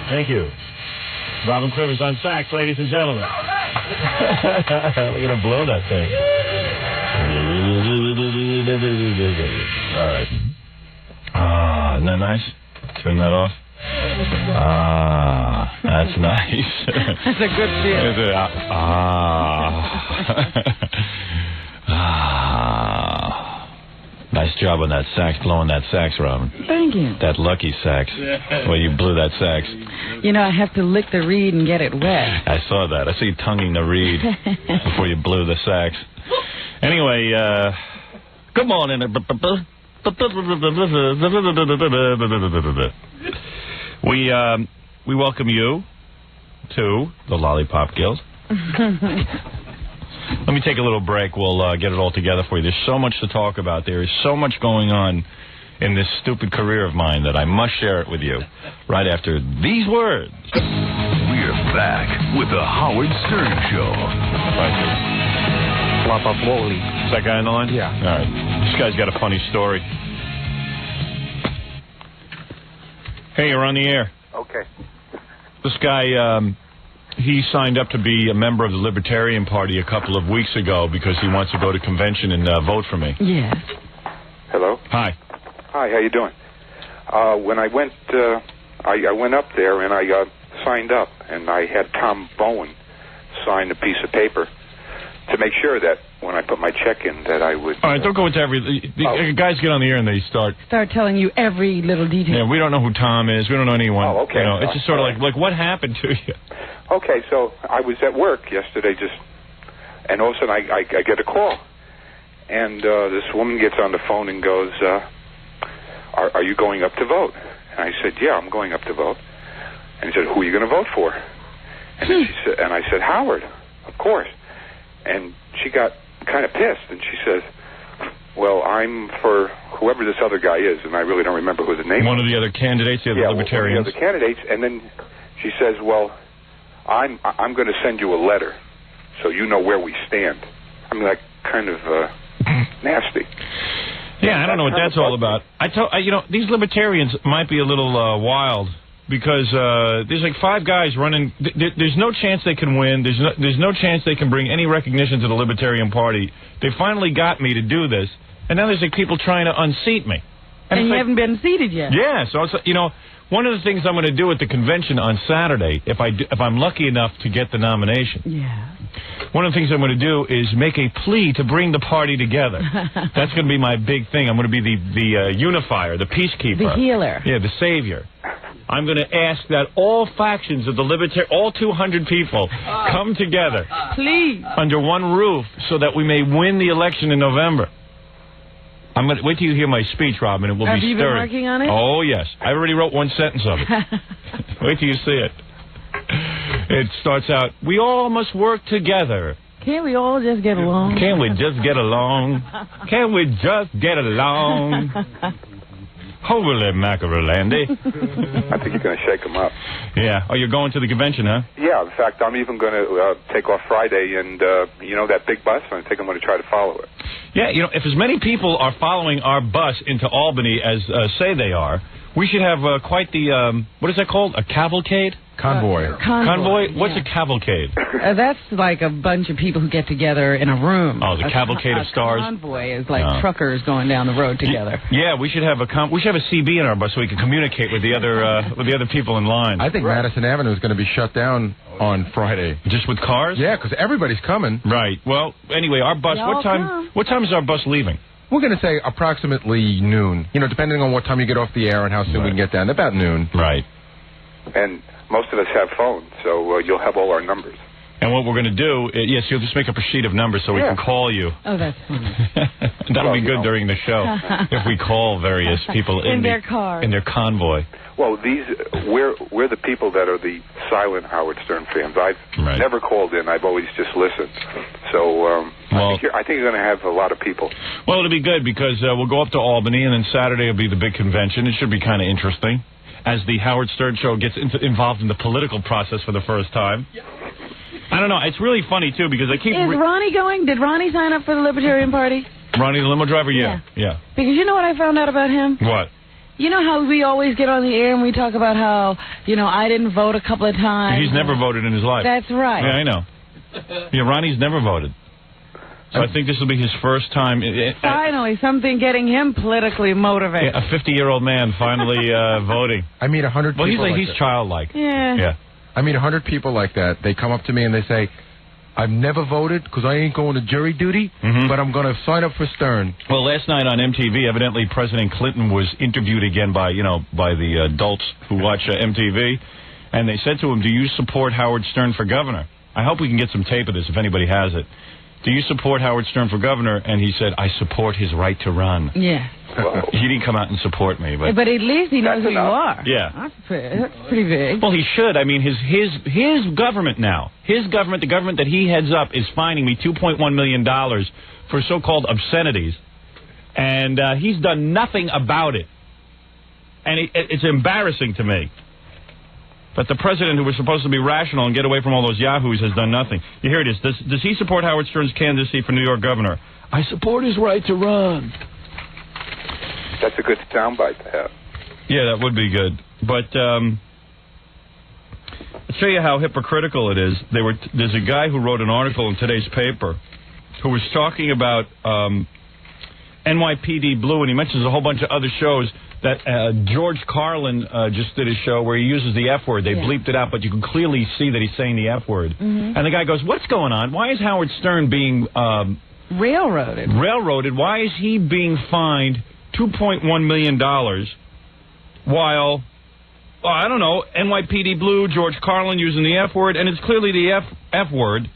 Thank you. Robin Quivers on sax, ladies and gentlemen. We're going to blow that thing. All right. Isn't that nice? Turn that off. That's nice. That's a good feel. Nice job on that sax, blowing that sax, Robin. Thank you. That lucky sax. Well, you blew that sax. You know, I have to lick the reed and get it wet. I saw that. I saw you tonguing the reed before you blew the sax. Anyway, good morning. We welcome you to the Lollipop Guild. Let me take a little break. We'll get it all together for you. There's so much to talk about. There is so much going on in this stupid career of mine that I must share it with you right after these words. We're back with the Howard Stern Show. Is that guy on the line? Yeah. All right. This guy's got a funny story. Hey, you're on the air. Okay. This guy, he signed up to be a member of the Libertarian Party a couple of weeks ago because he wants to go to convention and vote for me. Yes. Hello. Hi. Hi. How you doing? When I went, I went up there and I signed up, and I had Tom Bowen sign a piece of paper to make sure that when I put my check in that I would... All right, don't go into every... Guys get on the air and they start telling you every little detail. Yeah, we don't know who Tom is. We don't know anyone. Oh, okay. You know, it's just sort of like what happened to you? Okay, so I was at work yesterday and all of a sudden I get a call. And this woman gets on the phone and goes, are you going up to vote? And I said, yeah, I'm going up to vote. And he said, who are you going to vote for? And then she said, and I said, Howard, of course. And she got kind of pissed, and she says, well, I'm for whoever this other guy is, and I really don't remember who the name One was. of the other candidates, the other Libertarians. One of the other candidates, and then she says, well, I'm going to send you a letter so you know where we stand. I'm like kind of nasty. Yeah, I don't know what that's all about. You know, these Libertarians might be a little wild. Because there's like 5 guys running. There's no chance they can win. There's no chance they can bring any recognition to the Libertarian Party. They finally got me to do this, and now there's like people trying to unseat me. And you haven't been seated yet. Yeah, so it's, you know, one of the things I'm going to do at the convention on Saturday, if I'm lucky enough to get the nomination. Yeah. One of the things I'm going to do is make a plea to bring the party together. That's going to be my big thing. I'm going to be the unifier, the peacekeeper. The healer. Yeah, the savior. I'm going to ask that all factions of the all 200 people come together. Please. Under one roof so that we may win the election in November. I'm going to wait till you hear my speech, Robin. It will be stirring. Have you been working on it? Oh, yes. I already wrote one sentence of it. Wait till you see it. It starts out, we all must work together. Can't we all just get along? Can't we just get along? Can't we just get along? Holy mackerel, Andy. I think you're going to shake them up. Yeah. Oh, you're going to the convention, huh? Yeah, in fact, I'm even going to take off Friday, and, you know, that big bus, I think I'm going to try to follow it. Yeah, you know, if as many people are following our bus into Albany as say they are, we should have quite the, what is that called? A cavalcade? Convoy. Convoy? What's yeah. a cavalcade? That's like a bunch of people who get together in a room. Oh, the cavalcade of stars? A convoy is like truckers going down the road together. Yeah, we should have a CB in our bus so we can communicate with the other people in line. I think Madison Avenue is going to be shut down on Friday. Just with cars? Yeah, because everybody's coming. Right. Well, anyway, our bus. What time is our bus leaving? We're going to say approximately noon. You know, depending on what time you get off the air and how soon we can get down. About noon. Right. And most of us have phones, so you'll have all our numbers. And what we're going to do, yes, you'll just make up a sheet of numbers so we can call you. Oh, that's funny. That'll be good during the show if we call various people in their car, in their convoy. Well, we're the people that are the silent Howard Stern fans. I've never called in. I've always just listened. So I think you're going to have a lot of people. Well, it'll be good because we'll go up to Albany, and then Saturday will be the big convention. It should be kind of interesting as the Howard Stern Show gets involved in the political process for the first time. I don't know. It's really funny, too, because I keep... Is Ronnie going? Did Ronnie sign up for the Libertarian Party? Ronnie, the limo driver? Yeah. Because you know what I found out about him? What? You know how we always get on the air and we talk about how, I didn't vote a couple of times? He's never voted in his life. That's right. Yeah, I know. Yeah, Ronnie's never voted. So I think this will be his first time. Finally, something getting him politically motivated. A 50-year-old man finally voting. I meet 100 people Well, he's childlike. Yeah. I meet 100 people like that. They come up to me and they say, I've never voted because I ain't going to jury duty, but I'm going to sign up for Stern. Well, last night on MTV, evidently President Clinton was interviewed again by the adults who watch MTV, and they said to him, do you support Howard Stern for governor? I hope we can get some tape of this if anybody has it. Do you support Howard Stern for governor? And he said, I support his right to run. Yeah. He didn't come out and support me. But at least he knows who you are. Yeah. That's pretty big. Well, he should. I mean, his government now, the government that he heads up, is fining me $2.1 million for so-called obscenities. And he's done nothing about it. And it's embarrassing to me. But the president, who was supposed to be rational and get away from all those yahoos, has done nothing. Here it is. Does he support Howard Stern's candidacy for New York governor? I support his right to run. That's a good soundbite to have. Yeah, that would be good. But I'll show you how hypocritical it is. There's a guy who wrote an article in today's paper who was talking about NYPD Blue, and he mentions a whole bunch of other shows that George Carlin just did a show where he uses the F word. They bleeped it out, but you can clearly see that he's saying the F word. And the guy goes, what's going on? Why is Howard Stern being... Railroaded. Why is he being fined $2.1 million while, I don't know, NYPD Blue, George Carlin using the F word, and it's clearly the F word.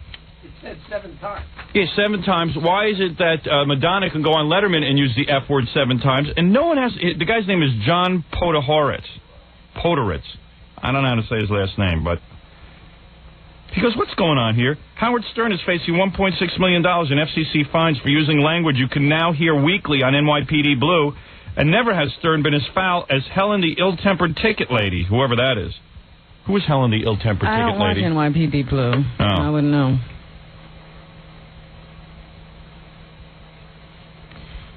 It said 7 times. Yeah, 7 times. Why is it that Madonna can go on Letterman and use the F word 7 times, and no one has... The guy's name is John Podohoritz. I don't know how to say his last name, but... He goes, what's going on here? Howard Stern is facing $1.6 million in FCC fines for using language you can now hear weekly on NYPD Blue, and never has Stern been as foul as Helen the ill-tempered ticket lady, whoever that is. Who is Helen the ill-tempered ticket lady? I don't watch NYPD Blue. Oh. I wouldn't know.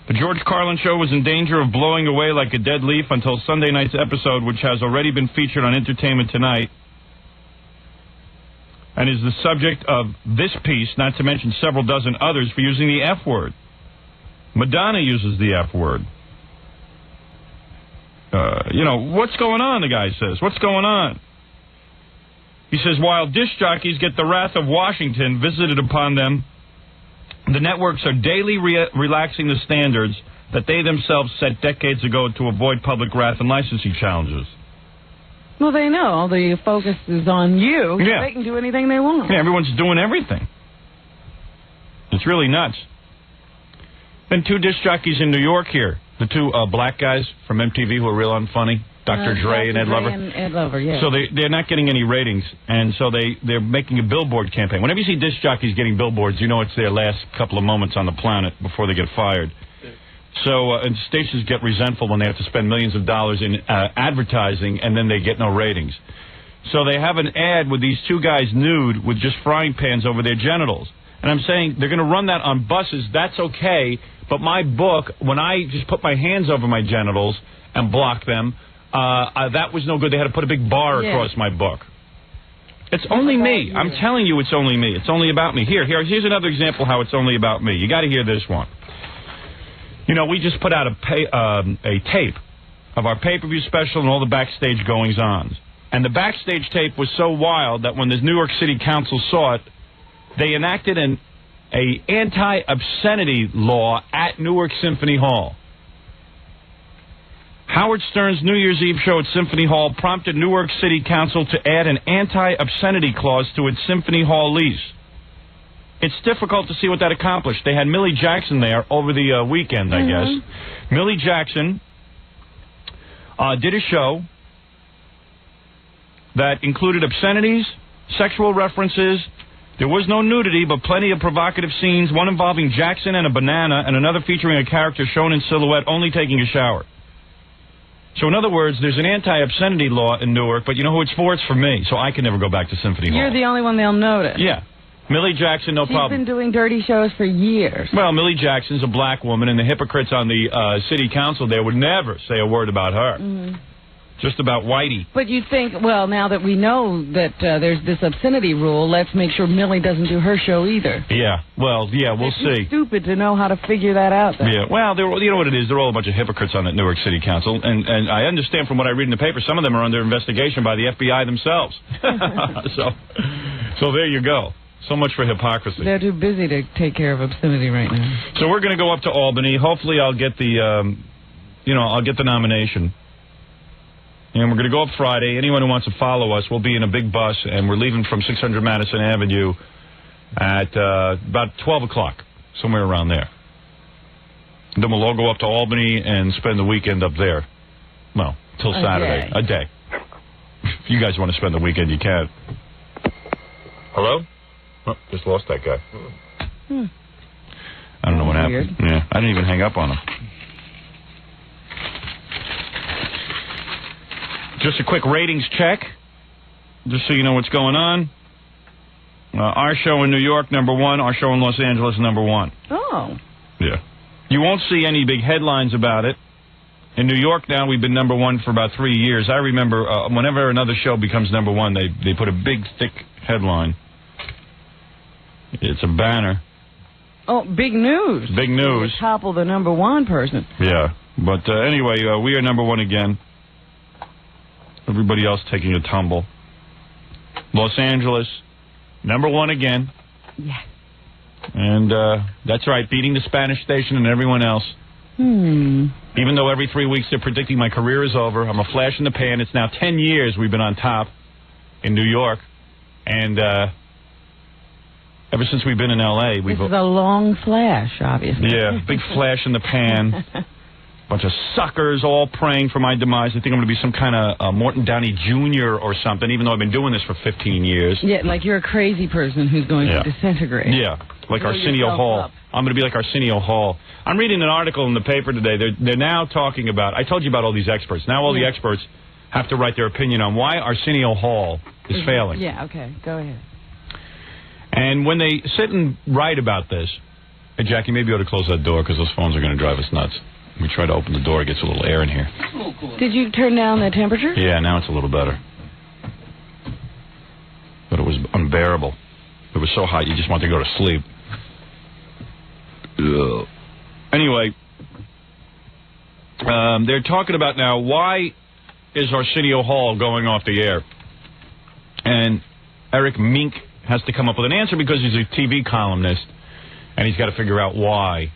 The George Carlin show was in danger of blowing away like a dead leaf until Sunday night's episode, which has already been featured on Entertainment Tonight, and is the subject of this piece, not to mention several dozen others, for using the F word. Madonna uses the F word. What's going on, the guy says. What's going on? He says, while disc jockeys get the wrath of Washington visited upon them, the networks are daily relaxing the standards that they themselves set decades ago to avoid public wrath and licensing challenges. Well, they know the focus is on you. Yeah. They can do anything they want. Yeah, everyone's doing everything. It's really nuts. Been 2 disc jockeys in New York here. The 2 black guys from MTV who are real unfunny, Dr. Dre and Ed Lover. Ed Lover, yeah. So they're not getting any ratings, and so they're making a billboard campaign. Whenever you see disc jockeys getting billboards, you know it's their last couple of moments on the planet before they get fired. So and stations get resentful when they have to spend millions of dollars in advertising, and then they get no ratings. So they have an ad with these 2 guys nude with just frying pans over their genitals. And I'm saying they're going to run that on buses. That's okay. But my book, when I just put my hands over my genitals and block them, that was no good. They had to put a big bar across my book. It's only me. I'm telling you it's only me. It's only about me. Here's another example how it's only about me. You got to hear this one. We just put out a tape of our pay-per-view special and all the backstage goings-ons. And the backstage tape was so wild that when the New York City Council saw it, they enacted an anti-obscenity law at Newark Symphony Hall. Howard Stern's New Year's Eve show at Symphony Hall prompted Newark City Council to add an anti-obscenity clause to its Symphony Hall lease. It's difficult to see what that accomplished. They had Millie Jackson there over the weekend, I guess. Millie Jackson did a show that included obscenities, sexual references. There was no nudity, but plenty of provocative scenes, one involving Jackson and a banana, and another featuring a character shown in silhouette only taking a shower. So, in other words, there's an anti-obscenity law in Newark, but you know who it's for? It's for me, so I can never go back to Symphony Hall. You're the only one they'll notice. Yeah. Millie Jackson, no problem. She's been doing dirty shows for years. Well, Millie Jackson's a black woman, and the hypocrites on the city council there would never say a word about her. Just about Whitey. But you think, well, now that we know that there's this obscenity rule, let's make sure Millie doesn't do her show either. Yeah, well, yeah, we'll see. It's stupid to know how to figure that out, though. Yeah, well, you know what it is? They're all a bunch of hypocrites on that Newark City Council, and I understand from what I read in the paper, some of them are under investigation by the FBI themselves. So there you go. So much for hypocrisy. They're too busy to take care of obscenity right now. So we're going to go up to Albany. Hopefully I'll get the, I'll get the nomination. And we're going to go up Friday. Anyone who wants to follow us, we'll be in a big bus, and we're leaving from 600 Madison Avenue at about 12 o'clock, somewhere around there. Then we'll all go up to Albany and spend the weekend up there. Well, till Saturday. A day. If you guys want to spend the weekend, you can. Hello? Oh, just lost that guy. I don't know what happened. Yeah, I didn't even hang up on him. Just a quick ratings check, just so you know what's going on. Our show in New York, #1. Our show in Los Angeles, #1. Oh. Yeah. You won't see any big headlines about it. In New York now, we've been #1 for about 3 years. I remember whenever another show becomes #1, they put a big, thick headline. It's a banner. Oh, big news. Big news. You topple the #1 person. Yeah. But anyway, we are #1 again. Everybody else taking a tumble. Los Angeles, #1 again. Yes. And that's right, beating the Spanish station and everyone else. Even though every 3 weeks they're predicting my career is over, I'm a flash in the pan. It's now 10 years we've been on top in New York. And ever since we've been in L.A., This is a long flash, obviously. Yeah, big flash in the pan. Bunch of suckers all praying for my demise. They think I'm going to be some kind of Morton Downey Jr. or something, even though I've been doing this for 15 years. Yeah, like you're a crazy person who's going to disintegrate. Yeah, like Arsenio Hall. Up. I'm going to be like Arsenio Hall. I'm reading an article in the paper today. They're now talking about, I told you about all these experts. Now all the experts have to write their opinion on why Arsenio Hall is failing. Yeah, okay, go ahead. And when they sit and write about this, hey, Jackie, maybe you ought to close that door because those phones are going to drive us nuts. We try to open the door, it gets a little air in here. Did you turn down the temperature? Yeah, now it's a little better. But it was unbearable. It was so hot, you just want to go to sleep. Ugh. Anyway, they're talking about now, why is Arsenio Hall going off the air? And Eric Mink has to come up with an answer because he's a TV columnist, and he's got to figure out why.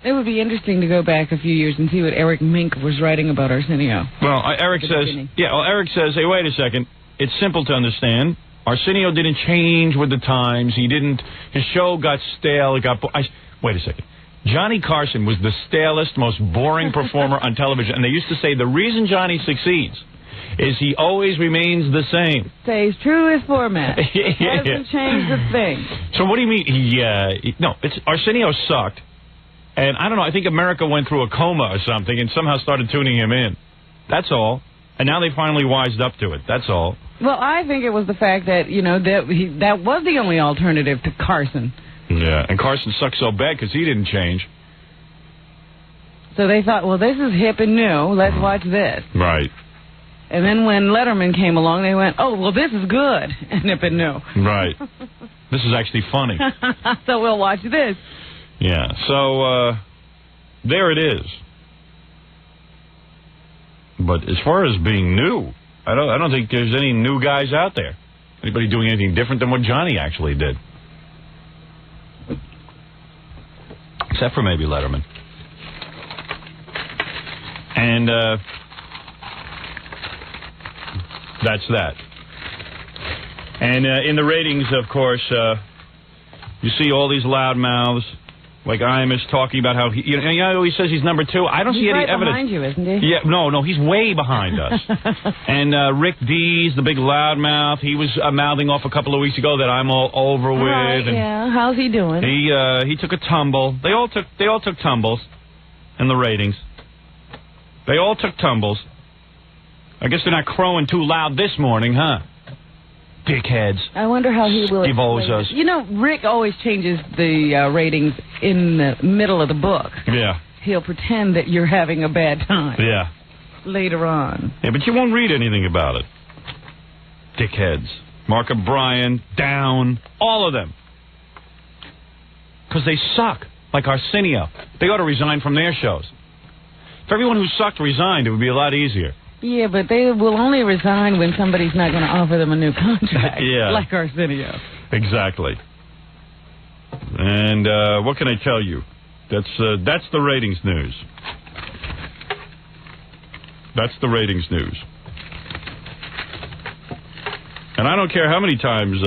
It would be interesting to go back a few years and see what Eric Mink was writing about Arsenio. Well, Eric says, hey, wait a second. It's simple to understand. Arsenio didn't change with the times. His show got stale. Wait a second. Johnny Carson was the stalest, most boring performer on television. And they used to say the reason Johnny succeeds is he always remains the same. Stays true to his format. Hasn't changed a thing. So what do you mean? Arsenio sucked. And I don't know, I think America went through a coma or something and somehow started tuning him in. That's all. And now they finally wised up to it. That's all. Well, I think it was the fact that, that was the only alternative to Carson. Yeah, and Carson sucked so bad because he didn't change. So they thought, well, this is hip and new. Let's watch this. Right. And then when Letterman came along, they went, oh, well, this is good and hip and new. Right. This is actually funny. So we'll watch this. Yeah, so there it is. But as far as being new, I don't think there's any new guys out there. Anybody doing anything different than what Johnny actually did. Except for maybe Letterman. And that's that. And in the ratings, of course, you see all these loudmouths, like Imus talking about how he says he's number 2. I don't see any evidence. He's right behind you, isn't he? Yeah, no, he's way behind us. And Rick Dees, the big loudmouth, he was mouthing off a couple of weeks ago that I'm all over with. Right, and yeah. How's he doing? He took a tumble. They all took tumbles in the ratings. They all took tumbles. I guess they're not crowing too loud this morning, huh? Dickheads. I wonder how he will explain it. You know, Rick always changes the ratings in the middle of the book. Yeah. He'll pretend that you're having a bad time. Yeah. Later on. Yeah, but you won't read anything about it. Dickheads. Mark O'Brien, Down, all of them. Because they suck, like Arsenio. They ought to resign from their shows. If everyone who sucked resigned, it would be a lot easier. Yeah, but they will only resign when somebody's not going to offer them a new contract. Yeah. Like Arsenio. Exactly. And what can I tell you? That's the ratings news. That's the ratings news. And I don't care how many times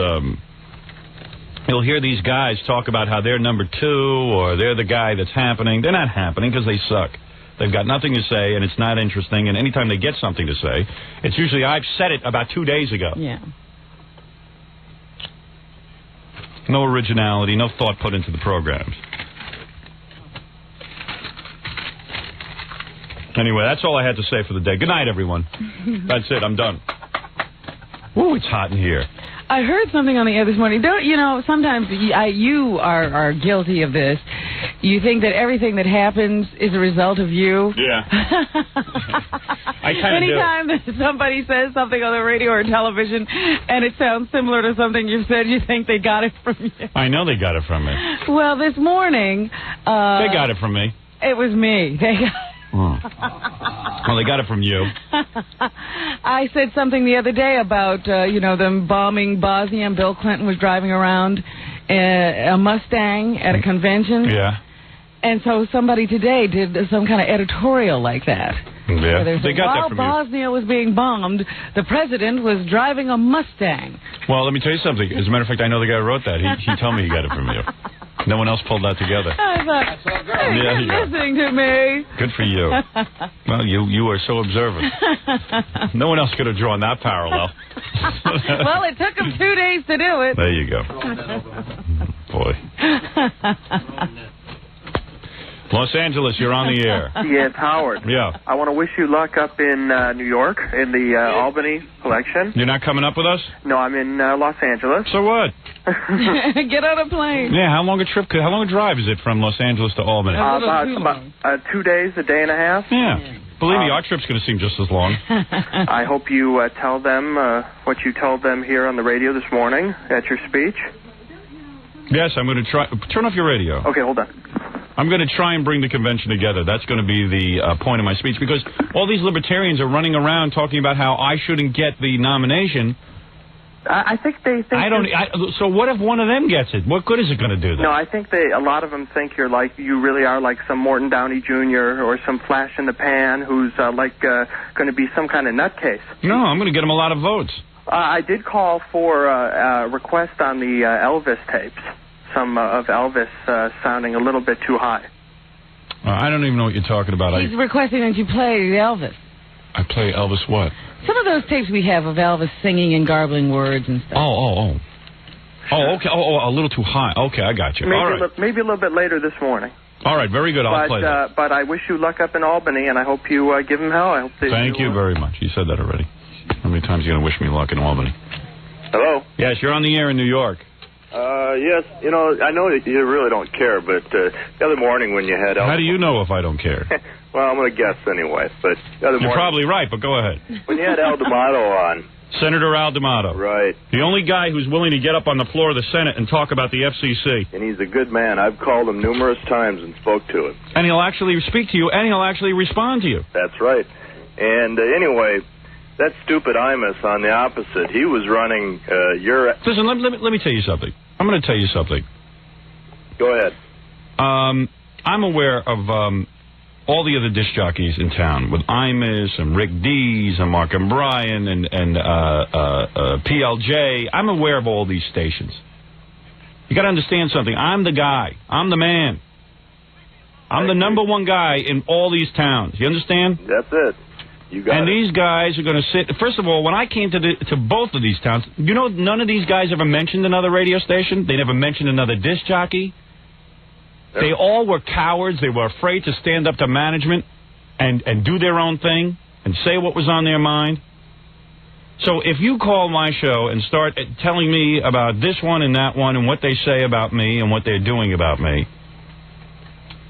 you'll hear these guys talk about how they're number 2 or they're the guy that's happening. They're not happening because they suck. They've got nothing to say, and it's not interesting. And anytime they get something to say, it's usually, I've said it about 2 days ago. Yeah. No originality, no thought put into the programs. Anyway, that's all I had to say for the day. Good night, everyone. That's it. I'm done. Ooh, it's hot in here. I heard something on the air this morning. Don't you know? Sometimes you are guilty of this. You think that everything that happens is a result of you. Yeah. I kind of do. Anytime that somebody says something on the radio or television and it sounds similar to something you've said, you think they got it from you. I know they got it from me. Well, this morning... they got it from me. It was me. They got Well, they got it from you. I said something the other day about, them bombing Bosnia, and Bill Clinton was driving around a Mustang at a convention. Yeah. And so somebody today did some kind of editorial like that. Yeah. They got that from While Bosnia was being bombed, the president was driving a Mustang. Well, let me tell you something. As a matter of fact, I know the guy who wrote that. He told me he got it from you. No one else pulled that together. I thought, hey, Yeah, you're listening to me. Good for you. Well, you are so observant. No one else could have drawn that parallel. Well, it took him 2 days to do it. There you go. Boy. Los Angeles, you're on the air. Yes, Howard. Yeah. I want to wish you luck up in New York in the Albany election. You're not coming up with us? No, I'm in Los Angeles. So what? Get on a plane. Yeah, how long a drive is it from Los Angeles to Albany? About 2 days, a day and a half. Yeah. Believe me, our trip's going to seem just as long. I hope you tell them what you told them here on the radio this morning at your speech. Yes, I'm going to try. Turn off your radio. Okay, hold on. I'm going to try and bring the convention together. That's going to be the point of my speech, because all these libertarians are running around talking about how I shouldn't get the nomination. I think they think... so what if one of them gets it? What good is it going to do then? No, I think a lot of them think you really are like some Morton Downey Jr. or some flash in the pan who's going to be some kind of nutcase. No, I'm going to get him a lot of votes. I did call for a request on the Elvis tapes. Some of Elvis sounding a little bit too high. I don't even know what you're talking about. He's requesting that you play Elvis. I play Elvis what? Some of those tapes we have of Elvis singing and garbling words and stuff. Oh, okay. A little too high. Okay, I got you. All right. Maybe a little bit later this morning. All right, very good. I'll play that. But I wish you luck up in Albany, and I hope you give him hell. I hope Thank you very much. You said that already. How many times are you going to wish me luck in Albany? Hello? Yes, you're on the air in New York. Yes, I know that you really don't care, but the other morning when you had... How do you know if I don't care? Well, I'm going to guess anyway, but the other morning... You're probably right, but go ahead. When you had Al D'Amato on... Senator Al D'Amato. Right. The only guy who's willing to get up on the floor of the Senate and talk about the FCC. And he's a good man. I've called him numerous times and spoke to him. And he'll actually speak to you, and he'll actually respond to you. That's right. And anyway... That stupid Imus on the opposite, he was running Listen, let me tell you something. I'm going to tell you something. Go ahead. I'm aware of all the other disc jockeys in town, with Imus and Rick Dees and Mark and Brian and PLJ. I'm aware of all these stations. You got to understand something. I'm the guy. I'm the man. I'm the number one guy in all these towns. You understand? That's it. You got it. And these guys are going to sit. First of all, when I came to both of these towns, you know, none of these guys ever mentioned another radio station. They never mentioned another disc jockey. They all were cowards. They were afraid to stand up to management and do their own thing and say what was on their mind. So if you call my show and start telling me about this one and that one and what they say about me and what they're doing about me,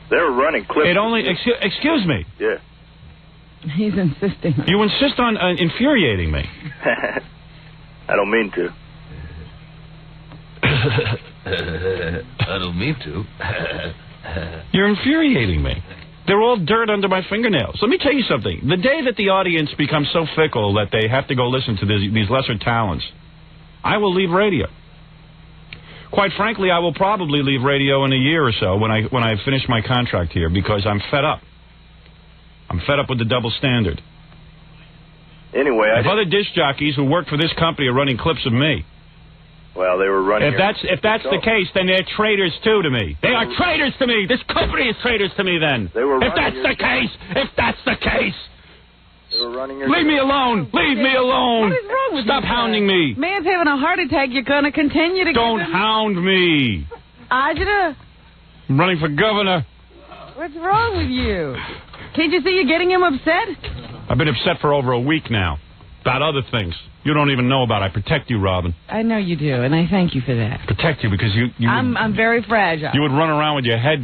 they were running clips. It only excuse me. Yeah. He's insisting. You insist on infuriating me. I don't mean to. I don't mean to. You're infuriating me. They're all dirt under my fingernails. Let me tell you something. The day that the audience becomes so fickle that they have to go listen to these lesser talents, I will leave radio. Quite frankly, I will probably leave radio in a year or so when I finish my contract here, because I'm fed up. I'm fed up with the double standard. Anyway, if other disc jockeys who work for this company are running clips of me, well, they were running. If that's the case, then they're traitors too to me. They are traitors to me. This company is traitors to me. Then, they were if that's the case, they were running. Leave me alone. Leave me alone. What is wrong with Stop you? hounding me. Man's having a heart attack. You're going to continue to Don't give him... hound me. Ajita, I'm running for governor. what's wrong with you? Can't you see you're getting him upset? I've been upset for over a week now about other things you don't even know about. I protect you, Robin. I know you do, and I thank you for that. Protect you because I'm very fragile. You would run around with your head.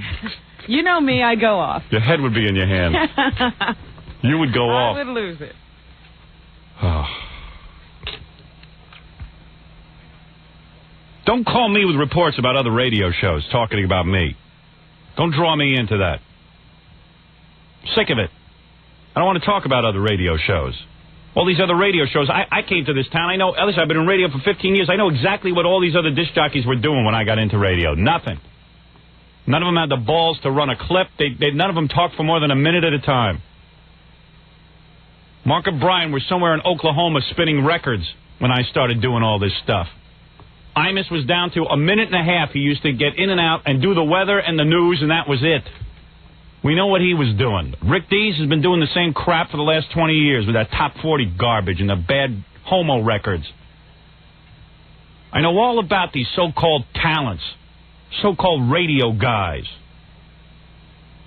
You know me, I go off. Your head would be in your hand. You would go off. I would lose it. Don't call me with reports about other radio shows talking about me. Don't draw me into that. Sick of it. I don't want to talk about other radio shows. All these other radio shows. I came to this town. I know, listen, I've been in radio for 15 years. I know exactly what all these other disc jockeys were doing when I got into radio. Nothing. None of them had the balls to run a clip. None of them talked for more than a minute at a time. Mark and Brian were somewhere in Oklahoma spinning records when I started doing all this stuff. Imus was down to a minute and a half. He used to get in and out and do the weather and the news, and that was it. We know what he was doing. Rick Dees has been doing the same crap for the last 20 years with that top 40 garbage and the bad homo records. I know all about these so-called talents, so-called radio guys.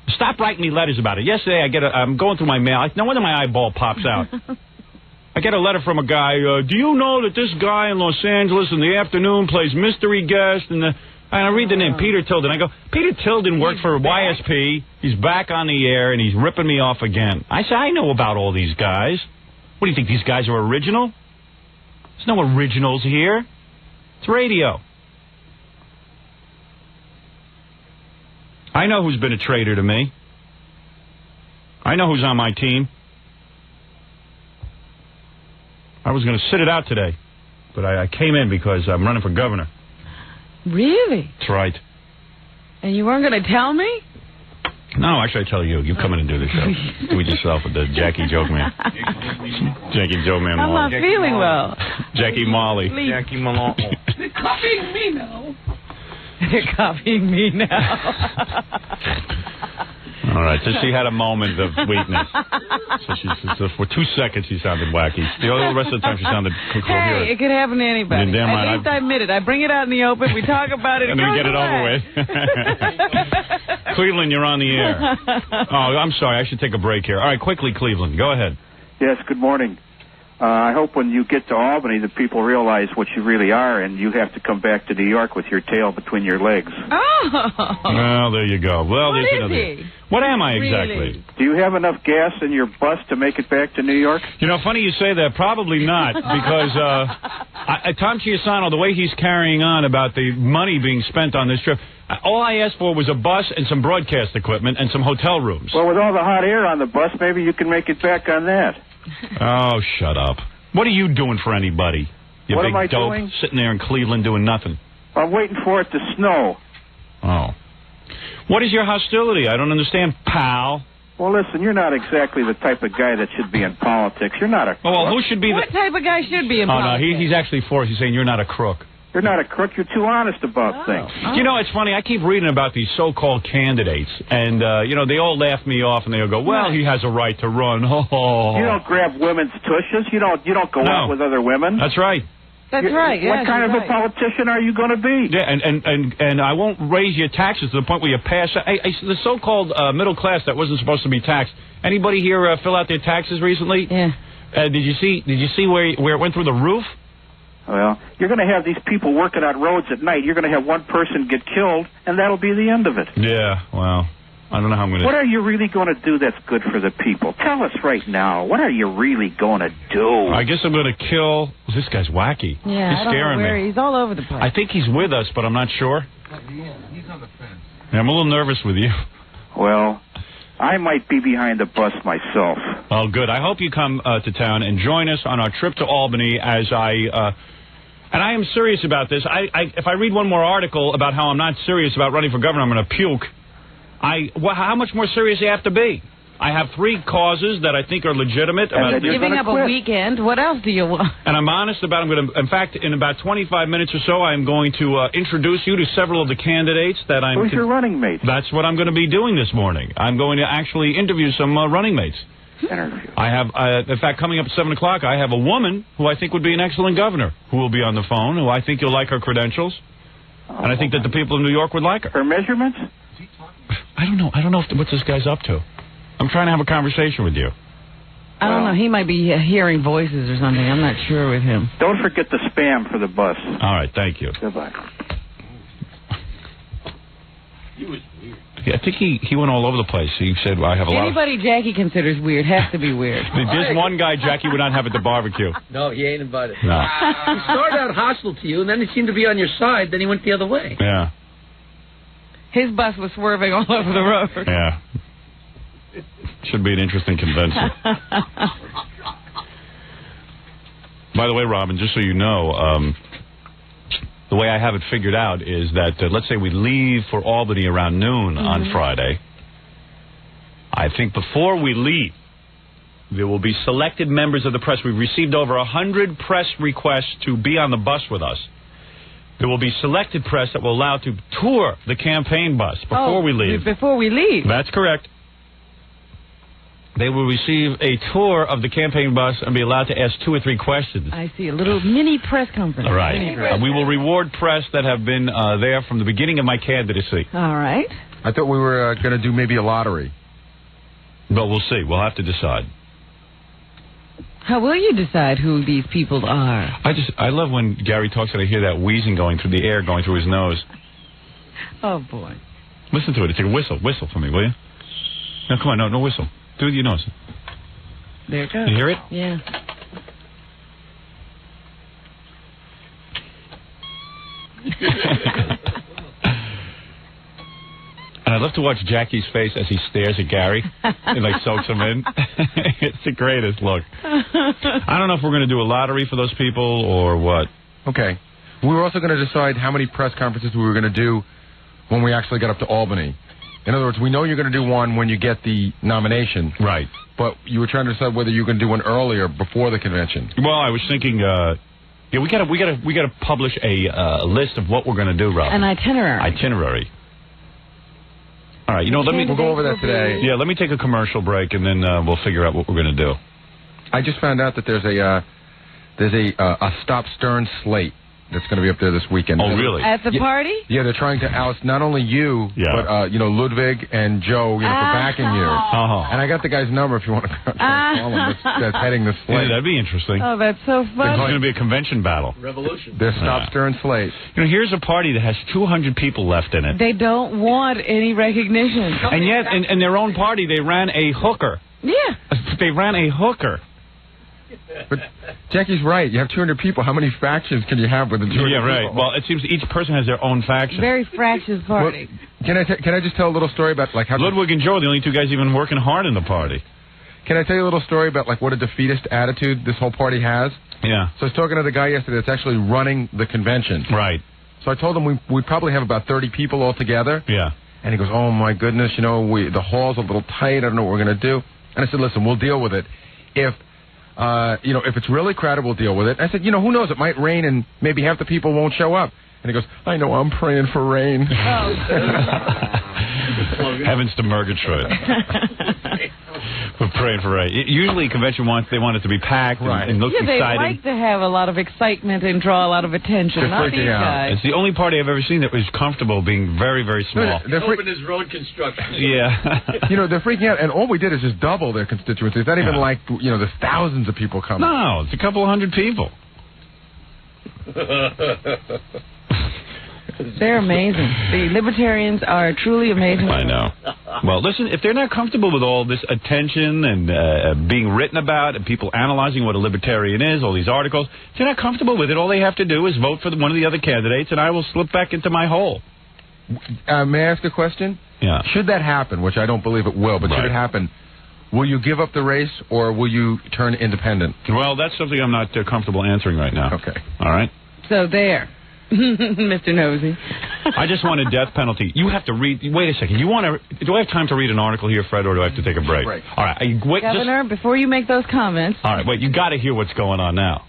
Stop writing me letters about it. Yesterday, I'm going through my mail. No wonder my eyeball pops out. I get a letter from a guy. Do you know that this guy in Los Angeles in the afternoon plays mystery guest? And I read the name, Peter Tilden. I go, Peter Tilden worked for YSP. He's back on the air, and he's ripping me off again. I say, I know about all these guys. What do you think, these guys are original? There's no originals here. It's radio. I know who's been a traitor to me. I know who's on my team. I was going to sit it out today, but I came in because I'm running for governor. Really? That's right. And you weren't going to tell me? No, actually, I tell you. You come in and do the show. Do it yourself with the Jackie Joke Man. Jackie Joke Man. I'm not feeling well. Jackie Molly. Jackie Malone. They're copying me now. They're copying me now. All right, so she had a moment of weakness. So for 2 seconds she sounded wacky. The rest of the time she sounded coherent. Hey, it could happen to anybody. Damn right, At least I admit it. I bring it out in the open. We talk about it. And then we get it over with. Cleveland, you're on the air. Oh, I'm sorry. I should take a break here. All right, quickly, Cleveland. Go ahead. Yes, good morning. I hope when you get to Albany that people realize what you really are and you have to come back to New York with your tail between your legs. Oh. Well, there you go. Well, What there's is another. he? What am I Really? exactly? Do you have enough gas in your bus to make it back to New York? You know, funny you say that. Probably not, because Tom Chiasano, the way he's carrying on about the money being spent on this trip, all I asked for was a bus and some broadcast equipment and some hotel rooms. Well, with all the hot air on the bus, maybe you can make it back on that. Oh, shut up. What are you doing for anybody? You What big am I dope doing? sitting there in Cleveland doing nothing. I'm waiting for it to snow. Oh. What is your hostility? I don't understand, pal. Well, listen, you're not exactly the type of guy that should be in politics. You're not a crook. Well, who should be What type of guy should be in politics? Oh, no, he's actually for it. He's saying you're not a crook. You're not a crook. You're too honest about things. You know, it's funny. I keep reading about these so-called candidates, and, you know, they all laugh me off, and they'll go, well, he has a right to run. You don't grab women's tushes. You don't go out with other women. That's right. That's right. What kind of a politician are you going to be? Yeah, and I won't raise your taxes to the point where you pass. The so-called middle class that wasn't supposed to be taxed. Anybody here fill out their taxes recently? Yeah. Did you see where it went through the roof? Well, you're going to have these people working on roads at night. You're going to have one person get killed, and that'll be the end of it. Yeah, well, I don't know how I'm going to... What are you really going to do that's good for the people? Tell us right now. What are you really going to do? I guess I'm going to kill... This guy's wacky. Yeah, he's scaring me. He's all over the place. I think he's with us, but I'm not sure. He's on the fence. Yeah, I'm a little nervous with you. Well, I might be behind the bus myself. Oh, good. I hope you come to town and join us on our trip to Albany as and I am serious about this. If I read one more article about how I'm not serious about running for governor, I'm going to puke. How much more serious do you have to be? I have 3 causes that I think are legitimate. About giving up a weekend. What else do you want? And I'm honest about in fact, in about 25 minutes or so, I'm going to introduce you to several of the candidates that I'm... Who's your running mate? That's what I'm going to be doing this morning. I'm going to actually interview some running mates. Interview. I have, in fact, coming up at 7 o'clock, I have a woman who I think would be an excellent governor who will be on the phone, who I think you'll like her credentials. And I think that the people of New York would like her. Her measurements? I don't know. What this guy's up to. I'm trying to have a conversation with you. I don't know. He might be hearing voices or something. I'm not sure with him. Don't forget the spam for the bus. All right. Thank you. Goodbye. He was weird. Yeah, I think he went all over the place. He said, I have a lot of... Anybody Jackie considers weird has to be weird. There's one guy Jackie would not have at the barbecue. No, he ain't invited. No. He started out hostile to you, and then he seemed to be on your side. Then he went the other way. Yeah. His bus was swerving all over the road. Yeah. Should be an interesting convention. By the way, Robin, just so you know, the way I have it figured out is that, let's say we leave for Albany around noon on Friday. I think before we leave, there will be selected members of the press. We've received over 100 press requests to be on the bus with us. There will be selected press that will allow to tour the campaign bus before we leave. Before we leave? That's correct. They will receive a tour of the campaign bus and be allowed to ask 2 or 3 questions. I see. A little mini press conference. All right. We will reward press that have been there from the beginning of my candidacy. All right. I thought we were going to do maybe a lottery. But we'll see. We'll have to decide. How will you decide who these people are? I love when Gary talks and I hear that wheezing going through the air, going through his nose. Oh, boy. Listen to it. It's like a whistle. Whistle for me, will you? No, come on. No whistle. Do it with your nose. There it goes. You hear it? Yeah. And I love to watch Jackie's face as he stares at Gary and like soaks him in. It's the greatest look. I don't know if we're going to do a lottery for those people or what. Okay. We were also going to decide how many press conferences we were going to do when we actually got up to Albany. In other words, we know you're going to do one when you get the nomination. Right. But you were trying to decide whether you were going to do one earlier before the convention. Well, I was thinking, we got to publish a list of what we're going to do, Rob. An itinerary. All right, we'll go over that today. Yeah, let me take a commercial break, and then we'll figure out what we're going to do. I just found out that there's a Stop Stern slate that's going to be up there this weekend. Oh, really? At the party? Yeah, they're trying to oust not only you, but Ludwig and Joe, for backing you. And I got the guy's number if you want to call him. That's heading the slate. Yeah, that'd be interesting. Oh, that's so funny. It's going to be a convention battle. Revolution. There's Stop Stern slate. Here's a party that has 200 people left in it. They don't want any recognition. And yet, in their own party, they ran a hooker. Yeah. They ran a hooker. But Jackie's right. You have 200 people. How many factions can you have with the 200 Yeah, right. people? Well, it seems each person has their own faction. Very fractious party. Well, can I just tell a little story about how Ludwig and Joe are the only 2 guys even working hard in the party. Can I tell you a little story about what a defeatist attitude this whole party has? Yeah. So I was talking to the guy yesterday that's actually running the convention. Right. So I told him we probably have about 30 people altogether. Yeah. And he goes, oh, my goodness, the hall's a little tight. I don't know what we're going to do. And I said, listen, we'll deal with it. If it's really crowded, we'll deal with it. I said, who knows? It might rain and maybe half the people won't show up. And he goes, I know, I'm praying for rain. Heavens to Murgatroyd. We're praying for rain. Usually convention they want it to be packed and look exciting. They like to have a lot of excitement and draw a lot of attention. Not these guys. It's the only party I've ever seen that was comfortable being very, very small. Open his road construction. Yeah. They're freaking out, and all we did is just double their constituency. It's not even like, there's thousands of people coming. No, it's a couple of hundred people. They're amazing. The Libertarians are truly amazing. I know. Well, listen, if they're not comfortable with all this attention and being written about and people analyzing what a Libertarian is, all these articles, if they're not comfortable with it, all they have to do is vote for one of the other candidates, and I will slip back into my hole. May I ask a question? Yeah. Should that happen, which I don't believe it will, but should it happen, will you give up the race or will you turn independent? Well, that's something I'm not comfortable answering right now. Okay. All right? So there. Mr. Nosey. I just want a death penalty. You have to read. Wait a second. Do I have time to read an article here, Fred, or do I have to take a break? All right. Governor, before you make those comments. All right. Wait. You got to hear what's going on now.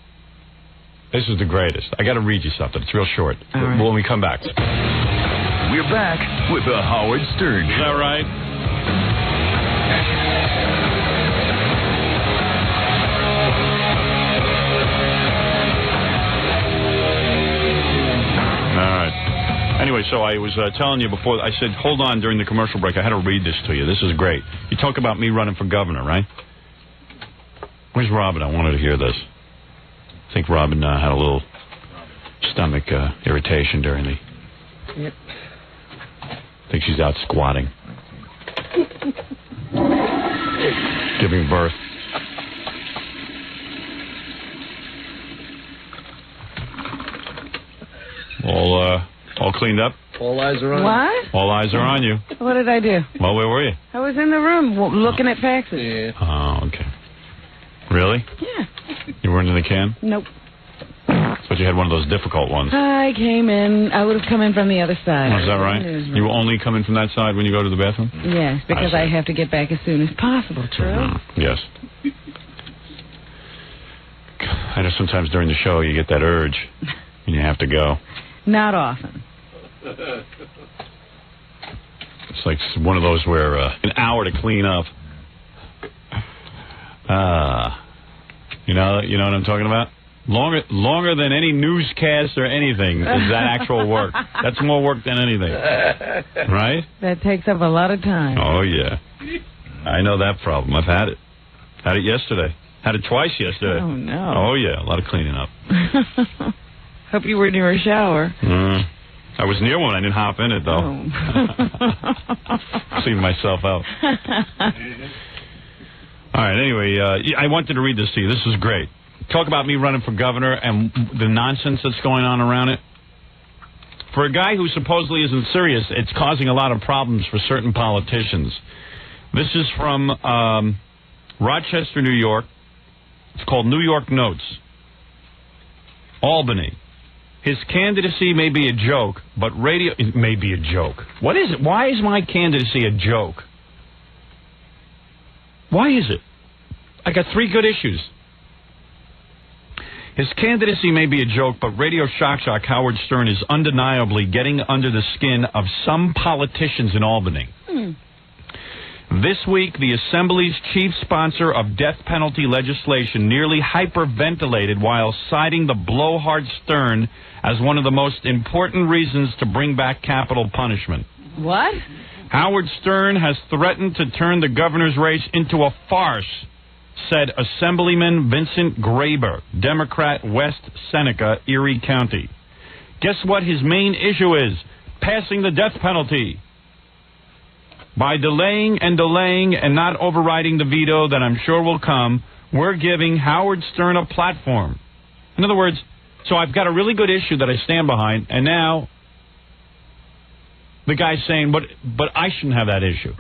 This is the greatest. I got to read you something. It's real short. All right. When we come back. We're back with the Howard Stern Show. Is that right? Anyway, so I was telling you before, I said, hold on during the commercial break. I had to read this to you. This is great. You talk about me running for governor, right? Where's Robin? I wanted to hear this. I think Robin had a little stomach irritation during the... Yep. I think she's out squatting. Giving birth. All cleaned up? All eyes are on you. What? All eyes are on you. What did I do? Well, where were you? I was in the room looking at faxes. Yeah. Oh, okay. Really? Yeah. You weren't in the can? Nope. But you had one of those difficult ones. I came in. I would have come in from the other side. Oh, is that right? You only come in from that side when you go to the bathroom? Yes, because I have to get back as soon as possible, true? Yes. I know sometimes during the show you get that urge and you have to go. Not often. It's like one of those where an hour to clean up. You know what I'm talking about? Longer than any newscast or anything is that actual work. That's more work than anything. Right? That takes up a lot of time. Oh, yeah. I know that problem. I've had it. Had it yesterday. Had it twice yesterday. Oh, no. Oh, yeah. A lot of cleaning up. Hope you were near a shower. I was near one. I didn't hop in it, though. Cleaned myself out. All right, anyway, I wanted to read this to you. This is great. Talk about me running for governor and the nonsense that's going on around it. For a guy who supposedly isn't serious, it's causing a lot of problems for certain politicians. This is from Rochester, New York. It's called New York Notes. Albany. His candidacy may be a joke, but radio... It may be a joke. What is it? Why is my candidacy a joke? Why is it? I got 3 good issues. His candidacy may be a joke, but Radio Shock Howard Stern is undeniably getting under the skin of some politicians in Albany. This week, the Assembly's chief sponsor of death penalty legislation nearly hyperventilated while citing the blowhard Stern as one of the most important reasons to bring back capital punishment. What? Howard Stern has threatened to turn the governor's race into a farce, said Assemblyman Vincent Graber, Democrat, West Seneca, Erie County. Guess what his main issue is? Passing the death penalty. By delaying and not overriding the veto that I'm sure will come, we're giving Howard Stern a platform. In other words, so I've got a really good issue that I stand behind, and now the guy's saying, but I shouldn't have that issue.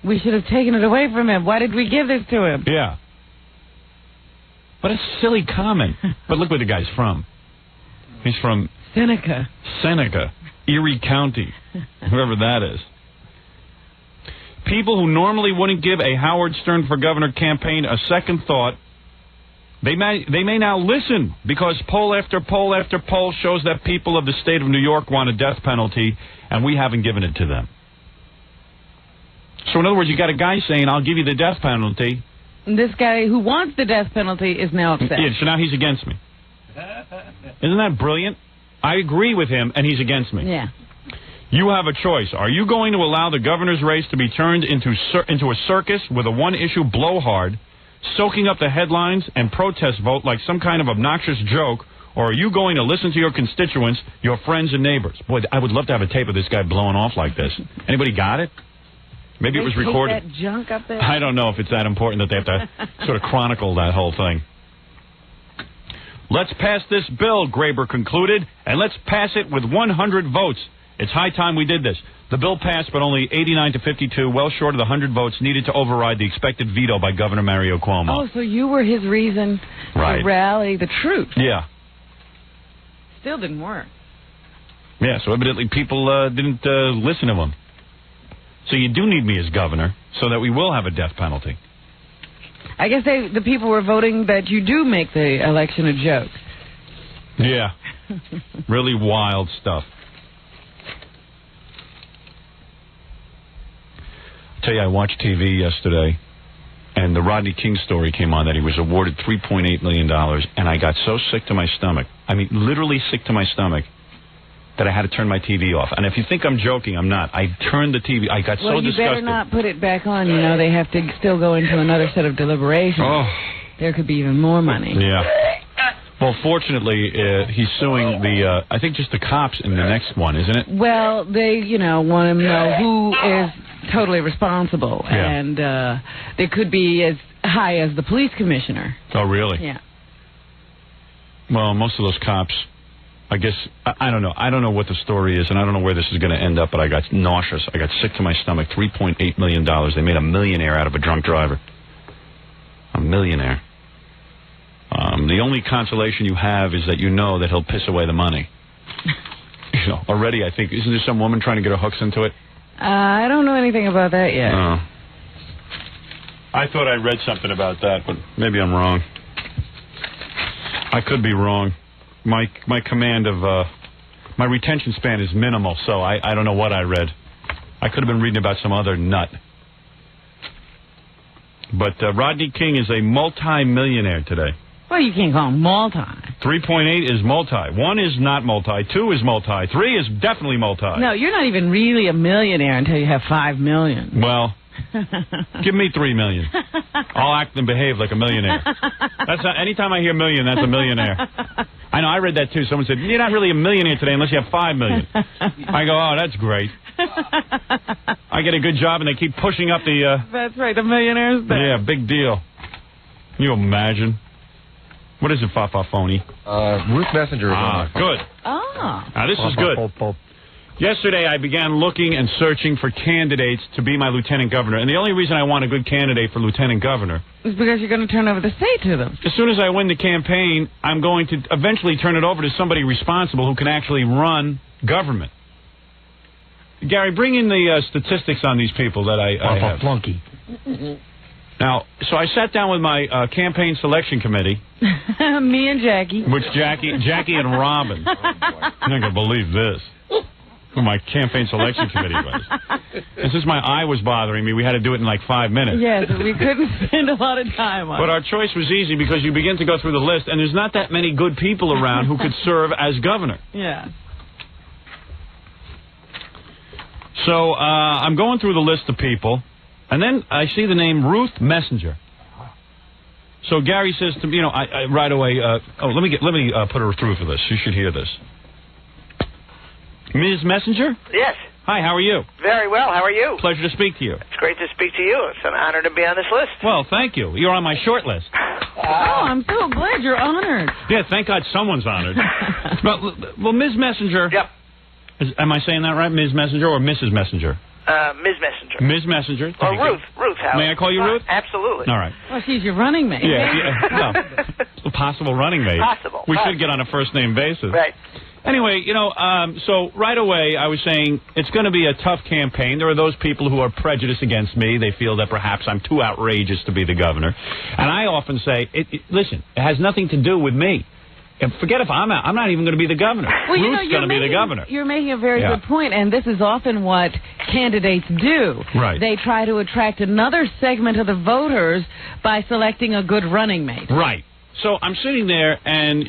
We should have taken it away from him. Why did we give this to him? Yeah. What a silly comment. But look where the guy's from. He's from... Seneca, Erie County. Whoever that is. People who normally wouldn't give a Howard Stern for governor campaign a second thought, they may now listen, because poll after poll after poll shows that people of the state of New York want a death penalty, and we haven't given it to them. So in other words, you got a guy saying, I'll give you the death penalty. This guy who wants the death penalty is now upset. Yeah, so now he's against me. Isn't that brilliant? I agree with him, and he's against me. Yeah. You have a choice. Are you going to allow the governor's race to be turned into a circus with a one-issue blowhard, soaking up the headlines and protest vote like some kind of obnoxious joke, or are you going to listen to your constituents, your friends and neighbors? Boy, I would love to have a tape of this guy blowing off like this. Anybody got it? Maybe it was recorded. That junk up there? I don't know if it's that important that they have to sort of chronicle that whole thing. Let's pass this bill, Graber concluded, and let's pass it with 100 votes. It's high time we did this. The bill passed, but only 89 to 52, well short of the 100 votes needed to override the expected veto by Governor Mario Cuomo. Oh, so you were his reason to rally the troops. Yeah. Still didn't work. Yeah, so evidently people didn't listen to him. So you do need me as governor so that we will have a death penalty. I guess the people were voting that you do make the election a joke. Yeah. Really wild stuff. I tell you, I watched TV yesterday, and the Rodney King story came on that he was awarded $3.8 million, and I got so sick to my stomach. I mean, literally sick to my stomach, that I had to turn my TV off. And if you think I'm joking, I'm not. I turned the TV. I got so disgusted. Well, you better not put it back on. You know, they have to still go into another set of deliberations. Oh. There could be even more money. Yeah. Well, fortunately, he's suing I think just the cops in the next one, isn't it? Well, they, want to know who is totally responsible. Yeah. And they could be as high as the police commissioner. Oh, really? Yeah. Well, most of those cops, I guess, I don't know. I don't know what the story is, and I don't know where this is going to end up, but I got nauseous. I got sick to my stomach. $3.8 million. They made a millionaire out of a drunk driver. A millionaire. The only consolation you have is that you know that he'll piss away the money. Already, I think, isn't there some woman trying to get her hooks into it? I don't know anything about that yet. I thought I read something about that, but maybe I'm wrong. I could be wrong. My command of my retention span is minimal, so I don't know what I read. I could have been reading about some other nut. But Rodney King is a multi-millionaire today. Well, you can't call him multi. 3.8 is multi. 1 is not multi. 2 is multi. 3 is definitely multi. No, you're not even really a millionaire until you have $5 million. Well, give me $3 million. I'll act and behave like a millionaire. That's not. Anytime I hear million, that's a millionaire. I know. I read that too. Someone said you're not really a millionaire today unless you have $5 million. I go, oh, that's great. I get a good job and they keep pushing up the. That's right, the millionaires. Yeah, big deal. Can you imagine? What is it, Phony? Ruth Messenger. Good. Now this is good. Yesterday, I began looking and searching for candidates to be my lieutenant governor. And the only reason I want a good candidate for lieutenant governor is because you're going to turn over the state to them. As soon as I win the campaign, I'm going to eventually turn it over to somebody responsible who can actually run government. Gary, bring in the statistics on these people that I have. Flunky. Now, so I sat down with my campaign selection committee. Me and Jackie. Which Jackie and Robin. I'm not going to believe this. Who my campaign selection committee was. And since my eye was bothering me, we had to do it in like 5 minutes. Yes, we couldn't spend a lot of time on it. But our choice was easy because you begin to go through the list, and there's not that many good people around who could serve as governor. Yeah. So I'm going through the list of people, and then I see the name Ruth Messenger. So Gary says to me, I right away. Let me put her through for this. She should hear this. Ms. Messenger? Yes. Hi, how are you? Very well. How are you? Pleasure to speak to you. It's great to speak to you. It's an honor to be on this list. Well, thank you. You're on my short list. Oh, I'm so glad you're honored. Yeah, thank God someone's honored. Well, Ms. Messenger. Yep. Am I saying that right? Ms. Messenger or Mrs. Messenger? Ms. Messenger. Ms. Messenger. Or Ruth. Ruth, Howard. May I call you Ruth? Absolutely. All right. Well, she's your running mate. Yeah. Well, a possible running mate. Possible. We should get on a first-name basis. Right. Anyway, so right away I was saying it's going to be a tough campaign. There are those people who are prejudiced against me. They feel that perhaps I'm too outrageous to be the governor. And I often say, listen, it has nothing to do with me. And forget if I'm out. I'm not even going to be the governor. Well, Ruth's going to be the governor. You're making a very good point, and this is often what candidates do. Right. They try to attract another segment of the voters by selecting a good running mate. Right. So I'm sitting there, and,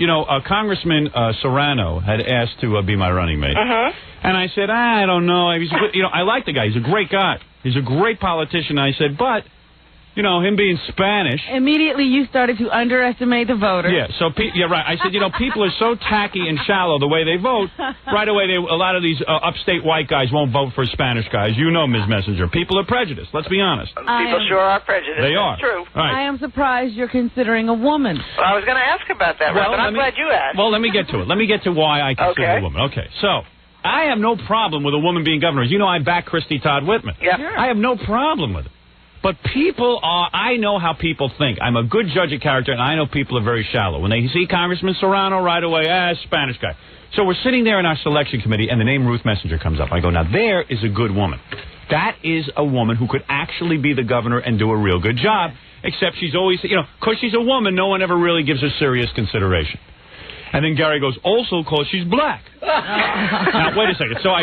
Congressman Serrano had asked to be my running mate. And I said, I don't know. He's a good, I like the guy. He's a great guy. He's a great politician. I said, but... him being Spanish. Immediately you started to underestimate the voters. Yeah, so, right. I said, people are so tacky and shallow the way they vote. Right away, a lot of these upstate white guys won't vote for Spanish guys. Ms. Messenger. People are prejudiced. Let's be honest. People sure are prejudiced. They are. That's true. Right. I am surprised you're considering a woman. Well, I was going to ask about that, but I'm glad you asked. Well, let me get to it. Let me get to why I consider a woman. Okay, so... I have no problem with a woman being governor. As you know, I back Christy Todd Whitman. Yeah. Sure. I have no problem with it. But I know how people think. I'm a good judge of character, and I know people are very shallow. When they see Congressman Serrano right away, Spanish guy. So we're sitting there in our selection committee, and the name Ruth Messenger comes up. I go, now there is a good woman. That is a woman who could actually be the governor and do a real good job, except she's always, because she's a woman, no one ever really gives her serious consideration. And then Gary goes, also because she's black. Now, wait a second. So I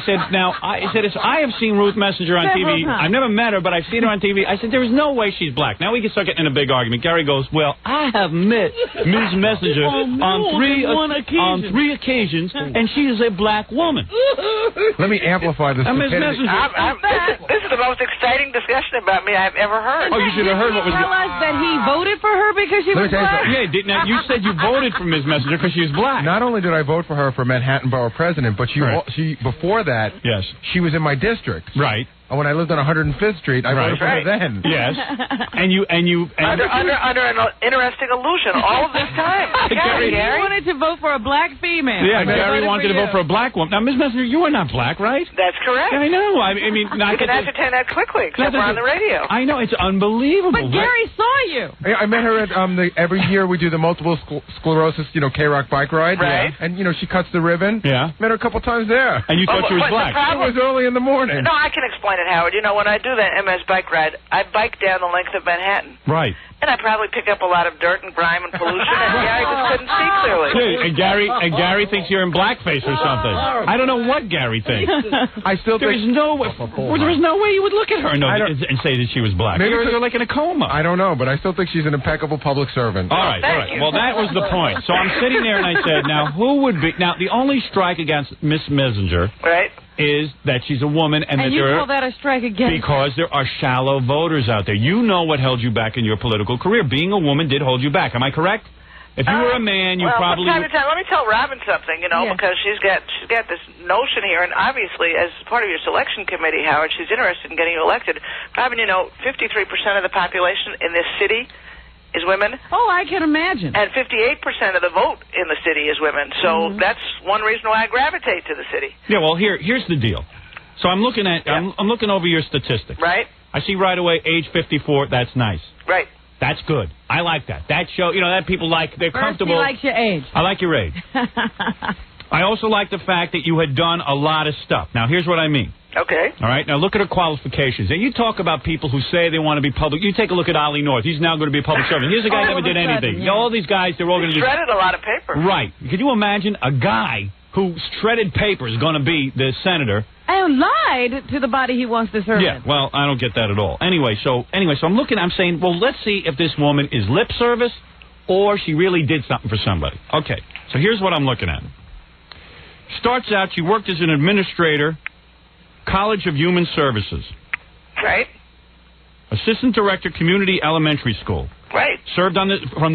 said, I have seen Ruth Messenger on TV. I've never met her, but I've seen her on TV. I said, there is no way she's black. Now we get stuck in a big argument. Gary goes, well, I have met Ms. Messenger on three occasions, and she is a black woman. Let me amplify this. Ms. Messenger. This is the most exciting discussion about me I've ever heard. Oh, you should have heard what was... Tell us that he voted for her because she was black? Yeah, now you said you voted for Ms. Messenger because she was black. Not only did I vote for her for Manhattan Borough President, but she before that, she was in my district. Right. When I lived on 105th Street, I voted for her then. Yes. and you under an interesting illusion all of this time. Gary wanted to vote for a black female. Yeah, Gary wanted to vote for a black woman. Now, Ms. Messenger, you are not black, right? That's correct. I know. I mean, you can ascertain that quickly, except we're on the radio. I know. It's unbelievable. But Gary saw you. I met her at every year we do the multiple sclerosis, K-Rock bike ride. Right. And she cuts the ribbon. Yeah. Met her a couple times there. And you thought she was black. It was early in the morning. No, I can explain it, Howard. When I do that MS bike ride, I bike down the length of Manhattan. Right. And I probably pick up a lot of dirt and grime and pollution, and Gary just couldn't see clearly. Yeah, and Gary thinks you're in blackface or something. I don't know what Gary thinks. I still there is no way you would look at her and say that she was black. Maybe you're like in a coma. I don't know, but I still think she's an impeccable public servant. All right. Well, that was the point. So I'm sitting there and I said, now who would be? Now the only strike against Miss Messenger, right, is that she's a woman and that you call that a strike against? Because there are shallow voters out there. You know what held you back in your political career. Being a woman did hold you back. Am I correct? If you were a man, you probably... From time to time, let me tell Robin something, because she's got this notion here, and obviously, as part of your selection committee, Howard, she's interested in getting you elected. Robin, 53% of the population in this city is women. Oh, I can imagine. And 58% of the vote in the city is women. So that's one reason why I gravitate to the city. Yeah, well, here's the deal. So I'm looking at I'm looking over your statistics. Right. I see right away age 54. That's nice. Right. That's good. I like that. That show, that people like. They're comfortable. He likes your age. I like your age. I also like the fact that you had done a lot of stuff. Now, here's what I mean. Okay. All right. Now, look at her qualifications. And you talk about people who say they want to be public. You take a look at Ollie North. He's now going to be a public servant. Here's a guy who never did anything. All these guys, they're all going to do... shredded a lot of paper. Right. Can you imagine a guy who shredded paper is going to be the senator... And lied to the body he wants to serve in. Yeah, well, I don't get that at all. Anyway, so I'm saying, well, let's see if this woman is lip service or she really did something for somebody. Okay, so here's what I'm looking at. Starts out, she worked as an administrator, College of Human Services. Right. Assistant Director, Community Elementary School. Right. Served on from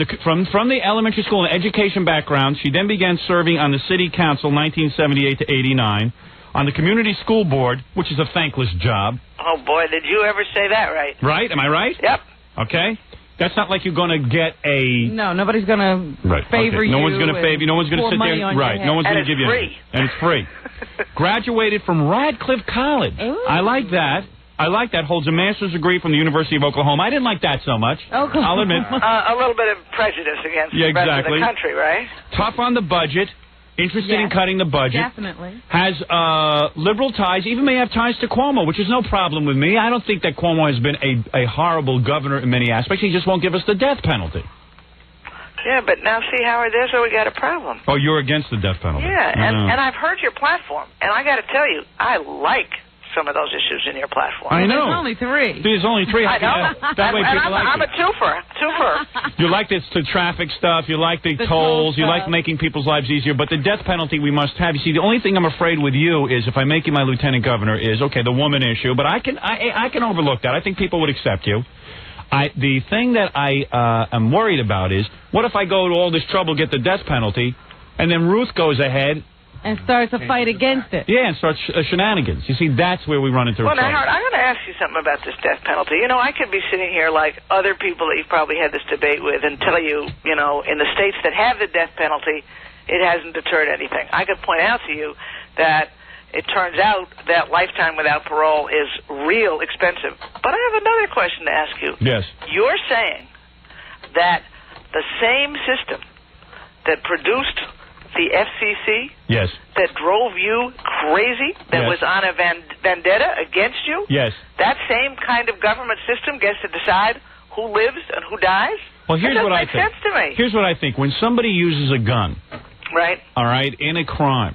the elementary school and education background. She then began serving on the City Council 1978 to 89. On the community school board, which is a thankless job. Oh, boy, did you ever say that right? Right? Am I right? Yep. Okay. That's not like you're going to get a... No, nobody's going to favor you. No one's going to favor you. No one's going to sit there... Right. No one's going to give you... And it's free. Graduated from Radcliffe College. Ooh. I like that. Holds a master's degree from the University of Oklahoma. I didn't like that so much. Oklahoma. I'll admit. A little bit of prejudice against the rest of the country, right? Tough on the budget. interested in cutting the budget. Definitely. Has liberal ties, even may have ties to Cuomo, which is no problem with me. I don't think that Cuomo has been a horrible governor in many aspects. He just won't give us the death penalty. Yeah, but now see, Howard, there's where we got a problem. Oh, you're against the death penalty. Yeah, and I've heard your platform, and I got to tell you, I like some of those issues in your platform. I know. There's only 3. There's only 3. I know. That way people like I'm it. a twofer. You like the traffic stuff. You like the tolls. You like making people's lives easier. But the death penalty we must have. You see, the only thing I'm afraid with you is if I make you my lieutenant governor is, okay, the woman issue. But I can overlook that. I think people would accept you. The thing that I am worried about is, what if I go to all this trouble, get the death penalty, and then Ruth goes ahead and starts a fight against it. Yeah, and starts shenanigans. You see, that's where we run into trouble. Now, Howard, I'm going to ask you something about this death penalty. You know, I could be sitting here like other people that you've probably had this debate with and tell you, you know, in the states that have the death penalty, it hasn't deterred anything. I could point out to you that it turns out that lifetime without parole is real expensive. But I have another question to ask you. Yes. You're saying that the same system that produced the FCC, yes, that drove you crazy, that was on a vendetta against you, yes, that same kind of government system gets to decide who lives and who dies? Well, here's what I think. That doesn't make sense to me. Here's what I think. When somebody uses a gun, right, all right, in a crime,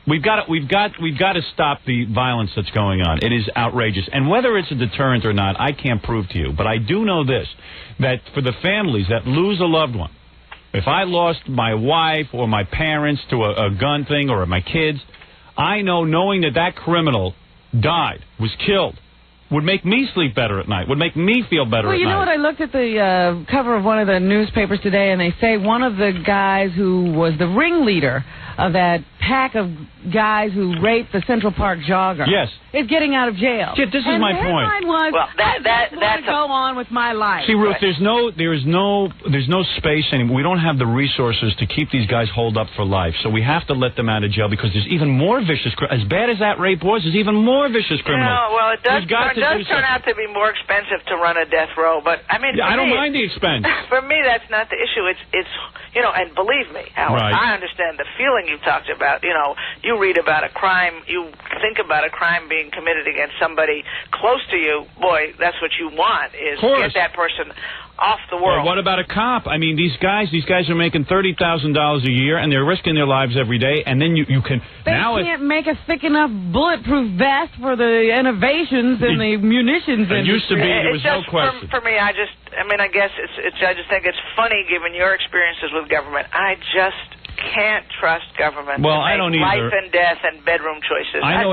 we've got to stop the violence that's going on. It is outrageous. And whether it's a deterrent or not, I can't prove to you. But I do know this, that for the families that lose a loved one, if I lost my wife or my parents to a gun thing or my kids, I know knowing that criminal died, was killed, would make me sleep better at night, would make me feel better at night. Well, you know what? I looked at the cover of one of the newspapers today, and they say one of the guys who was the ringleader of that pack of guys who raped the Central Park jogger is getting out of jail. Yeah, this is my point. Mine was, well, I want to go on with my life. See, Ruth, there's no space anymore. We don't have the resources to keep these guys holed up for life, so we have to let them out of jail because there's even more vicious. As bad as that rape was, there's even more vicious criminals. No, well, it does turn out to be more expensive to run a death row, but I mean, I don't mind the expense. For me, that's not the issue. It's you know, and believe me, Howard, I understand the feeling you talked about. You know, you read about a crime, you think about a crime being committed against somebody close to you. Boy, that's what you want is get that person off the world. Well, what about a cop? I mean, these guys are making $30,000 a year, and they're risking their lives every day. And then you can they can't make a thick enough bulletproof vest for the innovations and the munitions. It used to be. There was no question. For me, I just think it's funny given your experiences with government. I just can't trust government. Well, to make I don't either. Life and death and bedroom choices. I know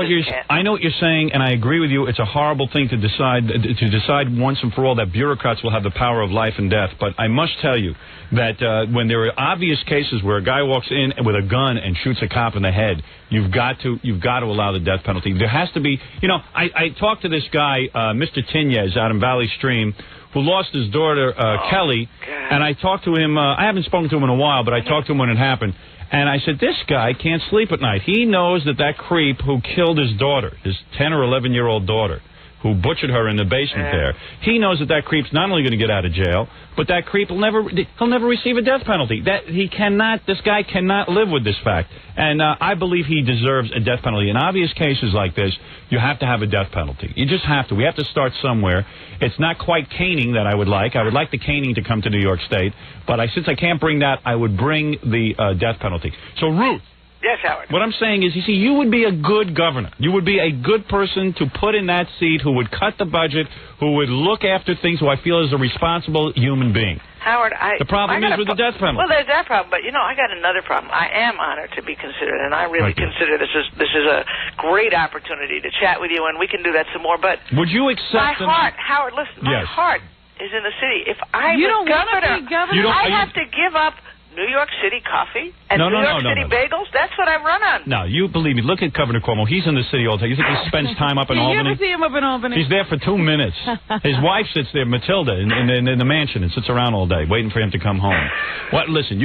what you're saying, and I agree with you. It's a horrible thing to decide once and for all that bureaucrats will have the power of life and death. But I must tell you that when there are obvious cases where a guy walks in with a gun and shoots a cop in the head, you've got to allow the death penalty. There has to be. You know, I talked to this guy, Mr. Tinez, out in Valley Stream, who lost his daughter, Kelly, and I talked to him. I haven't spoken to him in a while, but I talked to him when it happened. And I said, this guy can't sleep at night. He knows that creep who killed his daughter, his 10 or 11-year-old daughter, who butchered her in the basement there, he knows that creep's not only going to get out of jail, but that creep he'll never receive a death penalty. This guy cannot live with this fact. And I believe he deserves a death penalty. In obvious cases like this, you have to have a death penalty. You just have to. We have to start somewhere. It's not quite caning that I would like. I would like the caning to come to New York State. But since I can't bring that, I would bring the death penalty. So, Ruth. Yes, Howard. What I'm saying is, you see, you would be a good governor. You would be a good person to put in that seat who would cut the budget, who would look after things, who I feel is a responsible human being. Howard, the problem is with the death penalty. Well, there's that problem, but you know, I got another problem. I am honored to be considered, and I really consider this is a great opportunity to chat with you, and we can do that some more. But would you accept? My heart, Howard, listen, my heart is in the city. If I was governor, I have to give up New York City coffee and New York City bagels. That's what I run on. No, you believe me. Look at Governor Cuomo. He's in the city all the time. You think he spends time up in Albany? You ever see him up in Albany? He's there for 2 minutes. His wife sits there, Matilda, in the mansion and sits around all day waiting for him to come home. What? Listen,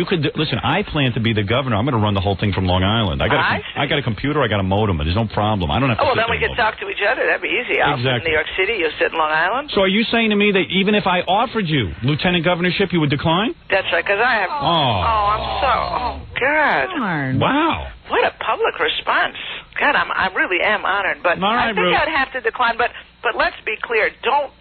I plan to be the governor. I'm going to run the whole thing from Long Island. I got a computer. I got a modem. There's no problem. I don't have to. Oh, well, then we can talk to each other. That'd be easy. I'll sit in New York City. You'll sit in Long Island. So are you saying to me that even if I offered you lieutenant governorship, you would decline? That's right, because I have. I'm so. Oh, God. Darn. Wow. What a public response. God, I really am honored. But All right, I think Ruth. I'd have to decline. But let's be clear. Don't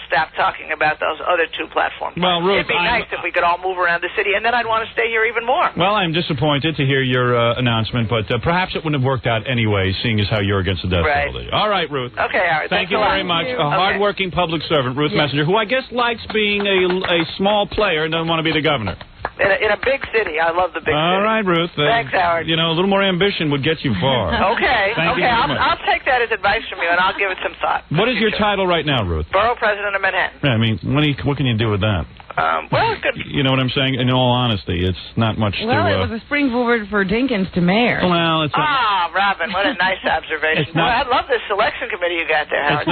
stop talking about those other two platforms. Well, Ruth, it'd be nice if we could all move around the city, and then I'd want to stay here even more. Well, I'm disappointed to hear your announcement, but perhaps it wouldn't have worked out anyway, seeing as how you're against the death penalty. All right, Ruth. Okay, all right. Thank you very much. A hardworking public servant, Ruth Messenger, who I guess likes being a small player and doesn't want to be the governor. In a big city. I love the big city. All right, Ruth. Thanks, Howard. You know, a little more ambition would get you far. Okay. Thank you very much. I'll take that as advice from you, and I'll give it some thought. What is your title right now, Ruth? Borough President of Manhattan. Yeah, I mean, what can you do with that? Well, it's good. You know what I'm saying? In all honesty, it's not much to... Well, it was a springboard for Dinkins to mayor. Well, it's... Robin, what a nice observation. It's not- Boy, I love this selection committee you got there, Howard.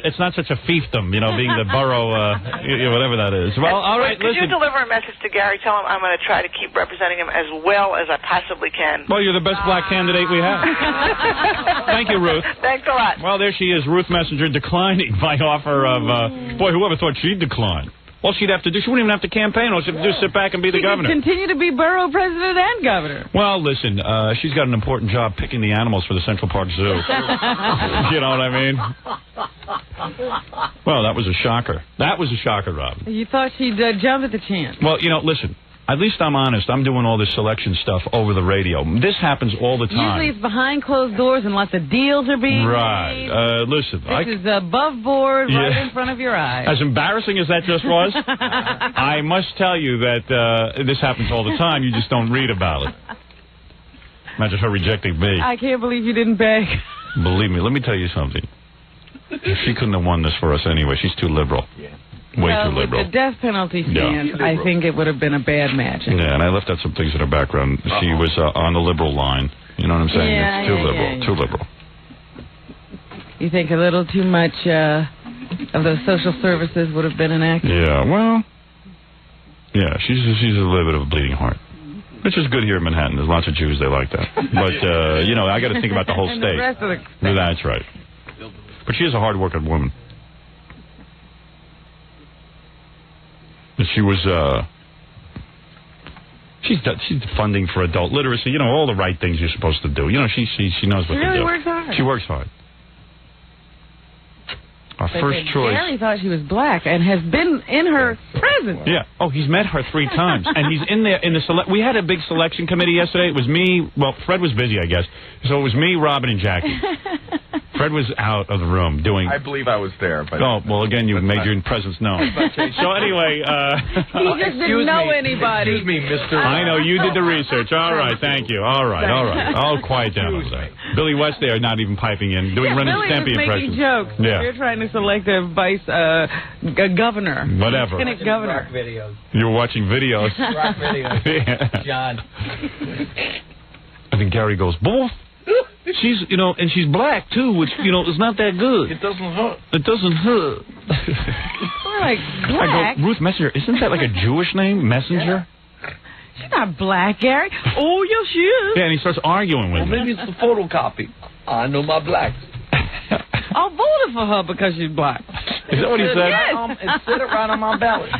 It's not such a fiefdom, you know, being the borough, whatever that is. Well, all right, Could listen. you deliver a message to Gary? Tell him I'm going to try to keep representing him as well as I possibly can. Well, you're the best black candidate we have. Thank you, Ruth. Thanks a lot. Well, there she is, Ruth Messenger, declining my offer of... boy, whoever thought she'd decline? All she'd have to do, she wouldn't even have to campaign. All she'd have to do is sit back and be the governor. She could continue to be borough president and governor. Well, listen, she's got an important job picking the animals for the Central Park Zoo. You know what I mean? Well, that was a shocker. That was a shocker, Rob. You thought she'd jump at the chance. Well, you know, listen. At least I'm honest. I'm doing all this selection stuff over the radio. This happens all the time. Usually it's behind closed doors and lots of deals are being Right. made. Listen. This is above board, right in front of your eyes. As embarrassing as that just was, I must tell you that this happens all the time. You just don't read about it. Imagine her rejecting me. I can't believe you didn't beg. Believe me, let me tell you something. She couldn't have won this for us anyway. She's too liberal. Yeah. Way too liberal. With the death penalty stance, I think it would have been a bad match. Yeah, and I left out some things in her background. She was on the liberal line. You know what I'm saying? Yeah, it's too liberal. Too liberal. You think a little too much of those social services would have been enacted? Yeah, well, yeah, she's a little bit of a bleeding heart. Which is good here in Manhattan. There's lots of Jews, they like that. But, you know, I got to think about the whole and state. The rest of the state. That's right. But she is a hard-working woman. She was, she's funding for adult literacy, you know, all the right things you're supposed to do. You know, she knows what to do. She really works hard. She works hard. Our first choice. Gary thought she was black and has been in her presence. Yeah. Oh, he's met her 3 times, and he's in there in the select. We had a big selection committee yesterday. It was me. Well, Fred was busy, I guess. So it was me, Robin, and Jackie. Fred was out of the room doing... I believe I was there, but... Oh, well, again, you made your presence known. So anyway... he just didn't know anybody. Excuse me, Mr. I know, you did the research. All right, thank you. All right. Oh, quiet down over there. Billy West there not even piping in, doing Ren and Stimpy impressions. Billy was making jokes. Yeah. You're trying to select a vice governor. Whatever. Lieutenant governor. Rock videos. You're watching videos. Rock videos. Yeah. John. I think Gary goes, boy, she's, you know, and she's black, too, which, you know, is not that good. It doesn't hurt. It doesn't hurt. We're like, black? I go, Ruth Messenger, isn't that like a Jewish name, Messenger? Yeah. She's not black, Gary. Oh, yes, she is. Yeah, and he starts arguing with me. Maybe it's the photocopy. I know my blacks. I voted for her because she's black. Is that what he said? Yes. It said it right on my ballot.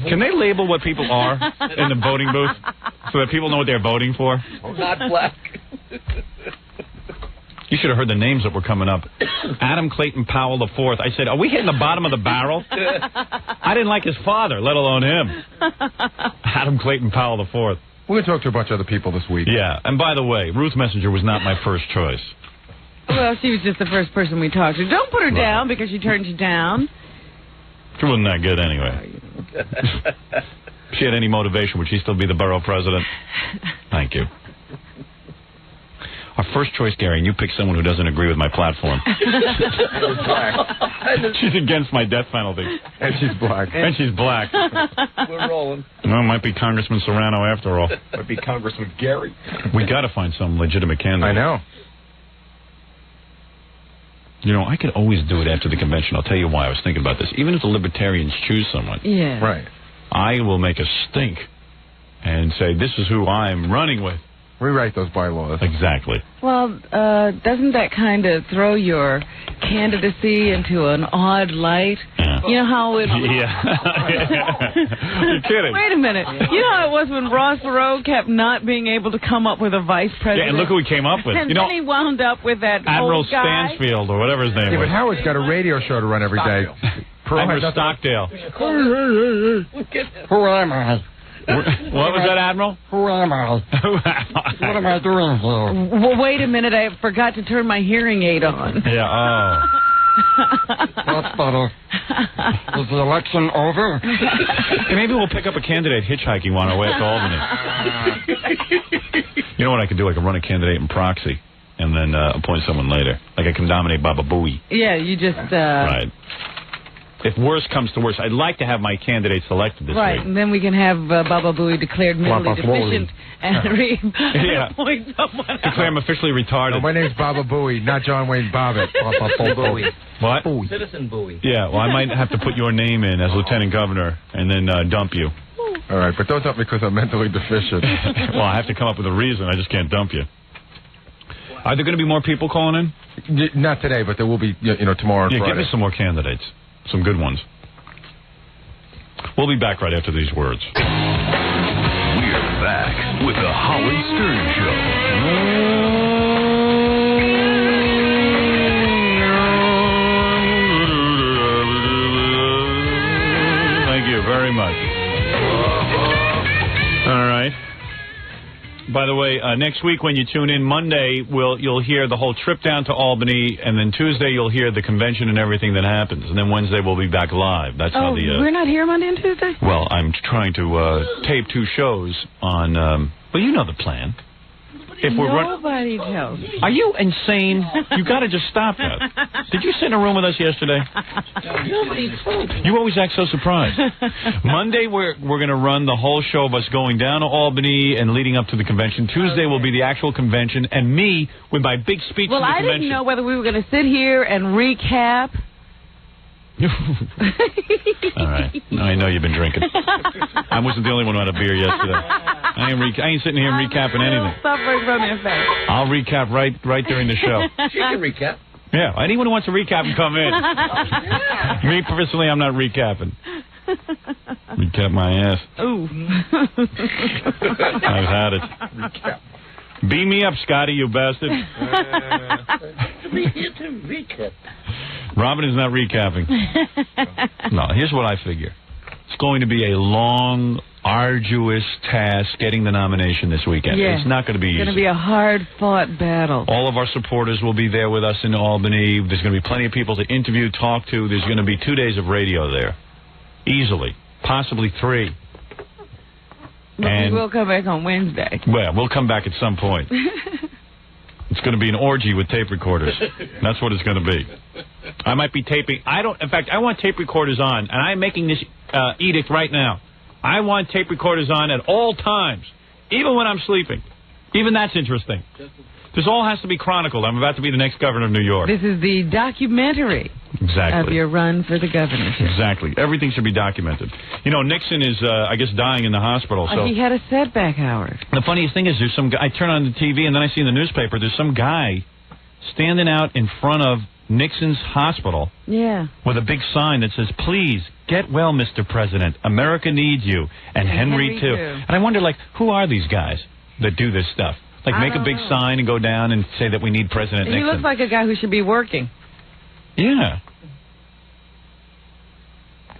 Can they label what people are in the voting booth so that people know what they're voting for? Not black. You should have heard the names that were coming up. Adam Clayton Powell IV. I said, are we hitting the bottom of the barrel? I didn't like his father, let alone him. Adam Clayton Powell IV. We're going to talk to a bunch of other people this week. Yeah, and by the way, Ruth Messenger was not my first choice. Well, she was just the first person we talked to. Don't put her down because she turned you down. She wasn't that good anyway. If she had any motivation, would she still be the borough president? Thank you. Our first choice, Gary, and you pick someone who doesn't agree with my platform. She's against my death penalty. And she's black. And she's black. We're rolling. Well, it might be Congressman Serrano after all. Might be Congressman Gary. We got to find some legitimate candidate. I know. You know, I could always do it after the convention. I'll tell you why. I was thinking about this. Even if the Libertarians choose someone, yeah, right, I will make a stink and say, this is who I'm running with. Rewrite those bylaws. Exactly. Well, doesn't that kind of throw your candidacy into an odd light? Yeah. You know how it... You're kidding. Wait a minute. You know how it was when Ross Perot kept not being able to come up with a vice president? Yeah, and look who he came up with. And you know, then he wound up with that Admiral old guy. Stansfield or whatever his name Yeah, was. but Howard's got a radio show to run every day. Admiral Stockdale. Who am I? What was that, Admiral? Who am I? What am I doing here? Well, wait a minute. I forgot to turn my hearing aid on. Yeah, oh. That's better. Is the election over? Hey, maybe we'll pick up a candidate hitchhiking on our way up to Albany. You know what I could do? I could run a candidate in proxy and then appoint someone later. Like I can nominate Baba Booey. Yeah, you just... Right. If worse comes to worse, I'd like to have my candidate selected this right, week. and then we can have Baba Booey declared mentally deficient and appoint someone else. Declare him officially retarded. No, my name's Baba Booey, not John Wayne Bobbitt. Baba Booey. What? Citizen Bowie. Yeah, well, I might have to put your name in as lieutenant governor and then dump you. All right, but don't dump me because I'm mentally deficient. Well, I have to come up with a reason. I just can't dump you. Are there going to be more people calling in? Not today, but there will be, tomorrow and Yeah, Friday. give me some more candidates. Some good ones. We'll be back right after these words. We're back with the Howard Stern Show. Thank you very much. All right. By the way, next week when you tune in, Monday you'll hear the whole trip down to Albany, and then Tuesday you'll hear the convention and everything that happens, and then Wednesday we'll be back live. That's how the. We're not here Monday and Tuesday? Well, I'm trying to tape 2 shows on. Well, you know the plan. If we're Nobody tells me. Are you insane? You got to just stop that. Did you sit in a room with us yesterday? You always act so surprised. Monday, we're going to run the whole show of us going down to Albany and leading up to the convention. Tuesday will be the actual convention, and me with my big speech Well, to the I convention. didn't know whether we were going to sit here and recap. All right. I know you've been drinking. I wasn't the only one who had a beer yesterday. I ain't sitting here recapping anything. Suffering from your face. I'll recap right during the show. She can recap. Yeah, anyone who wants to recap can come in. Me, personally, I'm not recapping. Recap my ass. Ooh. I've had it. Recap. Beam me up, Scotty, you bastard. Recap. Robin is not recapping. No, here's what I figure. It's going to be a long, arduous task getting the nomination this weekend. Yeah. It's not going to be easy. It's going to be a hard-fought battle. All of our supporters will be there with us in Albany. There's going to be plenty of people to interview, talk to. There's going to be 2 days of radio there. Easily. Possibly 3. But and we will come back on Wednesday. Well, we'll come back at some point. It's going to be an orgy with tape recorders. That's what it's going to be. I might be taping. In fact, I want tape recorders on, and I'm making this edict right now. I want tape recorders on at all times, even when I'm sleeping. Even that's interesting. This all has to be chronicled. I'm about to be the next governor of New York. This is the documentary of your run for the governorship. Exactly. Everything should be documented. You know, Nixon is, I guess, dying in the hospital. So he had a setback, Howard. The funniest thing is there's some guy, I turn on the TV and then I see in the newspaper there's some guy standing out in front of Nixon's hospital with a big sign that says, "Please, get well, Mr. President. America needs you. And Henry, too." And I wonder, who are these guys that do this stuff? Make a big sign and go down and say that we need President Nixon. He looks like a guy who should be working. Yeah.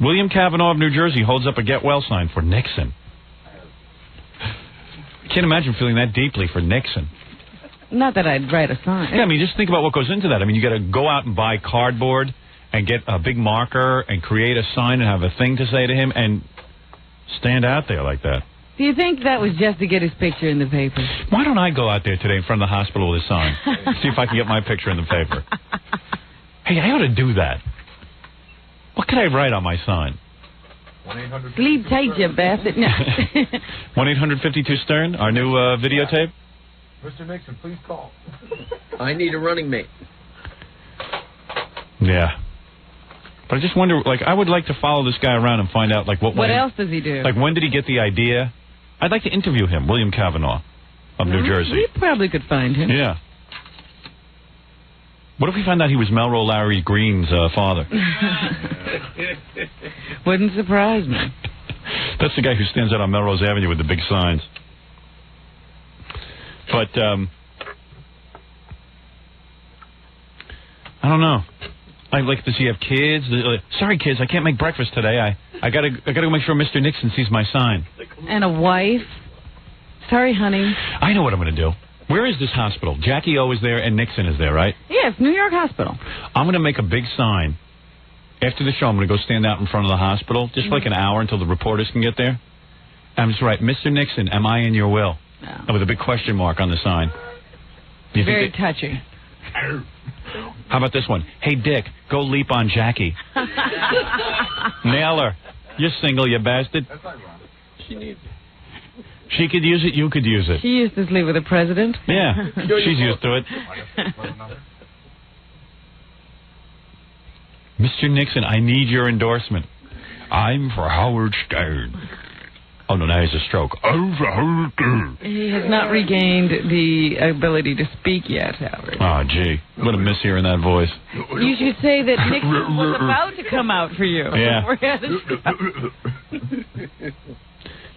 William Kavanaugh of New Jersey holds up a get well sign for Nixon. I can't imagine feeling that deeply for Nixon. Not that I'd write a sign. Yeah, I mean, just think about what goes into that. I mean, you got to go out and buy cardboard and get a big marker and create a sign and have a thing to say to him and stand out there like that. Do you think that was just to get his picture in the paper? Why don't I go out there today in front of the hospital with a sign? See if I can get my picture in the paper. Hey, I ought to do that. What can I write on my sign? Sleep tight, you bastard. No. 1-800-52-STERN, our new videotape. Mr. Nixon, please call. I need a running mate. Yeah. But I just wonder, I would like to follow this guy around and find out, what else does he do? When did he get the idea? I'd like to interview him, William Kavanaugh. of New Jersey. We probably could find him. Yeah. What if we found out he was Melrose Larry Green's father? Wouldn't surprise me. That's the guy who stands out on Melrose Avenue with the big signs. But, I don't know. Does he have kids? Sorry, kids, I can't make breakfast today. I gotta go make sure Mr. Nixon sees my sign. And a wife. Sorry, honey. I know what I'm gonna do. Where is this hospital? Jackie O is there and Nixon is there, right? Yes, New York Hospital. I'm gonna make a big sign. After the show, I'm gonna go stand out in front of the hospital, just for like an hour until the reporters can get there. I'm just right, Mr. Nixon, am I in your will? No. And with a big question mark on the sign. Very touching. How about this one? Hey, Dick, go leap on Jackie. Nail her. You're single, you bastard. That's not wrong. She needs it. She could use it, you could use it. She used to sleep with the president. Yeah, she's used to it. Mr. Nixon, I need your endorsement. I'm for Howard Stern. Oh, no, now he has a stroke. He has not regained the ability to speak yet, Howard. Oh, gee. I'm going to miss hearing that voice. You should say that Nixon was about to come out for you. Yeah.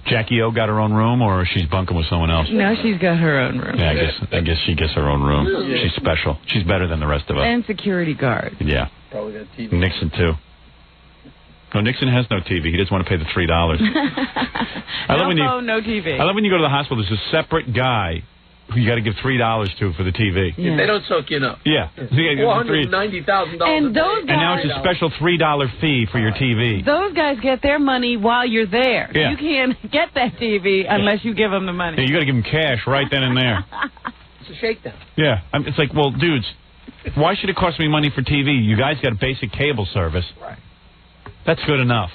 Jackie O got her own room, or she's bunking with someone else? No, she's got her own room. Yeah, I guess she gets her own room. She's special. She's better than the rest of us. And security guard. Yeah. Probably got TV. Nixon, too. No, Nixon has no TV. He doesn't want to pay the $3. No phone, no TV. I love when you go to the hospital, there's a separate guy who you got to give $3 to for the TV. Yeah. They don't soak you up. Yeah. $490,000. And those guys, and now it's a special $3 fee for your TV. Those guys get their money while you're there. Yeah. You can't get that TV unless you give them the money. Yeah, you got to give them cash right then and there. It's a shakedown. Yeah. It's like, well, dudes, why should it cost me money for TV? You guys got a basic cable service. Right. That's good enough.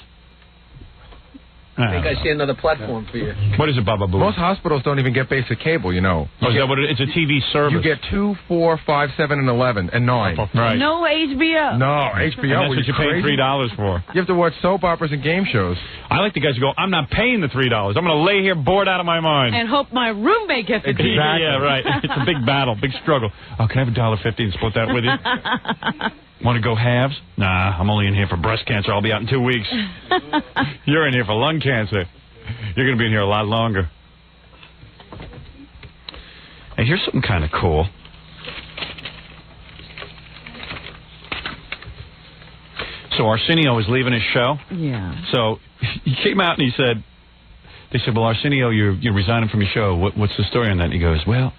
I think I see another platform for you. What is it, Baba Boo? Most hospitals don't even get basic cable, you know. Oh, is that what it's a TV service? You get 2, 4, 5, 7, and 11, and 9. Right. No HBO. No, HBO. And that's what you pay $3 for. You have to watch soap operas and game shows. I like the guys who go, I'm not paying the $3. I'm going to lay here bored out of my mind. And hope my roommate gets a TV. Yeah, right. It's a big battle, big struggle. Oh, can I have $1.50 and split that with you? Want to go halves? Nah, I'm only in here for breast cancer. I'll be out in 2 weeks. You're in here for lung cancer. You're going to be in here a lot longer. Hey, here's something kind of cool. So Arsenio is leaving his show. Yeah. So he came out and he said, they said, well, Arsenio, you're resigning from your show. What's the story on that? And he goes, well,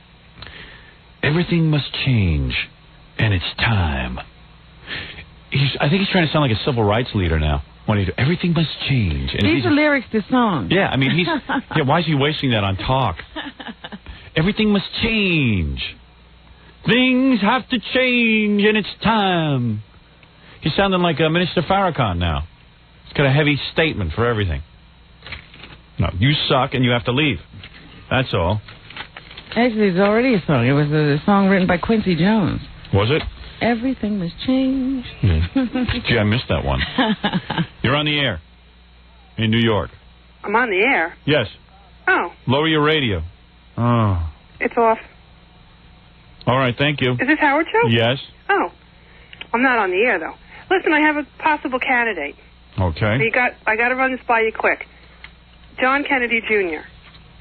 everything must change, and it's time. I think he's trying to sound like a civil rights leader now. Everything must change. And these are lyrics to songs. Yeah, I mean, why is he wasting that on talk? Everything must change. Things have to change, and it's time. He's sounding like Minister Farrakhan now. He's got a heavy statement for everything. No, you suck, and you have to leave. That's all. Actually, it's already a song. It was a song written by Quincy Jones. Was it? Everything must change. Yeah. Gee, I missed that one. You're on the air in New York. I'm on the air? Yes. Oh. Lower your radio. Oh. It's off. All right, thank you. Is this Howard Show? Yes. Oh. I'm not on the air, though. Listen, I have a possible candidate. Okay. I got to run this by you quick. John Kennedy Jr.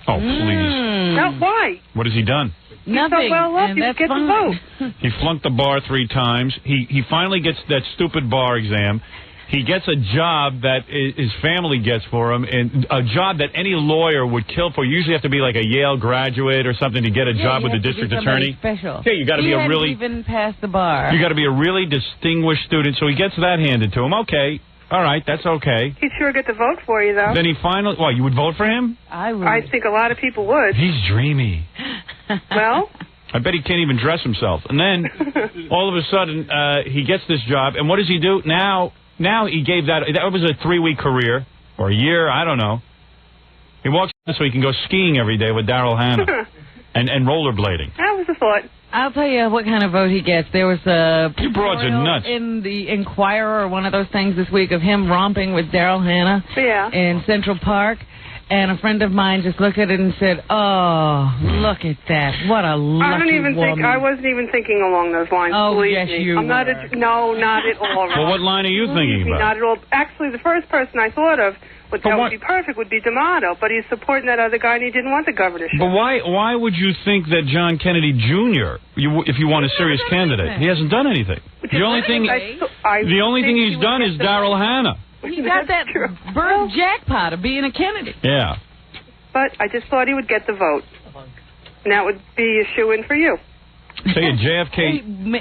Oh, please. No, why? What has he done? Nothing. He's so well loved, you get the vote. He flunked the bar 3 times. He finally gets that stupid bar exam. He gets a job that his family gets for him, and a job that any lawyer would kill for. You usually have to be like a Yale graduate or something to get a job with the district attorney. Special. Yeah, you got to be a really even passed the bar. You got to be a really distinguished student. So he gets that handed to him. Okay, all right, that's okay. He'd sure get the vote for you, though. Then he finally, what? You would vote for him? I would. I think a lot of people would. He's dreamy. Well. I bet he can't even dress himself. And then all of a sudden he gets this job, and what does he do now? Now he gave that was a 3-week career, or a year, I don't know. He walks in so he can go skiing every day with Daryl Hannah and rollerblading. That was a thought. I'll tell you what kind of vote he gets. There was a you broads are nuts. In the Inquirer or one of those things this week of him romping with Daryl Hannah in Central Park. And a friend of mine just looked at it and said, "Oh, look at that! What a lucky woman." I wasn't even thinking along those lines. Oh, believe yes, me. you I'm not. were. No, not at all. Well, what line are you thinking about? Not at all. Actually, the first person I thought of would be perfect would be D'Amato, but he's supporting that other guy, and he didn't want the governorship. But why would you think that John Kennedy Jr., if you want a serious candidate, he hasn't done anything. The only thing he's done is Daryl Hannah. He got that bird jackpot of being a Kennedy. Yeah. But I just thought he would get the vote. And that would be a shoo-in for you. Say a JFK... Hey,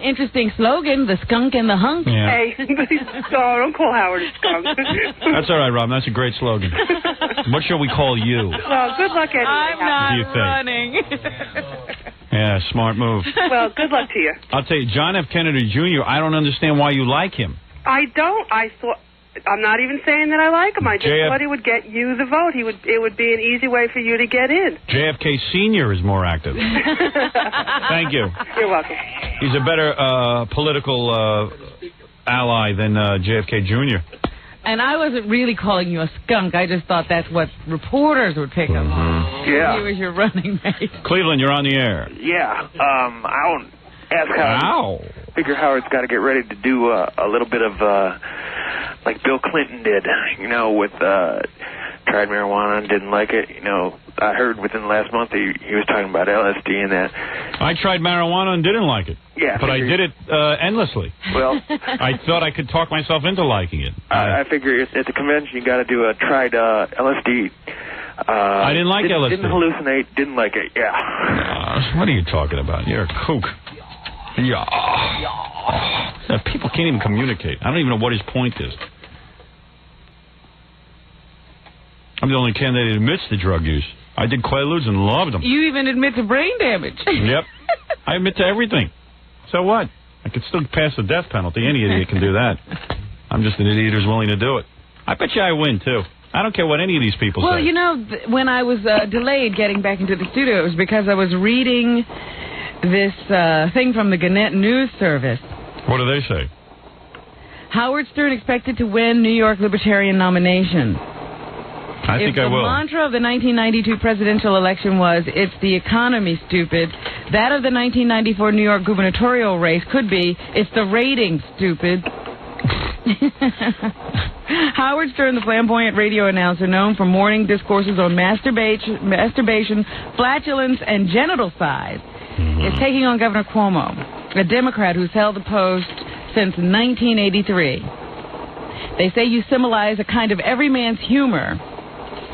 interesting slogan, the skunk and the hunk. Yeah. Hey, don't call Howard a skunk. That's all right, Rob. That's a great slogan. What shall we call you? Well, good luck anyway. I'm not think? running. Yeah, smart move. Well, good luck to you. I'll tell you, John F. Kennedy Jr., I don't understand why you like him. I don't. I'm not even saying that I like him. I just thought he would get you the vote. It would be an easy way for you to get in. JFK Sr. is more active. Thank you. You're welcome. He's a better political ally than JFK Jr. And I wasn't really calling you a skunk. I just thought that's what reporters would pick up on. Yeah. He was your running mate. Cleveland, you're on the air. Yeah. I don't ask how. Figure Howard's got to get ready to do a little bit of like Bill Clinton did, with tried marijuana and didn't like it. I heard within the last month he was talking about LSD and that. I tried marijuana and didn't like it. Yeah. But I did it endlessly. Well, I thought I could talk myself into liking it. I figure at the convention you got to do a tried LSD. I didn't like LSD. Didn't hallucinate, didn't like it, yeah. What are you talking about? You're a kook. Yeah. People can't even communicate. I don't even know what his point is. I'm the only candidate that admits to drug use. I did Quaaludes and loved them. You even admit to brain damage. Yep. I admit to everything. So what? I could still pass the death penalty. Any idiot can do that. I'm just an idiot who's willing to do it. I bet you I win, too. I don't care what any of these people say. Well, when I was delayed getting back into the studio, it was because I was reading this thing from the Gannett News Service. What do they say? Howard Stern expected to win New York Libertarian nomination. I think I will. If the mantra of the 1992 presidential election was, "It's the economy, stupid," that of the 1994 New York gubernatorial race could be, "It's the ratings, stupid." Howard Stern, the flamboyant radio announcer known for morning discourses on masturbation, flatulence, and genital size, is taking on Governor Cuomo, a Democrat who's held the post since 1983. They say you symbolize a kind of everyman's humor,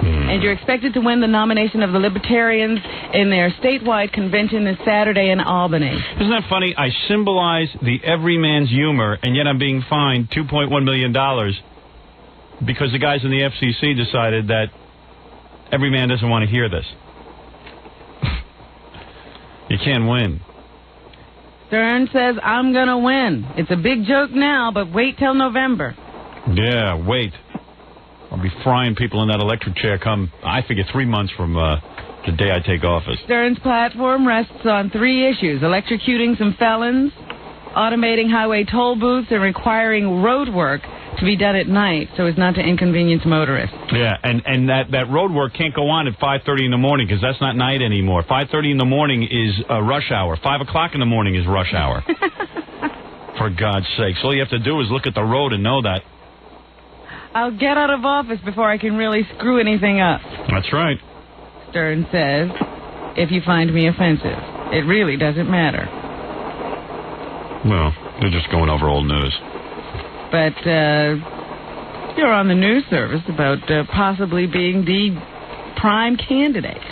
and you're expected to win the nomination of the Libertarians in their statewide convention this Saturday in Albany. Isn't that funny? I symbolize the everyman's humor, and yet I'm being fined $2.1 million because the guys in the FCC decided that every man doesn't want to hear this. You can't win. Stern says, "I'm going to win. It's a big joke now, but wait till November." Yeah, wait. I'll be frying people in that electric chair come, I figure, 3 months from the day I take office. Stern's platform rests on 3 issues: electrocuting some felons, automating highway toll booths, and requiring road work to be done at night so as not to inconvenience motorists. Yeah, and that road work can't go on at 5:30 in the morning because that's not night anymore. 5:30 in the morning is rush hour. 5 o'clock in the morning is rush hour. For God's sakes. All you have to do is look at the road and know that. I'll get out of office before I can really screw anything up. That's right. Stern says, if you find me offensive. It really doesn't matter. Well, they're just going over old news. But you're on the news service about possibly being the prime candidate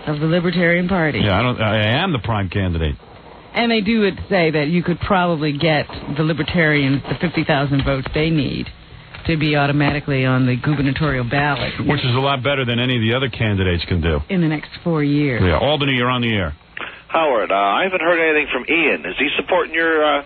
of the Libertarian Party. Yeah, I am the prime candidate. And they do say that you could probably get the Libertarians the 50,000 votes they need to be automatically on the gubernatorial ballot. Which is a lot better than any of the other candidates can do. In the next 4 years. Yeah, Albany, you're on the air. Howard, I haven't heard anything from Ian. Is he supporting your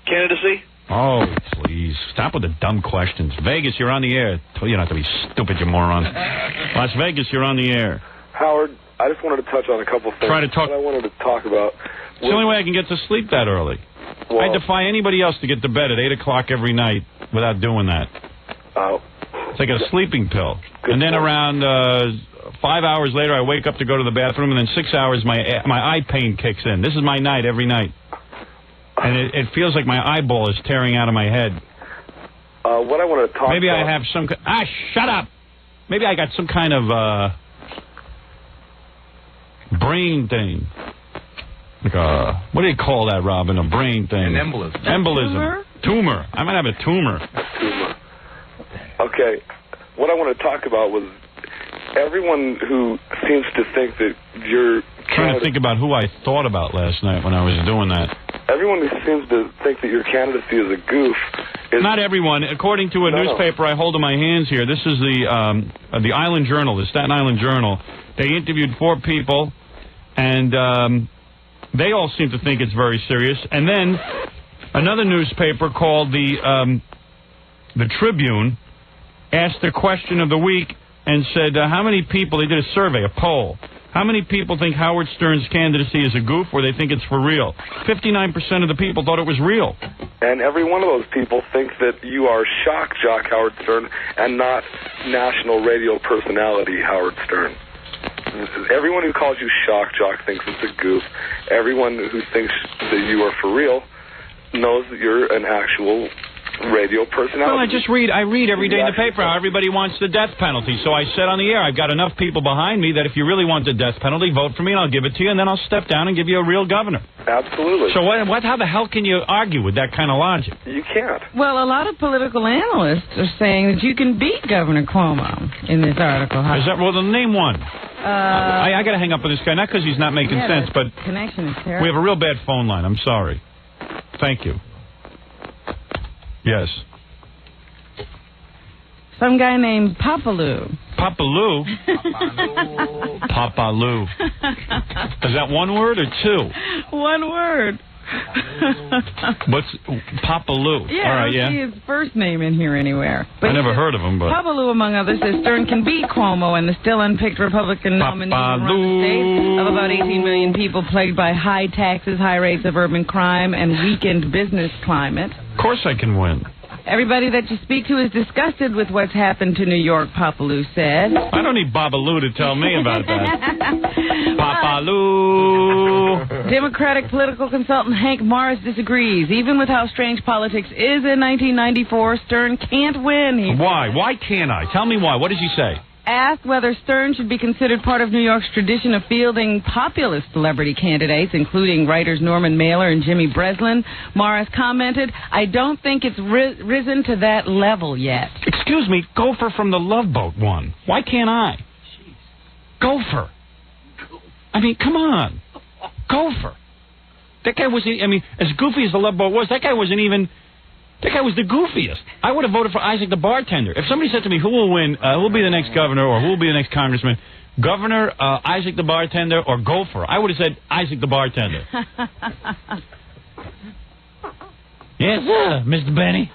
candidacy? Oh, please. Stop with the dumb questions. Vegas, you're on the air. I told you not to be stupid, you moron. Las Vegas, you're on the air. Howard, I just wanted to touch on a couple things. Try to talk. That I wanted to talk about. It's the only way I can get to sleep that early. Well, I defy anybody else to get to bed at 8 o'clock every night without doing that. It's like a sleeping pill. And then around 5 hours later, I wake up to go to the bathroom, and then 6 hours, my eye pain kicks in. This is my night every night. And it feels like my eyeball is tearing out of my head. What I want to talk Maybe about... I have some... shut up! Maybe I got some kind of brain thing. Like what do you call that, Robin? A brain thing. An embolism. Embolism. Tumor. I might have a tumor. Okay. What I want to talk about was everyone who seems to think that you're... Trying to think about who I thought about last night when I was doing that. Everyone who seems to think that your candidacy is a goof is... Not everyone. According to a newspaper I hold in my hands here, this is the Island Journal, the Staten Island Journal. They interviewed 4 people, and they all seem to think it's very serious. And then another newspaper called the Tribune asked the question of the week and said, how many people, they did a survey, a poll, how many people think Howard Stern's candidacy is a goof or they think it's for real? 59% of the people thought it was real. And every one of those people thinks that you are shock jock Howard Stern and not national radio personality Howard Stern. Everyone who calls you shock jock thinks it's a goof. Everyone who thinks that you are for real knows that you're an actual radio personality. Well, I read every day in the paper how everybody wants the death penalty. So I said on the air, I've got enough people behind me that if you really want the death penalty, vote for me and I'll give it to you, and then I'll step down and give you a real governor. Absolutely. So how the hell can you argue with that kind of logic? You can't. Well, a lot of political analysts are saying that you can beat Governor Cuomo in this article. Is that, well, then name one. I got to hang up with this guy, not because he's not making sense, but connection is terrible. We have a real bad phone line. I'm sorry. Thank you. Yes. Some guy named Papaloo. Papaloo? Papaloo. Is that one word or 2? One word. What's Papaloo? Yeah, all right, I don't see his first name in here anywhere. But I never heard of him, but... Papaloo, among others, says Stern can beat Cuomo and the still unpicked Republican nominee to run the state of about 18 million people plagued by high taxes, high rates of urban crime, and weakened business climate. Of course I can win. Everybody that you speak to is disgusted with what's happened to New York, Papaloo said. I don't need Babaloo to tell me about that. Papaloo. Democratic political consultant Hank Morris disagrees. Even with how strange politics is in 1994, Stern can't win. Why? Why can't I? Tell me why. What does he say? Asked whether Stern should be considered part of New York's tradition of fielding populist celebrity candidates, including writers Norman Mailer and Jimmy Breslin, Morris commented, I don't think it's risen to that level yet. Excuse me, Gopher from the Love Boat won. Why can't I? Gopher. I mean, come on. Gopher. That guy was, as goofy as the Love Boat was, that guy was the goofiest. I would have voted for Isaac the bartender. If somebody said to me, who will win, who will be the next governor, or who will be the next congressman, Governor, Isaac the bartender, or Gopher, I would have said Isaac the bartender. Yes, Mr. Benny.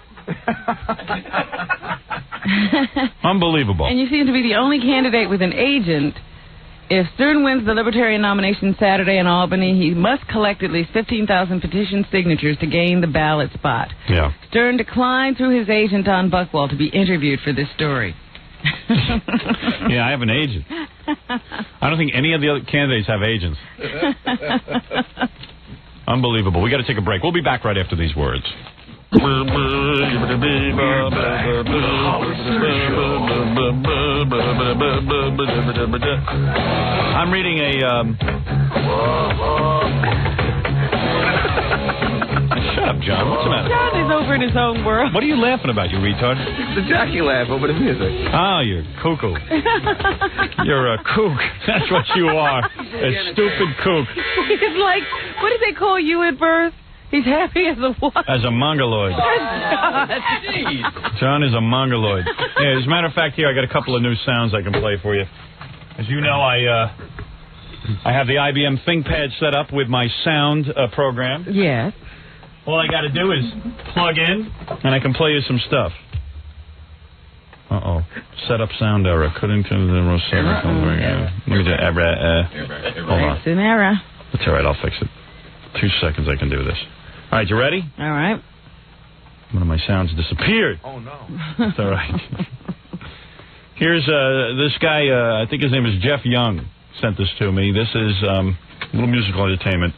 Unbelievable. And you seem to be the only candidate with an agent. If Stern wins the Libertarian nomination Saturday in Albany, he must collect at least 15,000 petition signatures to gain the ballot spot. Yeah. Stern declined through his agent, Don Buchwald, to be interviewed for this story. Yeah, I have an agent. I don't think any of the other candidates have agents. Unbelievable. We got to take a break. We'll be back right after these words. I'm reading Shut up, John. What's the matter? John is over in his own world. What are you laughing about, you retard? It's the Jackie laugh over the music. Oh, you're cuckoo. You're a kook. That's what you are. A stupid kook. He's like, what did they call you at birth? He's happy as a what? As a mongoloid. John is a mongoloid. Yeah, as a matter of fact, here I got a couple of new sounds I can play for you. As you know, I have the IBM ThinkPad set up with my sound program. Yes. All I got to do is plug in, and I can play you some stuff. Uh-oh. Set up sound error. Couldn't do the Roseanne. Let me just hold on. It's an error. That's all right. I'll fix it. 2 seconds. I can do this. All right. You ready? All right. One of my sounds disappeared. Oh no. It's all right. Here's this guy, I think his name is Jeff Young, sent this to me. This is a little musical entertainment.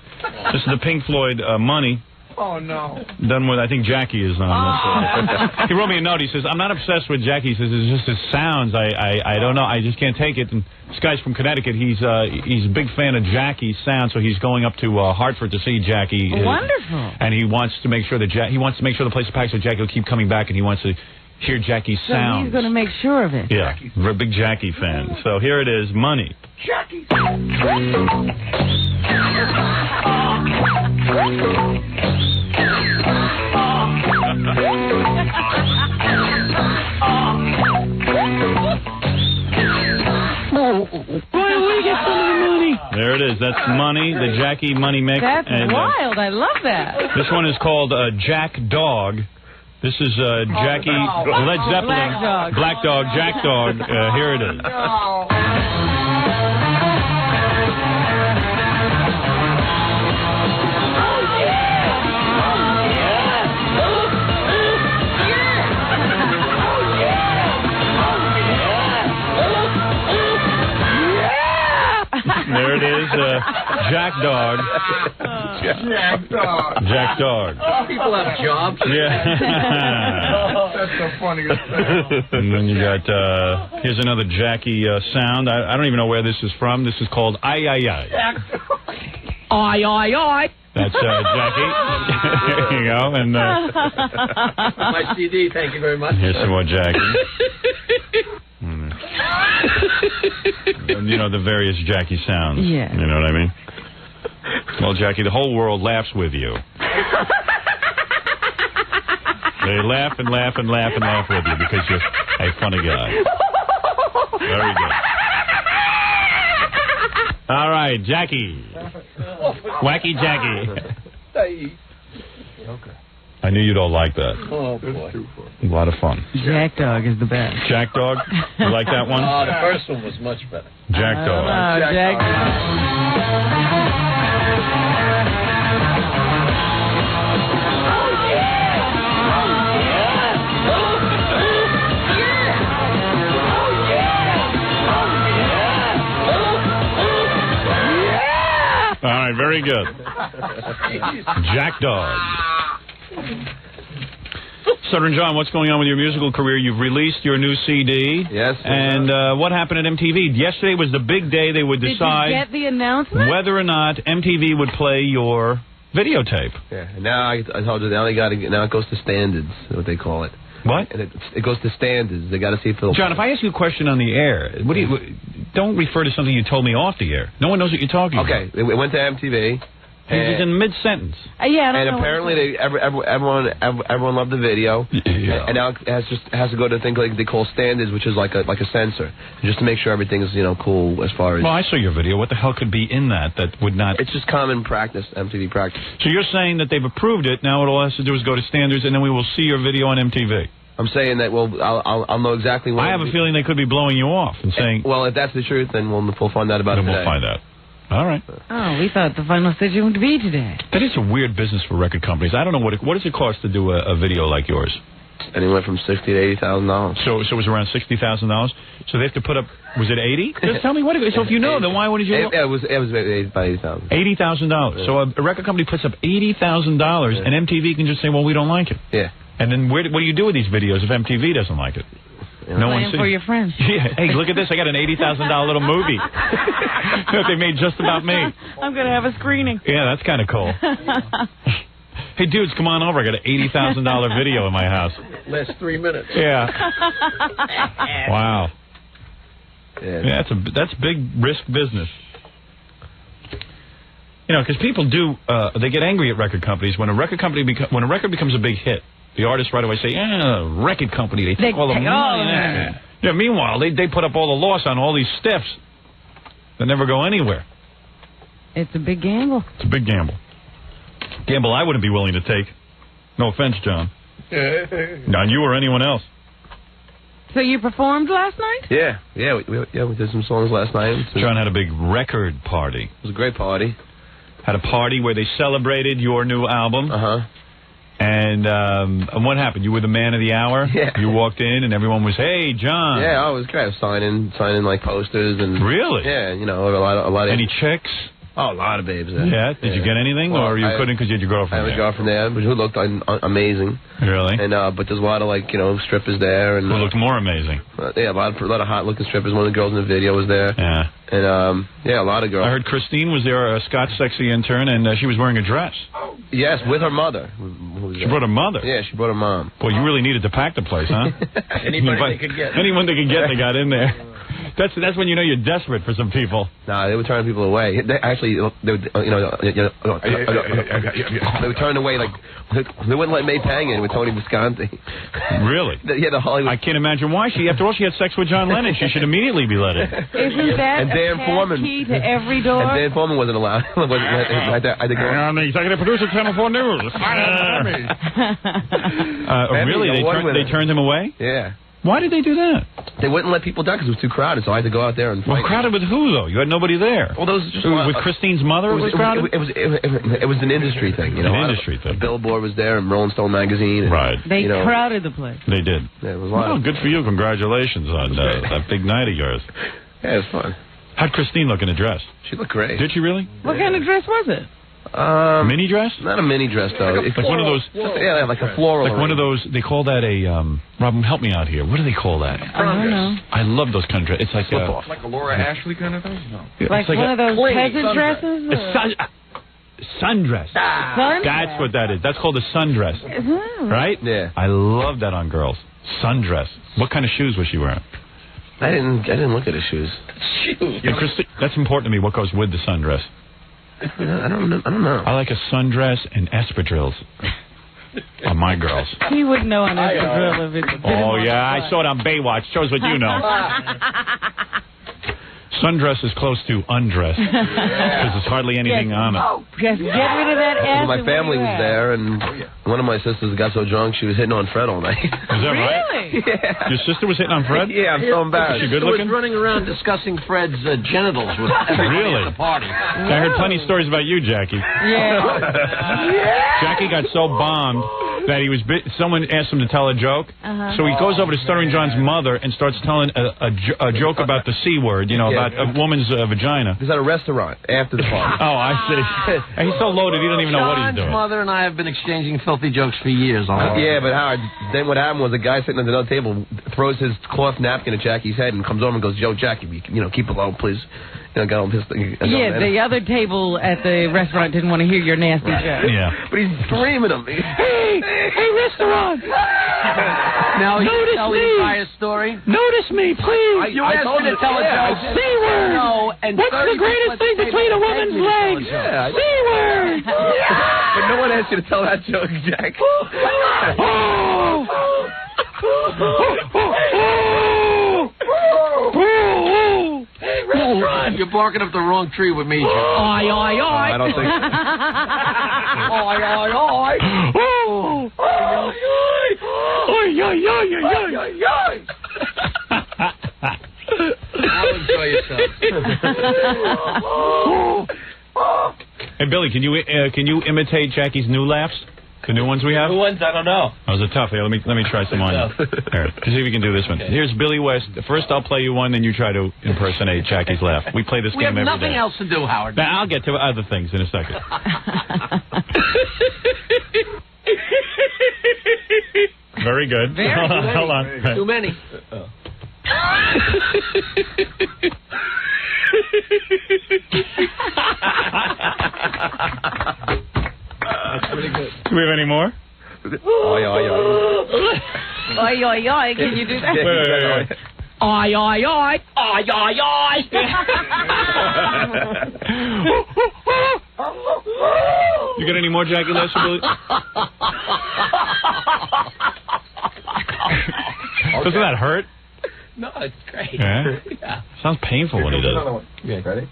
This is the Pink Floyd Money. Oh, no. Done with, I think Jackie is on this. He wrote me a note. He says, I'm not obsessed with Jackie. He says, it's just his sounds. I don't know. I just can't take it. And this guy's from Connecticut. He's a big fan of Jackie's sound, so he's going up to Hartford to see Jackie. Wonderful. And he wants to make sure that the place is packed so Jackie will keep coming back, and he wants to hear Jackie's sound. So he's going to make sure of it. Yeah, we're a big Jackie fan. So here it is, Money. Jackie. There it is. That's Money, the Jackie Money mix. That's and, wild. I love that. This one is called Jack Dog. This is Jackie Led Zeppelin. Black Dog, Jack Dog. Here it is. There it is, Jack Dog. Jack Dog. Jack Dog. People have jobs. Yeah. That's so funny. And then you got, here's another Jackie sound. I don't even know where this is from. This is called Ay Ay Ay. Ay, ay, ay. That's Jackie. There you go. And my CD, thank you very much. Here's some more Jackie. And, you know, the various Jackie sounds. Yeah. You know what I mean? Well, Jackie, the whole world laughs with you. They laugh and laugh and laugh and laugh with you because you're a funny guy. Very good. All right, Jackie. Wacky Jackie. Okay. I knew you'd all like that. Oh, boy. A lot of fun. Jack Dog is the best. Jack Dog? You like that one? Oh, the first one was much better. Jack Dog. Jack Dog. All right, very good. Jack Dog. Southern John, what's going on with your musical career? You've released your new CD. Yes. And what happened at MTV? Yesterday was the big day they would decide Did you get the announcement? whether or not MTV would play your videotape. Yeah. Now I told you now it goes to standards, what they call it. What? And it goes to standards. They got to see if it'll. John, if I ask you a question on the air, don't refer to something you told me off the air. No one knows what you're talking about. Okay. It went to MTV. He was in mid-sentence. Yeah, I don't know. Apparently everyone loved the video. Yeah. And now it has to go to things like they call standards, which is like a censor, just to make sure everything is cool as far as. Well, I saw your video. What the hell could be in that would not? It's just common practice, MTV practice. So you're saying that they've approved it. Now all it has to do is go to standards, and then we will see your video on MTV. I'm saying that. Well, I'll know exactly. I have a feeling they could be blowing you off and saying. Well, if that's the truth, then we'll find out about it. Then we'll find out. All right. Oh, we thought the final decision would be today. That is a weird business for record companies. I don't know what does it cost to do a video like yours? Anywhere from $60,000 to $80,000. So it was around $60,000. So they have to put up. Was it 80? Just tell me what. So if you know, then why wouldn't you? It was about $80,000. $80,000. So a record company puts up $80,000, and MTV can just say, "Well, we don't like it." Yeah. And then what do you do with these videos if MTV doesn't like it? No one sees. For your friends. Yeah. Hey, look at this. I got an $80,000 little movie that they made just about me. I'm going to have a screening. Yeah, that's kind of cool. Hey, dudes, come on over. I got an $80,000 video in my house. Last 3 minutes. Yeah. Wow. Yeah, that's big risk business. You know, because people do they get angry at record companies when a record becomes a big hit. The artists right away say, record company, they take all the money. Yeah, meanwhile, they put up all the loss on all these stiffs that never go anywhere. It's a big gamble. It's a big gamble. Gamble I wouldn't be willing to take. No offense, John. Not you or anyone else. So you performed last night? Yeah, we did some songs last night. John had a big record party. It was a great party. Had a party where they celebrated your new album. Uh-huh. And what happened? You were the man of the hour? Yeah. You walked in and everyone was, hey, John. Yeah, it was great. I was signing like posters and. Really? Yeah, you know, a lot of. Any chicks? Oh, a lot of babes. Yeah. Did you get anything, or you couldn't because you had your girlfriend? I had a girlfriend there, who looked amazing. Really? And but there's a lot of strippers there, and who looked more amazing. Yeah, a lot of hot looking strippers. One of the girls in the video was there. Yeah. And a lot of girls. I heard Christine was there, a Scotch sexy intern, and she was wearing a dress. Yes, with her mother. She brought her mother. Yeah, she brought her mom. Boy, you really needed to pack the place, huh? Anyone they could get. Anyone they could get, they got in there. That's when you know you're desperate for some people. Nah, they were turning people away. They were turning away they wouldn't let May Pang in with Tony Visconti. Really? Yeah, the Hollywood. I can't imagine why. After all, she had sex with John Lennon. She should immediately be let in. Isn't that and Dan Foreman, key to every door? And Dan Foreman wasn't allowed. I'm the executive producer of Channel 4 News. Really? They turned him away? Yeah. Why did they do that? They wouldn't let people down because it was too crowded, so I had to go out there and fight. Well, crowded with who, though? You had nobody there. Well, there was just with Christine's mother. It was crowded. It was an industry thing, you know. An industry thing. Billboard was there, and Rolling Stone magazine. And, right. They crowded the place. They did. Yeah, it was a lot. Good for you. Congratulations on that big night of yours. Yeah, it was fun. How'd Christine look in a dress? She looked great. Did she really? What kind of dress was it? Mini dress? Not a mini dress, though. Like one of those. Yeah, like a floral. Like one of those. They call that a. Robin, help me out here. What do they call that? I don't know. I love those kind of dresses. It's like flip-off. Like a Laura Ashley kind of thing? No. Like one of those peasant dresses? Sundress. That's what that is. That's called a sundress. Right? Yeah. I love that on girls. Sundress. What kind of shoes was she wearing? I didn't look at her shoes. Shoes. Yeah, that's important to me. What goes with the sundress? I don't know. I like a sundress and espadrilles on my girls. He wouldn't know an espadrille if it. Oh yeah, I saw it on Baywatch. Shows what you know. Sundress is close to undress because there's hardly anything on it. Just get rid of that ass. My family was there, and one of my sisters got so drunk she was hitting on Fred all night. Is that right? Really? Yeah. Your sister was hitting on Fred? Yeah, I'm so embarrassed. Is she good looking? Was running around discussing Fred's genitals with everybody at the party. I heard plenty of stories about you, Jackie. Yeah. Jackie got so bombed that he was someone asked him to tell a joke, so he goes over to Stuttering John's mother and starts telling a joke about the C word, you know, about a woman's vagina. He's at a restaurant after the party. Oh, I see. And he's so loaded he doesn't even know what he's doing. John's mother and I have been exchanging filthy jokes for years. Yeah, but Howard, then what happened was a guy sitting at another table throws his cloth napkin at Jackie's head and comes over and goes, "Yo, Jackie, keep it low, please." Got all pissed. Yeah, the other table at the restaurant didn't want to hear your nasty joke. Yeah. But he's screaming at me. Hey, restaurant! Now you tell the entire story. Notice me, please. You asked me to tell a joke. C-word. No, and what's the greatest thing between a woman's legs? Yeah. C-word. But no one asked you to tell that joke, Jack. Hey, restaurant! You're barking up the wrong tree with me, Joe. Oi, oi, oi. I don't think so. Oi, oi, oi. Oi, oi, oi, oi, oi. I'll enjoy yourself. Hey, Billy, can you imitate Jackie's new laughs? The new ones we have? New ones? I don't know. Those are tough. Here, let me try some on you. Here, see if we can do this one. Okay. Here's Billy West. First, I'll play you one, then you try to impersonate Jackie's laugh. We play this game every day. We have nothing else to do, Howard. Now, I'll get to other things in a second. Very good. Hold on. Too many. That's pretty good. Do we have any more? Oi, oi, oi. Oi, oi, oi. Can you do that? Wait. Oi, oi, oi. Oi, oi, oi. You got any more Jackie laughs, Billy? Doesn't that hurt? No, it's great. Yeah? Sounds painful when he does. Another one. Yeah, ready?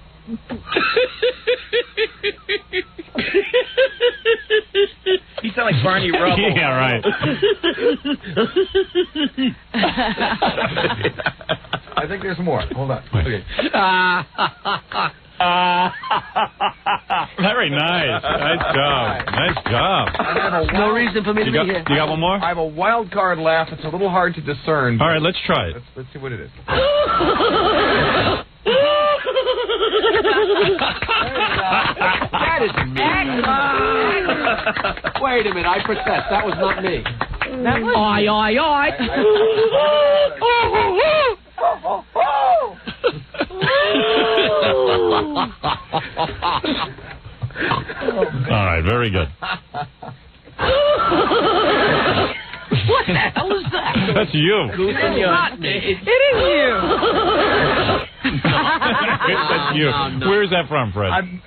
You sound like Barney Rubble. Yeah, right. I think there's more. Hold on. Okay. Very nice. Nice job. Nice job. No reason for me to be here. You got one more? I have a wild card laugh. It's a little hard to discern. All right, let's try it. Let's see what it is. That is me. Wait a minute, I protest. That was not me. That was Oi. All right, very good. What the hell is that? That's you. It's not me. It is you. That's you. No. Where's that from, Fred?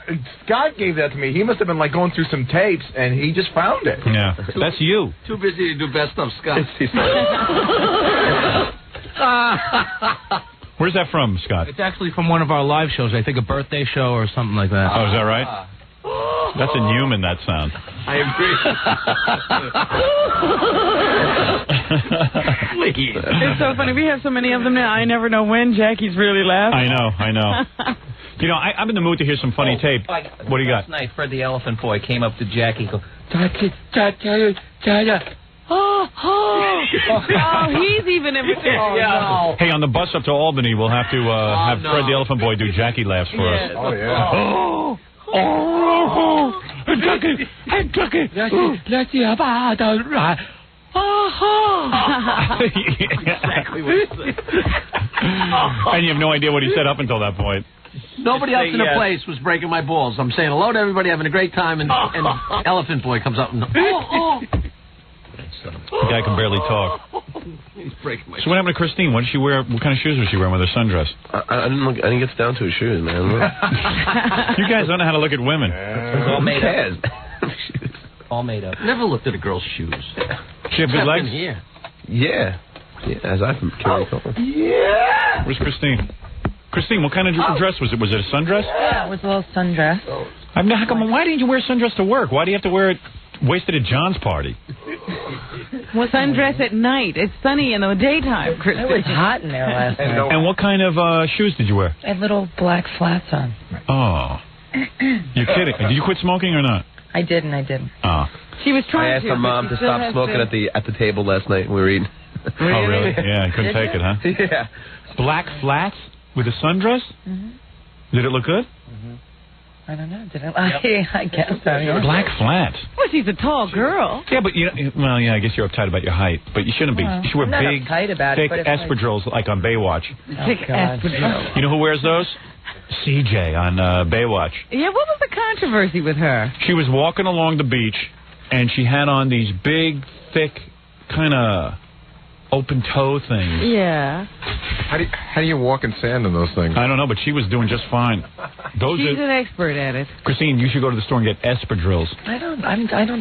Scott gave that to me. He must have been like going through some tapes, and he just found it. Yeah, that's you. Too busy to do best of, Scott. Where's that from, Scott? It's actually from one of our live shows. I think a birthday show or something like that. Oh, is that right? That's inhuman, that sound. I agree. It's so funny. We have so many of them now. I never know when Jackie's really laughing. I know. You know, I'm in the mood to hear some funny tape. What do you got? Last night, Fred the Elephant Boy came up to Jackie. Go, Oh, he's even imitating. No. Hey, on the bus up to Albany, we'll have to have Fred the Elephant Boy do Jackie laughs for us. Oh, yeah. Jackie. Exactly what he said. And you have no idea what he said up until that point. Nobody else in the place was breaking my balls. I'm saying hello to everybody, having a great time, and Elephant Boy comes up and The guy can barely talk. He's breaking my. So what happened to Christine? What did she wear? What kind of shoes was she wearing with her sundress? I didn't get down to her shoes, man. You guys don't know how to look at women. It's all made up. All made up. Never looked at a girl's shoes. She have good legs? Here. Yeah, as I can recall. Yeah. Where's Christine? Christine, what kind of dress was it? Was it a sundress? Yeah, it was a little sundress. Why didn't you wear sundress to work? Why do you have to wear it wasted at John's party? Well, sundress at night. It's sunny in the daytime, Christine. It was hot in there last night. And what kind of shoes did you wear? I had little black flats on. Oh. You're kidding. Did you quit smoking or not? I didn't. Oh. She was trying I asked her mom to stop smoking at the table last night when we were eating. Really? Oh, really? Yeah, I couldn't take it, huh? Yeah. Black flats with a sundress? Mm-hmm. Did it look good? Mm-hmm. I don't know. Did it? I guess so. Yeah. Black flats. Well, she's a tall girl. Yeah, but I guess you're uptight about your height, but you shouldn't be. Well, you should wear I'm not big, uptight about thick it, espadrilles like on Baywatch. Thick espadrilles. You know who wears those? CJ on Baywatch. Yeah, what was the controversy with her? She was walking along the beach, and she had on these big, thick, kind of open-toe things. Yeah. How do you walk in sand in those things? I don't know, but she was doing just fine. She's an expert at it. Christine, you should go to the store and get espadrilles. I don't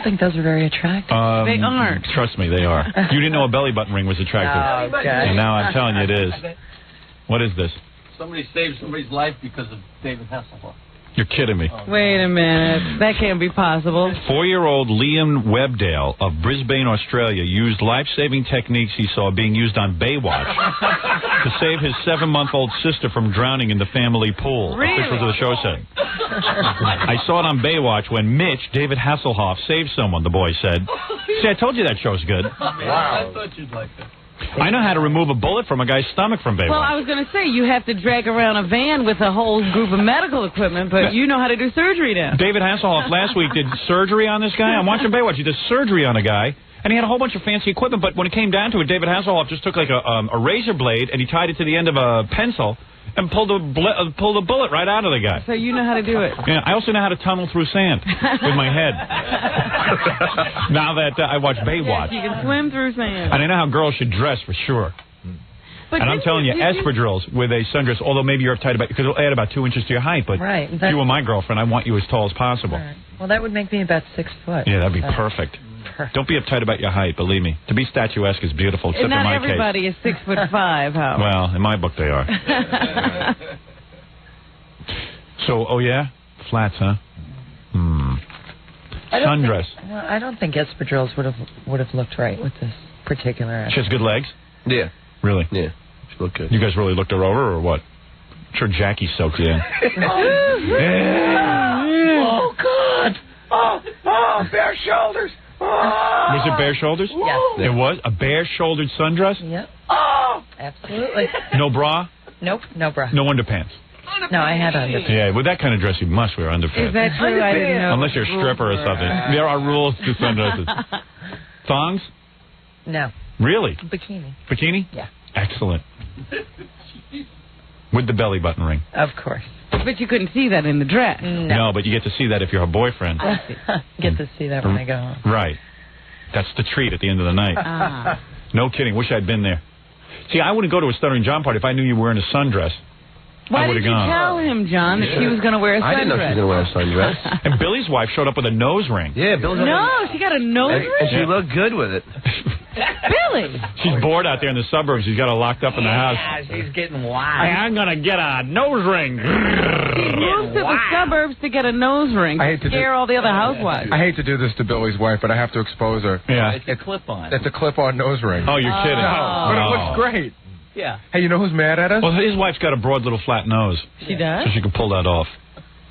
think those are very attractive. They aren't. Trust me, they are. You didn't know a belly button ring was attractive. Oh, okay. And now I'm telling you it is. What is this? Somebody saved somebody's life because of David Hasselhoff. You're kidding me. Wait a minute. That can't be possible. 4-year-old Liam Webdale of Brisbane, Australia, used life-saving techniques he saw being used on Baywatch to save his 7-month-old sister from drowning in the family pool. Really? Officials of the show said. I saw it on Baywatch when Mitch, David Hasselhoff, saved someone, the boy said. See, I told you that show's good. Wow. I thought you'd like that. I know how to remove a bullet from a guy's stomach from Baywatch. Well, I was going to say, you have to drag around a van with a whole group of medical equipment, but you know how to do surgery now. David Hasselhoff last week did surgery on this guy. I'm watching Baywatch. He did surgery on a guy, and he had a whole bunch of fancy equipment, but when it came down to it, David Hasselhoff just took like a razor blade, and he tied it to the end of a pencil, and pulled the bullet right out of the guy. So you know how to do it. Yeah, I also know how to tunnel through sand with my head. Now that I watch Baywatch. Yes, you can swim through sand. And I know how girls should dress for sure. But and I'm telling you, espadrilles with a sundress, although maybe you're uptight about it, because it'll add about 2 inches to your height, but right, if you were my girlfriend, I want you as tall as possible. Right. Well, that would make me about 6 foot. Yeah, that'd be perfect. Don't be uptight about your height, believe me. To be statuesque is beautiful, except in my case. Not everybody is 6'5", Howard. Well, in my book they are. So, oh yeah? Flats, huh? Sundress. I don't think espadrilles would have looked right with this particular. She has good legs? Yeah. Really? Yeah. She looked good. You guys really looked her over, or what? I'm sure Jackie soaked you in. Oh, God. Oh, bare shoulders. Was it bare shoulders? Yes. It was? A bare-shouldered sundress? Yep. Oh, absolutely. No bra? Nope, no bra. No underpants? No, I had underpants. Yeah, with that kind of dress, you must wear underpants. Is that true? I didn't know. Unless you're a stripper or something. There are rules to sundresses. Thongs? No. Really? Bikini. Bikini? Yeah. Excellent. With the belly button ring. Of course. But you couldn't see that in the dress. No, but you get to see that if you're her boyfriend. Get to see that when I go home. Right. That's the treat at the end of the night. No kidding. Wish I'd been there. See, I wouldn't go to a Stuttering John party if I knew you were wearing a sundress. Why did you tell him, John, that she was going to wear a sundress? I didn't know she was going to wear a sundress. And Billy's wife showed up with a nose ring. Yeah, Billy's she got a nose ring? And she looked good with it. Billy! She's bored out there in the suburbs. She's got her locked up in the house. Yeah, she's getting wild. Hey, I'm going to get a nose ring. She moved to the suburbs to get a nose ring to scare all the other housewives. I hate to do this to Billy's wife, but I have to expose her. Yeah. It's a clip-on. It's a clip-on nose ring. Oh, you're kidding. No, but it looks great. Yeah. Hey, you know who's mad at us? Well, his wife's got a broad little flat nose. She does? So she can pull that off.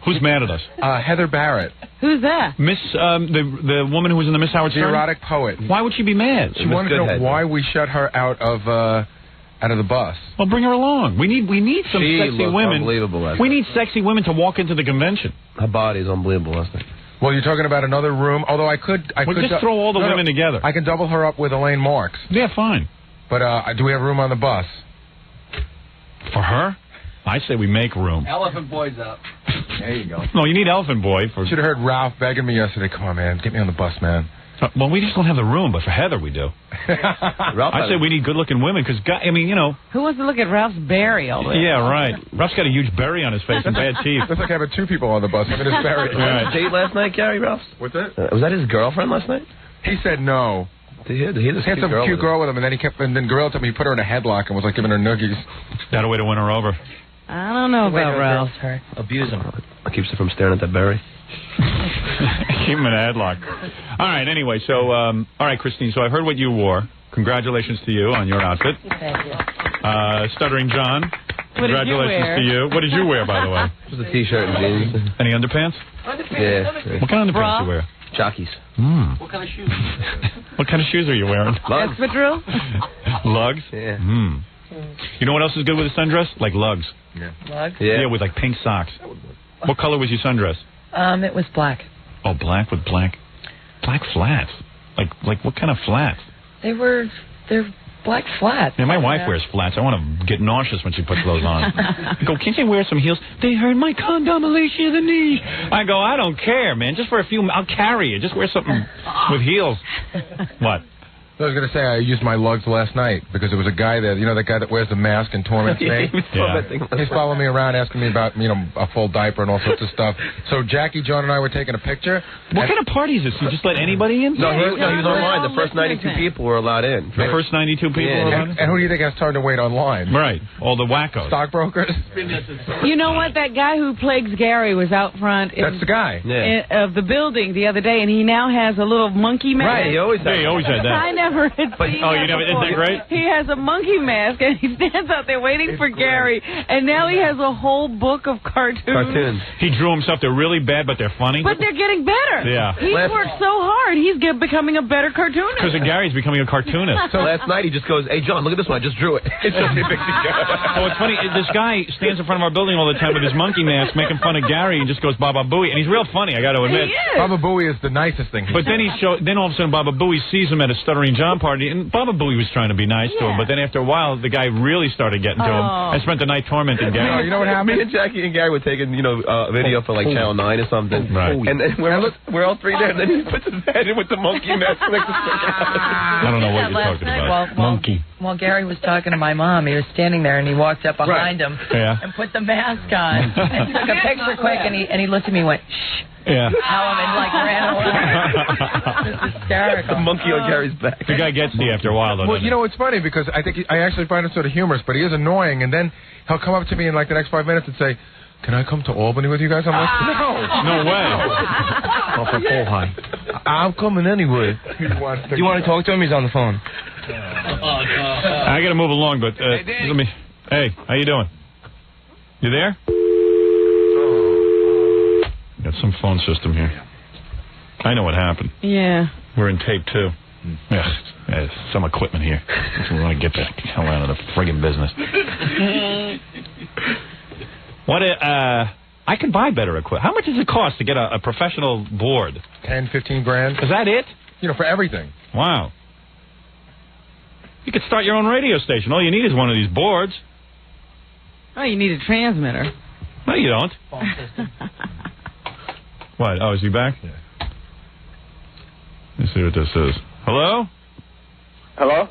Who's mad at us? Heather Barrett. Who's that? Miss, the woman who was in the Miss Howard The Stern? erotic poet. Why would she be mad? She wanted to know why we shut her out of the bus. Well, bring her along. We need some She sexy looked women. unbelievable last We need sexy women to walk into the convention. Her body is unbelievable last night. Well, you're talking about another room. Although I could just throw all the women together. I can double her up with Elaine Marks. Yeah, fine. But do we have room on the bus? For her? I say we make room. Elephant Boy's up. There you go. No, you need Elephant Boy. Should have heard Ralph begging me yesterday. Come on, man. Get me on the bus, man. Well, we just don't have the room, but for Heather we do. I say we need good-looking women, because, I mean, you know. Who wants to look at Ralph's berry all the way? Yeah, right. Ralph's got a huge berry on his face and bad teeth. Looks like having two people on the bus. Having his berry. Right. Date last night, Gary, Ralph's? What's that? Was that his girlfrind last night? He said no. He had some cute girl with him, and then then Gorilla told me he put her in a headlock and was like giving her noogies. That a way to win her over? I don't know about Ralph. Abuse him. Keeps her from staring at that berry. Keep him in a headlock. All right, anyway, so, all right, Christine, so I heard what you wore. Congratulations to you on your outfit. Thank you. Stuttering John. Congratulations to you. What did you wear, by the way? Just a T-shirt and jeans. Any underpants? Yeah. What kind of underpants do you wear? Jockeys. What kind of shoes? What kind of shoes are you wearing? Lugs. Espadrille? Lugs? Yeah. You know what else is good with a sundress? Like lugs. Yeah. Lugs? Yeah, with like pink socks. What color was your sundress? It was black. Oh, black with black flats. Like what kind of flats? They're black flats. Yeah, my wife wears flats. I want to get nauseous when she puts those on. I go, can't you wear some heels? They hurt my condom, Alicia, the knee. I go, I don't care, man. Just for a few, I'll carry you. Just wear something with heels. What? I was going to say I used my lugs last night because there was a guy there, you know, that guy that wears the mask and torments me? He's following me around asking me about, you know, a full diaper and all sorts of stuff. So Jackie, John, and I were taking a picture. What kind of party is this? You just let anybody in? No, he was online. The first 92 people were allowed in. The first 92 people were allowed in? And who do you think has time to wait online? Right. All the wackos. Stockbrokers? You know what? That guy who plagues Gary was out front That's the guy. of the building the other day, and he now has a little monkey mask. Right, he always had that. I never had seen you never, isn't that great? He has a monkey mask, and he stands out there waiting for Gary, and now he has a whole book of cartoons. He drew himself. They're really bad, but they're funny. But they're getting better. Yeah. He's worked so hard. He's becoming a better cartoonist. Because Gary's becoming a cartoonist. So last night he just goes, hey, John, look at this one. I just drew it. It's just a picture. Oh, it's funny. This guy stands in front of our building all the time with his monkey mask making fun of Gary and just goes Baba Booey. And he's real funny, I got to admit. He is. Baba Booey is the nicest thing. But then then all of a sudden Baba Booey sees him at a Stuttering John party, and Baba Booey was trying to be nice to him. But then after a while, the guy really started getting to him and spent the night tormenting Gary. You know what happened? Me and Jackie and Gary were taking, a video for like Channel 9 or something. Right. And then we're all three there, and then he puts his head in with the monkey mask next to I don't know what you're talking about. Monkey. While Gary was talking to my mom, he was standing there, and he walked up behind him and put the mask on and took a picture quick, and he looked at me and went, shh. Yeah. And ran away. It's hysterical. The monkey on Gary's back. The guy gets you after a while, though. Well, you know, it's funny because I think I actually find him sort of humorous, but he is annoying, and then he'll come up to me in like the next 5 minutes and say, can I come to Albany with you guys? I'm like, no way. Off a pole high. I'm coming anyway. Do you want to talk to him? He's on the phone. I got to move along, but let me. Hey, how you doing? You there? Got some phone system here. I know what happened. Yeah. We're in tape 2. Yeah, some equipment here. We want to get the hell out of the friggin' business. I could buy better equipment. How much does it cost to get a professional board? 10, 15 grand. Is that it? For everything. Wow. You could start your own radio station. All you need is one of these boards. Oh, you need a transmitter. No, you don't. What? Oh, is he back? Yeah. Let's see what this is. Hello? Hello?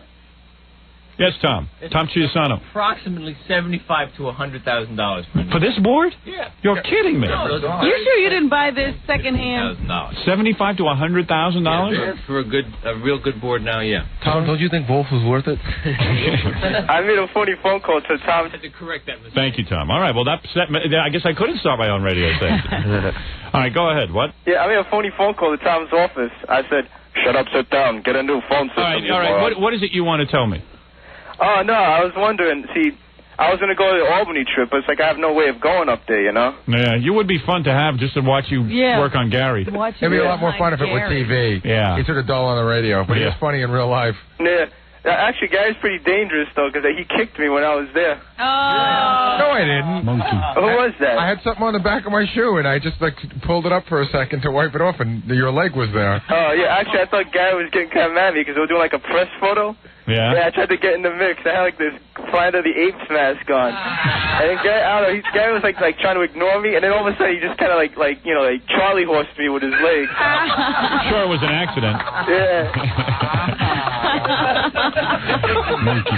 Yes, Tom. Tom Chiusano. Approximately $75,000 to $100,000 for this board? Yeah. You're kidding me. No, you sure you didn't buy this secondhand? $75,000 to $100,000? Yeah, for a real good board now, yeah. Tom, don't you think Wolf was worth it? I made a funny phone call to Tom. I had to correct that mistake. Thank you, Tom. All right, well, I guess I couldn't start my own radio station. All right, go ahead. What? Yeah, I made a phony phone call to Tom's office. I said, shut up, sit down, get a new phone system. All right. What is it you want to tell me? Oh, no, I was wondering, see, I was going to go to the Albany trip, but it's like I have no way of going up there, Yeah, you would be fun to have just to watch you work on Gary. It'd be a lot more fun if it were TV. Yeah. He's sort of dull on the radio, but he's funny in real life. Yeah. Actually, Gary's pretty dangerous, though, because he kicked me when I was there. Oh. No, I didn't. Monkey. Who was that? I had something on the back of my shoe, and I just, pulled it up for a second to wipe it off, and your leg was there. Oh, yeah, actually, I thought Gary was getting kind of mad at me because we were doing, a press photo. Yeah? Yeah, I tried to get in the mix. I had, this Planet of the Apes mask on. And then Gary, I don't know, Gary was, trying to ignore me, and then all of a sudden he just kind of, Charlie horsed me with his legs. Sure, it was an accident. Yeah. Monkey.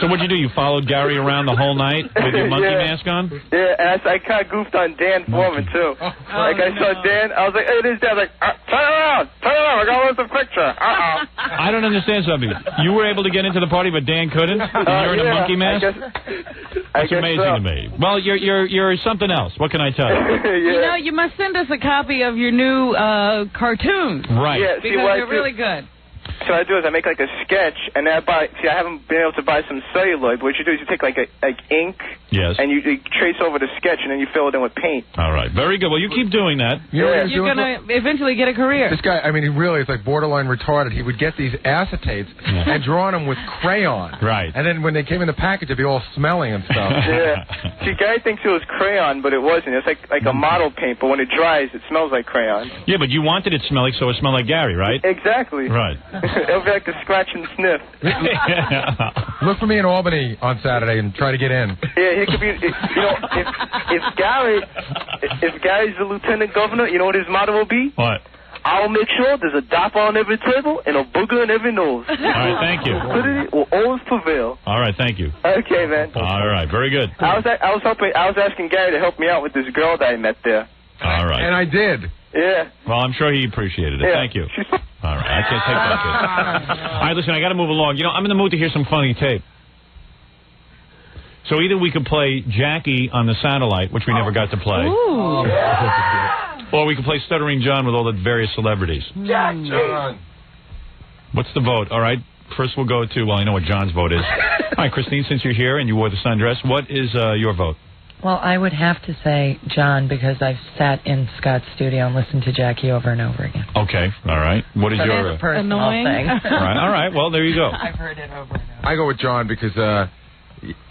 So what'd you do? You followed Gary around the whole night with your monkey mask on? Yeah, and I kind of goofed on Dan Foreman, too. I saw Dan, I was like, hey, there's Dan. I was like, turn around, I got to want the picture. I don't understand something. You were able to get into the party, but Dan couldn't? You're in a monkey mask? That's amazing to me. Well, you're something else. What can I tell you? You must send us a copy of your new cartoons. Right. Yeah, because they're really good. So what I do is I make a sketch, and then I haven't been able to buy some celluloid, but what you do is you take ink, and you trace over the sketch, and then you fill it in with paint. All right, very good. Well, you keep doing that. You're going to eventually get a career. This guy, he really is borderline retarded. He would get these acetates and draw on them with crayon. Right. And then when they came in the package, it'd be all smelly and stuff. Yeah. See, Gary thinks it was crayon, but it wasn't. It's like a model paint, but when it dries, it smells like crayon. Yeah, but you wanted it smelly, so it smelled like Gary, right? Exactly. Right. It'll be like a scratch and sniff. Look for me in Albany on Saturday and try to get in. Yeah, it could be. If Gary's the lieutenant governor, you know what his motto will be? What? I'll make sure there's a dapper on every table and a booger in every nose. All right, thank you. Stupidity will always prevail. All right, thank you. Okay, man. All right, very good. I was asking Gary to help me out with this girl that I met there. All right. And I did. Yeah. Well, I'm sure he appreciated it. Yeah. Thank you. All right, I can't take that kid. All right, listen, I got to move along. I'm in the mood to hear some funny tape. So either we could play Jackie on the satellite, which we never got to play. Ooh. Or we could play Stuttering John with all the various celebrities. John. What's the vote? All right, first we'll go to, I know what John's vote is. All right, Christine, since you're here and you wore the sundress, what is your vote? Well, I would have to say John because I've sat in Scott's studio and listened to Jackie over and over again. Okay, all right. What is your... That's a personal annoying thing. All right, well, there you go. I've heard it over and over. I go with John because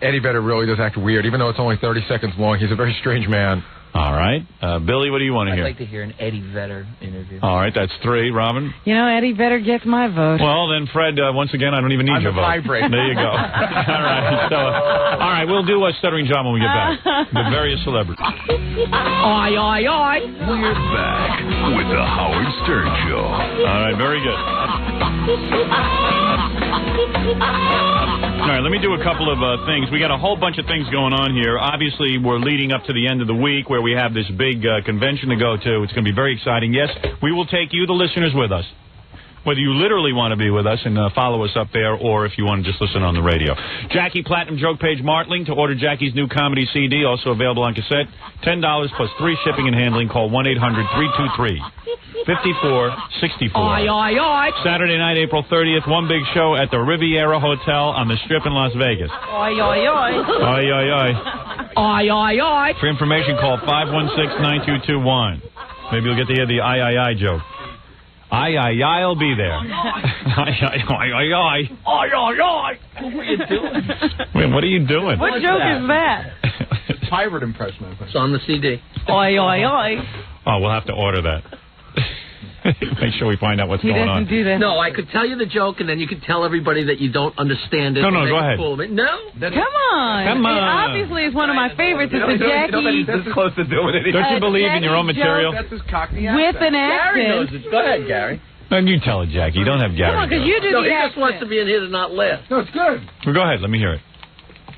Eddie Vedder really does act weird. Even though it's only 30 seconds long, he's a very strange man. All right. Billy, what do you want to hear? I'd like to hear an Eddie Vedder interview. All right, that's 3. Robin? Eddie Vedder gets my vote. Well, then, Fred, once again, I don't even need your vote. Vibrate. There you go. All right, we'll do Stuttering John when we get back. With various celebrities. Oi, oi, oi. We're back with the Howard Stern Show. All right, very good. All right, let me do a couple of things. We got a whole bunch of things going on here. Obviously, we're leading up to the end of the week where we have this big convention to go to. It's going to be very exciting. Yes, we will take you, the listeners, with us. Whether you literally want to be with us and follow us up there, or if you want to just listen on the radio. Jackie Platinum Joke Page Martling to order Jackie's new comedy CD, also available on cassette. $10 plus 3 shipping and handling. Call 1-800-323-5464. Oi, oi, oi. Saturday night, April 30th, one big show at the Riviera Hotel on the Strip in Las Vegas. Oi, oi, oi. Oi, oi, oi. Aye. For information, call 516-9221. Maybe you'll get to hear the I joke. I'll be there. Aye. What are you doing? Wait, what are you doing? What joke is that? Pirate impression, I think. It's on the CD. Aye. Oh, we'll have to order that. Make sure we find out what's going on. He doesn't do that. No, I could tell you the joke, and then you could tell everybody that you don't understand it. No, go ahead. No? Come on. Obviously, it's one of my favorites. It's a Jackie. That's close to doing it. Don't you believe in your own material? That's his cockney With an Gary knows accent. it. Go ahead, Gary. No, you tell it, Jackie. You don't have Gary. Come on, because you do No, the he just wants accent. to be in here to not laugh. No, it's good. Well, go ahead. Let me hear it.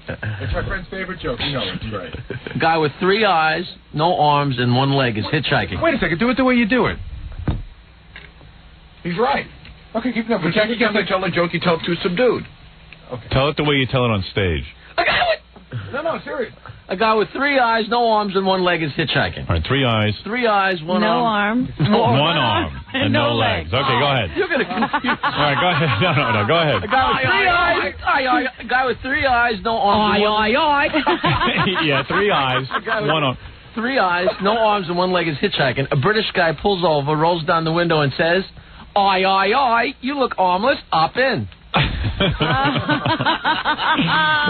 It's my friend's favorite joke. You know it's great. A guy with 3 eyes, no arms, and 1 leg is hitchhiking. Wait a second. Do it the way you do it. He's right. Okay, keep it up. But Jackie can't tell a joke. You tell it too subdued. Okay. Tell it the way you tell it on stage. No, serious. A guy with 3 eyes, no arms, and 1 leg is hitchhiking. All right, 3 eyes. 3 eyes, 1 No arm. arms. One arm. And no legs. Okay, go ahead. You're going to confuse. All right, go ahead. No, go ahead. A guy with 3 eyes. A guy with 3 eyes, no arms. Aye. Yeah, 3 eyes, 1 arm. 3 eyes, no arms, and 1 leg is hitchhiking. A British guy pulls over, rolls down the window, and says, Aye. You look armless. Hop in.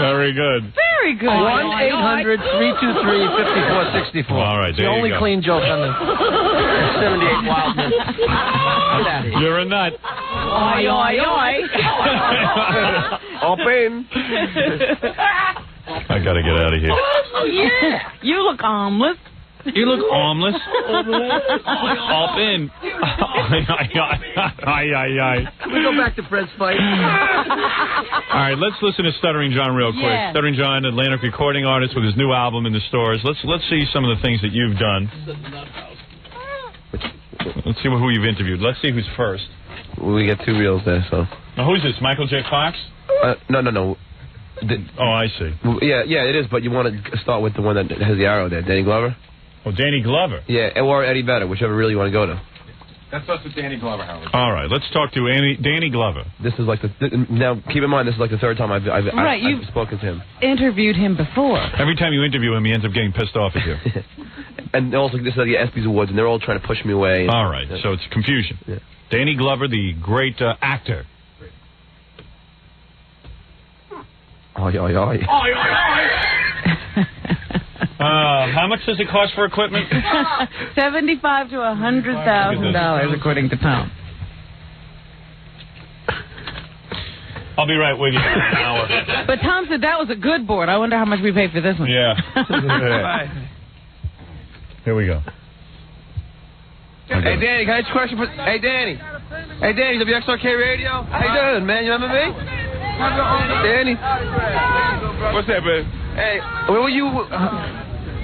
Very good. Very good. 1-800-323-5464. All right, there the you only go. clean joke on the 78 Wild Men. Get out of here. You're a nut. Aye. Hop in. I got to get out of here. Oh, yeah. You look armless. You look armless. Hop in. Aye. Can we go back to Fred's fight? All right, let's listen to Stuttering John real quick. Yeah. Stuttering John, Atlantic recording artist with his new album in the stores. Let's see some of the things that you've done. Let's see who you've interviewed. Let's see who's first. We got 2 reels there, so. Now, who's this? Michael J. Fox? No. Oh, I see. Yeah, it is, but you want to start with the one that has the arrow there, Danny Glover? Oh, Danny Glover. Yeah, or Eddie Vedder, whichever reel you want to go to. That's us with Danny Glover, Howard. All right, let's talk to Danny Glover. This is like now, keep in mind, this is like the 3rd time I've you've spoken to him. Interviewed him before. Every time you interview him, he ends up getting pissed off at you. And also, this is like the ESPYs Awards, and they're all trying to push me away. All right, so it's confusion. Yeah. Danny Glover, the great actor. Aye. How much does it cost for equipment? $75,000 to $100,000, according to Tom. I'll be right with you in an hour. But Tom said that was a good board. I wonder how much we paid for this one. Yeah. Here we go. Hey, Danny, can I ask a question? Hey, Danny, WXRK Radio? How you doing, man? You remember me? Danny? What's that, babe? Hey, where were you?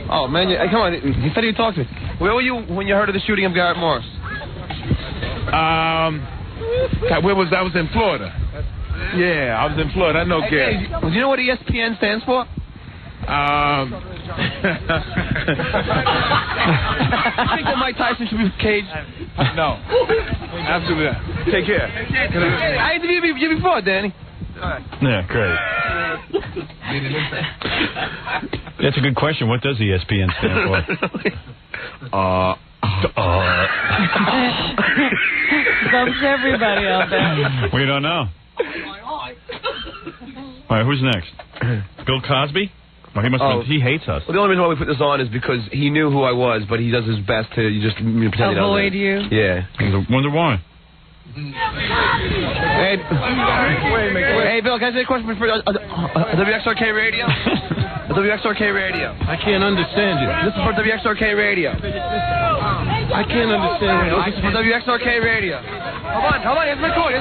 Oh, man, hey, come on. He said he'd talk to me. Where were you when you heard of the shooting of Garrett Morris? Where was I? I was in Florida. Yeah, I was in Florida. I know Garrett. Hey, do you know what ESPN stands for? I think that Mike Tyson should be caged. No. Absolutely not. Take care. I interviewed you before, Danny. Yeah, great. That's a good question. What does ESPN stand for? Bumps everybody out there. We don't know. All right, who's next? Bill Cosby? Well, he hates us. Well, the only reason why we put this on is because he knew who I was, but he does his best to just pretend he doesn't. Avoid you? Yeah. Wonder why. Hey, Bill, can I say a question for WXRK Radio? WXRK Radio. I can't understand you. This is for WXRK Radio. I can't understand you. This is for WXRK Radio. Hold on, it's recorded.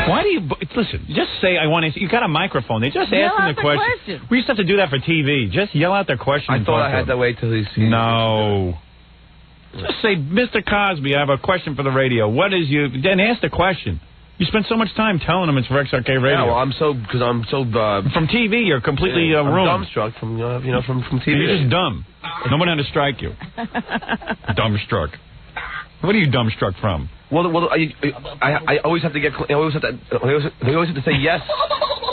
Why do you... Listen, just say, I want to... You got a microphone. They just asked him the question. We used to have to do that for TV. Just yell out their question. I thought I had to wait till he's... No. Just say, Mr. Cosby, I have a question for the radio. What is you... Then ask the question. You spend so much time telling them it's for XRK Radio. Yeah, well, I'm so... From TV, you're completely ruined. I'm dumbstruck from TV. You're just dumb. No one had to strike you. Dumbstruck. What are you dumbstruck from? Well, I always have to get. I always have to say yes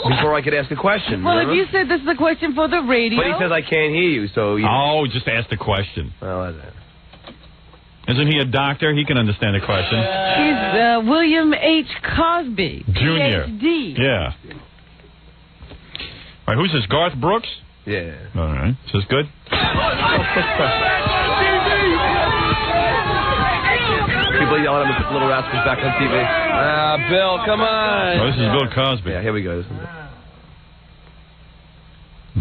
before I could ask a question. Well, remember? if you said this is a question for the radio. But he says I can't hear you, so... Oh, just ask the question. Well, that's it. Isn't he a doctor? He can understand the question. He's William H. Cosby. Jr. PhD. Yeah. All right, who's this, Garth Brooks? Yeah. All right. Is this good? People yelling at me, put Little Rascals back on TV. Bill, come on. Oh, this is Bill Cosby. Yeah, here we go.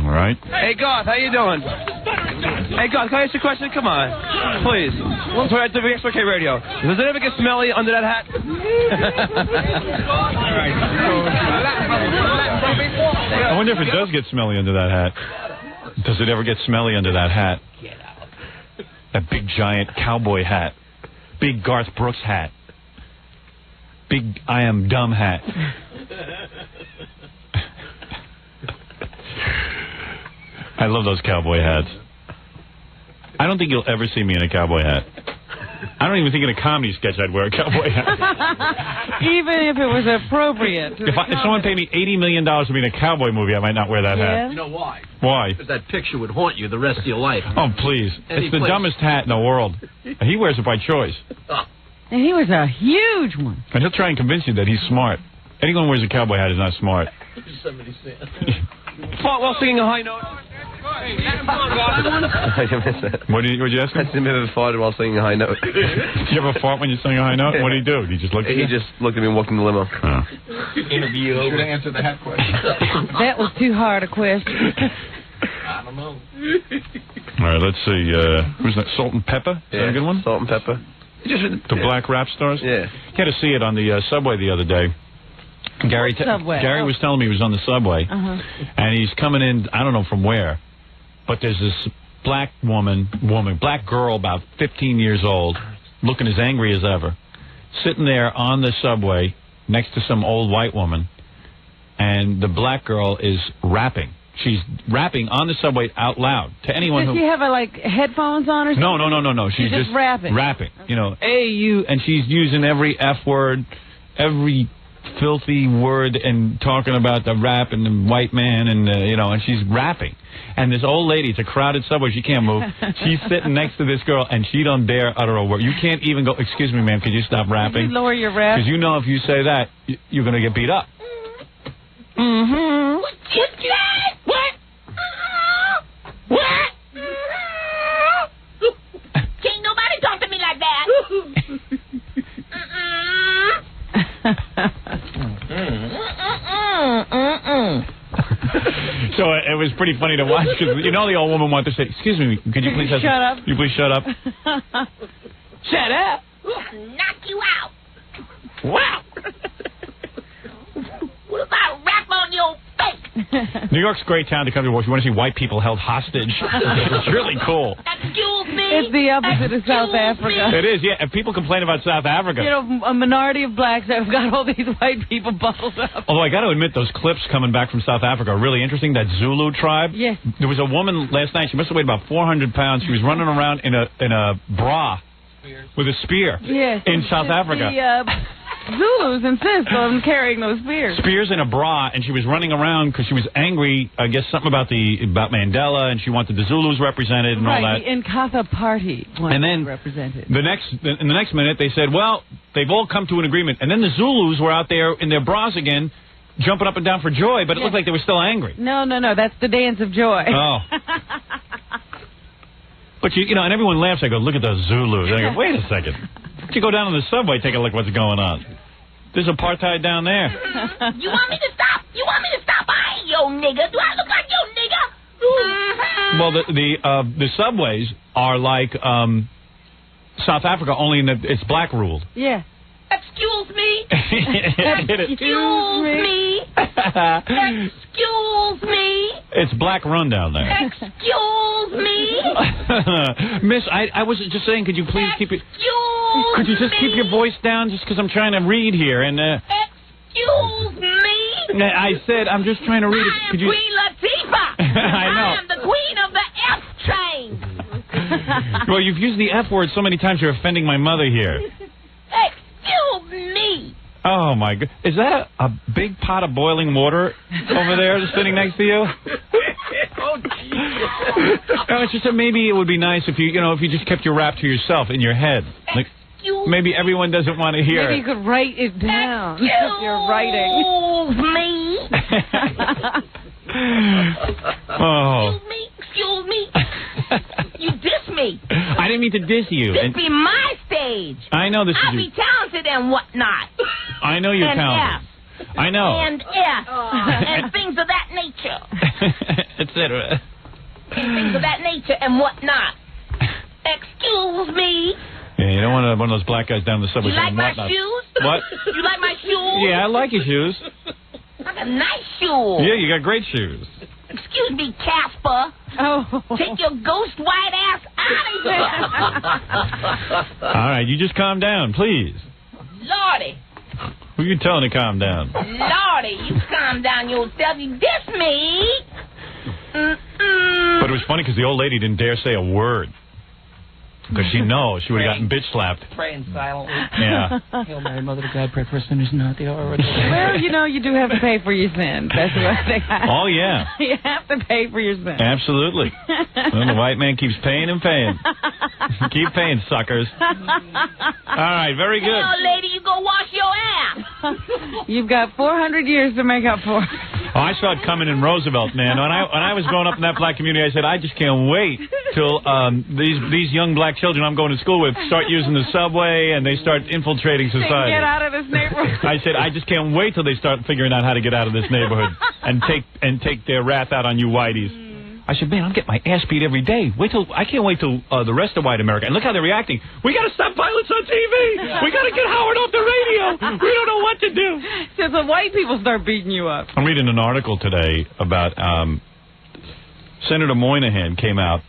All right. Hey, Garth, how you doing? Hey, Garth, can I ask you a question? Come on. Please. Let's try it to XRK Radio. Does it ever get smelly under that hat? I wonder if it does get smelly under that hat. Does it ever get smelly under that hat? That big, giant cowboy hat. Big Garth Brooks hat. Big I am dumb hat. I love those cowboy hats. I don't think you'll ever see me in a cowboy hat. I don't even think in a comedy sketch I'd wear a cowboy hat. Even if it was appropriate. If someone paid me $80 million to be in a cowboy movie, I might not wear that hat. You know why? Why? Because that picture would haunt you the rest of your life. Oh, please. It's the dumbest hat in the world. He wears it by choice. And he was a huge one. And he'll try and convince you that he's smart. Anyone who wears a cowboy hat is not smart. Fought while singing a high note. What'd you ask him? I never farted while singing a high note. Did you ever fart when you sang a high note? What did he do? Did he just look at you? He just looked at me and walked in the limo. Oh. Interview over. Should have answered the hat question. That was too hard a question. I don't know. All right, let's see. Who's that? Salt and Pepper? Is that a good one? Salt and Pepper. The black rap stars? Yeah. Got to see it on the subway the other day. Gary was telling me he was on the subway, and he's coming in, I don't know from where, but there's this black black girl about 15 years old, looking as angry as ever, sitting there on the subway next to some old white woman, and the black girl is rapping. She's rapping on the subway out loud to anyone Does she have headphones on or something? No. She's just rapping. Rapping. You know, hey, you, and she's using every F word, every filthy word, and talking about the rap and the white man, and and she's rapping. And this old lady, it's a crowded subway, she can't move. She's sitting next to this girl, and she don't dare utter a word. You can't even go, excuse me, ma'am, could you stop rapping? Could you lower your rap? Because you know if you say that, you're going to get beat up. Mm-hmm. What? What? Can't nobody talk to me like that. So it was pretty funny to watch, because the old woman wanted to say, excuse me, could you please shut up? You please shut up. Shut up. Knock you out. Wow. What if I rap on your face? New York's a great town to come to watch. You want to see white people held hostage. It's really cool. Excuse me. It's the opposite of South Africa. It is, yeah. And people complain about South Africa. A minority of blacks that have got all these white people bubbled up. Although I got to admit, those clips coming back from South Africa are really interesting. That Zulu tribe. Yes. There was a woman last night. She must have weighed about 400 pounds. She was running around in a bra with a spear. Yes. In South Africa. Zulus insist on carrying those spears. Spears in a bra, and she was running around because she was angry. I guess something about Mandela, and she wanted the Zulus represented and all that. The Inkatha Party wanted to be represented. In the next minute, they said, well, they've all come to an agreement. And then the Zulus were out there in their bras again, jumping up and down for joy, but it looked like they were still angry. No, that's the dance of joy. Oh. But and everyone laughs. I go, look at those Zulus. And I go, wait a second. Why don't you go down on the subway, take a look what's going on? There's apartheid down there. You want me to stop? I ain't your nigga. Do I look like your nigga? Well, the subways are like South Africa, only it's black ruled. Yeah. Excuse me. Excuse me. Excuse me. It's black run down there. Excuse me. Miss, I was just saying, could you please keep it... Could you just keep your voice down, just because I'm trying to read here, and... Excuse me. I said, I'm just trying to read it. Could you... Queen Latifah. I know. I am the queen of the F train. Well, you've used the F word so many times, you're offending my mother here. Excuse me. Oh, my God. Is that a big pot of boiling water over there just sitting next to you? Oh, Jesus. No, it's just that maybe it would be nice if if you just kept your rap to yourself in your head. Like, maybe everyone doesn't want to hear Maybe it. you could write it down if you're writing. Me. Oh. Excuse me. You diss me. I didn't mean to diss you. This be my stage. I know this I is be talented and whatnot. I know you're and talented. I know. And and things of that nature. Etc. And things of that nature and whatnot. Excuse me. Yeah, you don't want one of those black guys down the subway You like saying my whatnot. shoes? What? You like my shoes? Yeah, I like your shoes. I got nice shoes. Yeah, you got great shoes. Excuse me, Casper. Oh. Take your ghost white ass out of here. All right, you just calm down, please. Lordy. Who are you telling to calm down? Lordy, you calm down yourself. You diss me. But it was funny because the old lady didn't dare say a word. Because she knows she would have gotten bitch slapped. Praying silently. Yeah. Hail Mary, Mother of God, pray for us sinners now. They are already. Well, you do have to pay for your sins. That's what they have. Oh, yeah. You have to pay for your sins. Absolutely. Well, the white man keeps paying and paying. Keep paying, suckers. All right, very good. Hell, lady, you go wash your ass. You've got 400 years to make up for. Oh, I saw it coming in Roosevelt, man. When I was growing up in that black community, I said, I just can't wait till these young black children I'm going to school with start using the subway and they start infiltrating society. Get out of this neighborhood. I said, I just can't wait till they start figuring out how to get out of this neighborhood and take their wrath out on you whiteys. I said, man, I'm getting my ass beat every day. I can't wait till the rest of white America. And look how they're reacting. We got to stop violence on TV. We got to get Howard off the radio. We don't know what to do. Since the white people start beating you up. I'm reading an article today about Senator Moynihan came out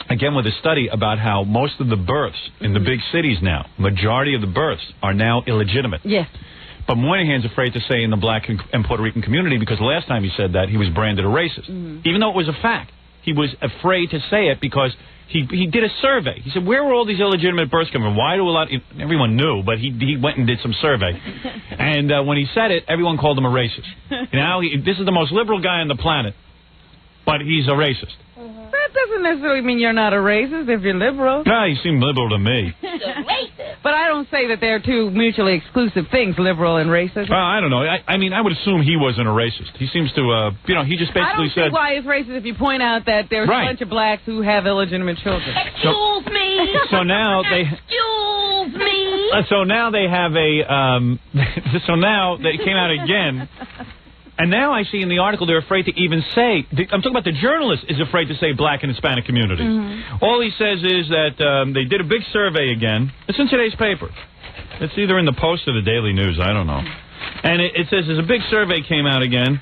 again with a study about how most of the births in the big cities now, majority of the births are now illegitimate. Yes. But Moynihan's afraid to say in the black and Puerto Rican community because the last time he said that, he was branded a racist. Even though it was a fact. He was afraid to say it because he did a survey. He said, where were all these illegitimate births coming from? Why do everyone knew, but he went and did some survey. And when he said it, everyone called him a racist. Now, this is the most liberal guy on the planet, but he's a racist. That doesn't necessarily mean you're not a racist if you're liberal. No, you seem liberal to me. But I don't say that they're two mutually exclusive things, liberal and racist. Well, I don't know. I mean, I would assume he wasn't a racist. He seems to, he just basically said... I don't see why it's racist if you point out that there's a bunch of blacks who have illegitimate children. Excuse me. So now they... Excuse me. So now they have a... so now they came out again... And now I see in the article they're afraid to even say, I'm talking about the journalist is afraid to say black and Hispanic communities. All he says is that they did a big survey again. It's in today's paper. It's either in the Post or the Daily News, I don't know. And it says there's a big survey came out again,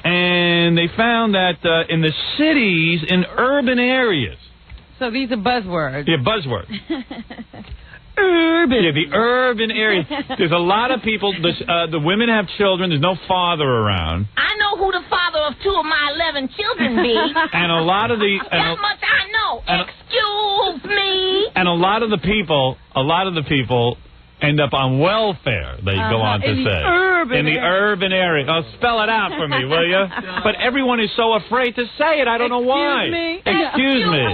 and they found that in the cities, in urban areas. So these are buzzwords. Yeah, buzzwords. Urban. Yeah, the urban area. There's a lot of people. The women have children. There's no father around. I know who the father of 2 of my 11 children be. And a lot of the... that much I know. Excuse me. And a lot of the people end up on welfare, they go on to say. In the urban area. Oh, spell it out for me, will you? But everyone is so afraid to say it. I don't know why. Excuse me.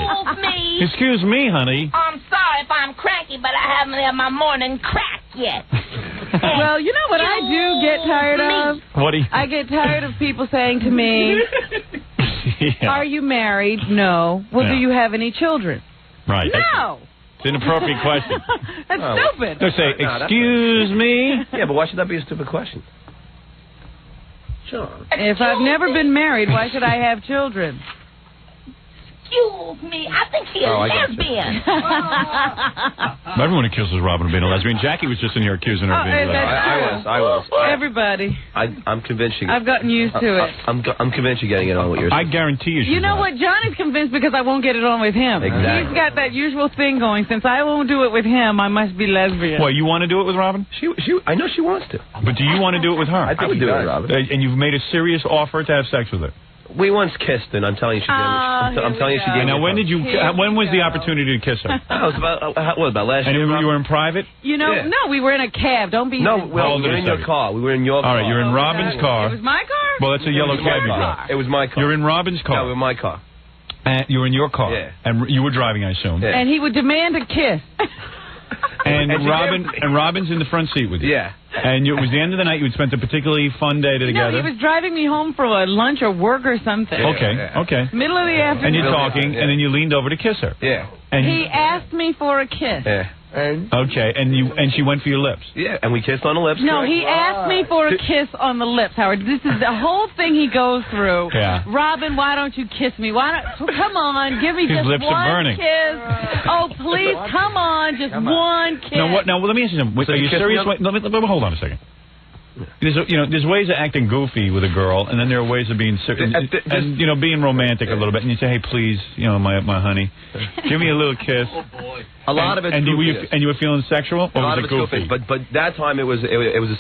Excuse me, honey. I'm sorry if I'm cranky, but I haven't had my morning crack yet. Well, you know what I do get tired of? What do you... I get tired of people saying to me, Are you married? No. Well, do you have any children? Right. No. It's an inappropriate question. That's stupid. They say, excuse me? Yeah, but why should that be a stupid question? Sure. If I've never been married, why should I have children? Excuse me, I think she's a lesbian. Everyone accuses Robin of being a lesbian. Jackie was just in here accusing her of being a lesbian. I was. Everybody. I'm convinced you... I've gotten used to it. I'm convinced you're getting it on with yours. I guarantee you. You know what? Johnny's convinced because I won't get it on with him. Exactly. He's got that usual thing going. Since I won't do it with him, I must be lesbian. Well, you want to do it with Robin? I know she wants to. But do you want to do it with her? I would do it with Robin. And you've made a serious offer to have sex with her? We once kissed, and I'm telling you she did. I'm telling you she did. Now, when was the opportunity to kiss her? That was about last year. And you were in private? No, we were in a cab. Don't be... No, we were in your car. We were in your car. All right, you're in Robin's car. It was my car? Well, that's a yellow cab you drive. It was my car. You're in Robin's car. No, it was my car. And you were in your car. Yeah. And you were driving, I assume. And he would demand a kiss. And Robin's in the front seat with you. Yeah. And it was the end of the night. You had spent a particularly fun day together. No, he was driving me home for a lunch or work or something. Okay. Middle of the afternoon. And you're talking, and then you leaned over to kiss her. Yeah. And he asked me for a kiss. Yeah. Okay, and she went for your lips. Yeah, and we kissed on the lips. No, he asked me for a kiss on the lips, Howard. This is the whole thing he goes through. Yeah. Robin, why don't you kiss me? Come on, give me His just lips are one burning. kiss. Oh, please, come on, just one kiss. Now, let me ask you something. Are you serious? Hold on a second. There's ways of acting goofy with a girl, and then there are ways of being serious, and being romantic a little bit. And you say, "Hey, please, my honey, give me a little kiss." Oh boy. A lot of it. And you were feeling sexual, or was it goofy? But that time it was a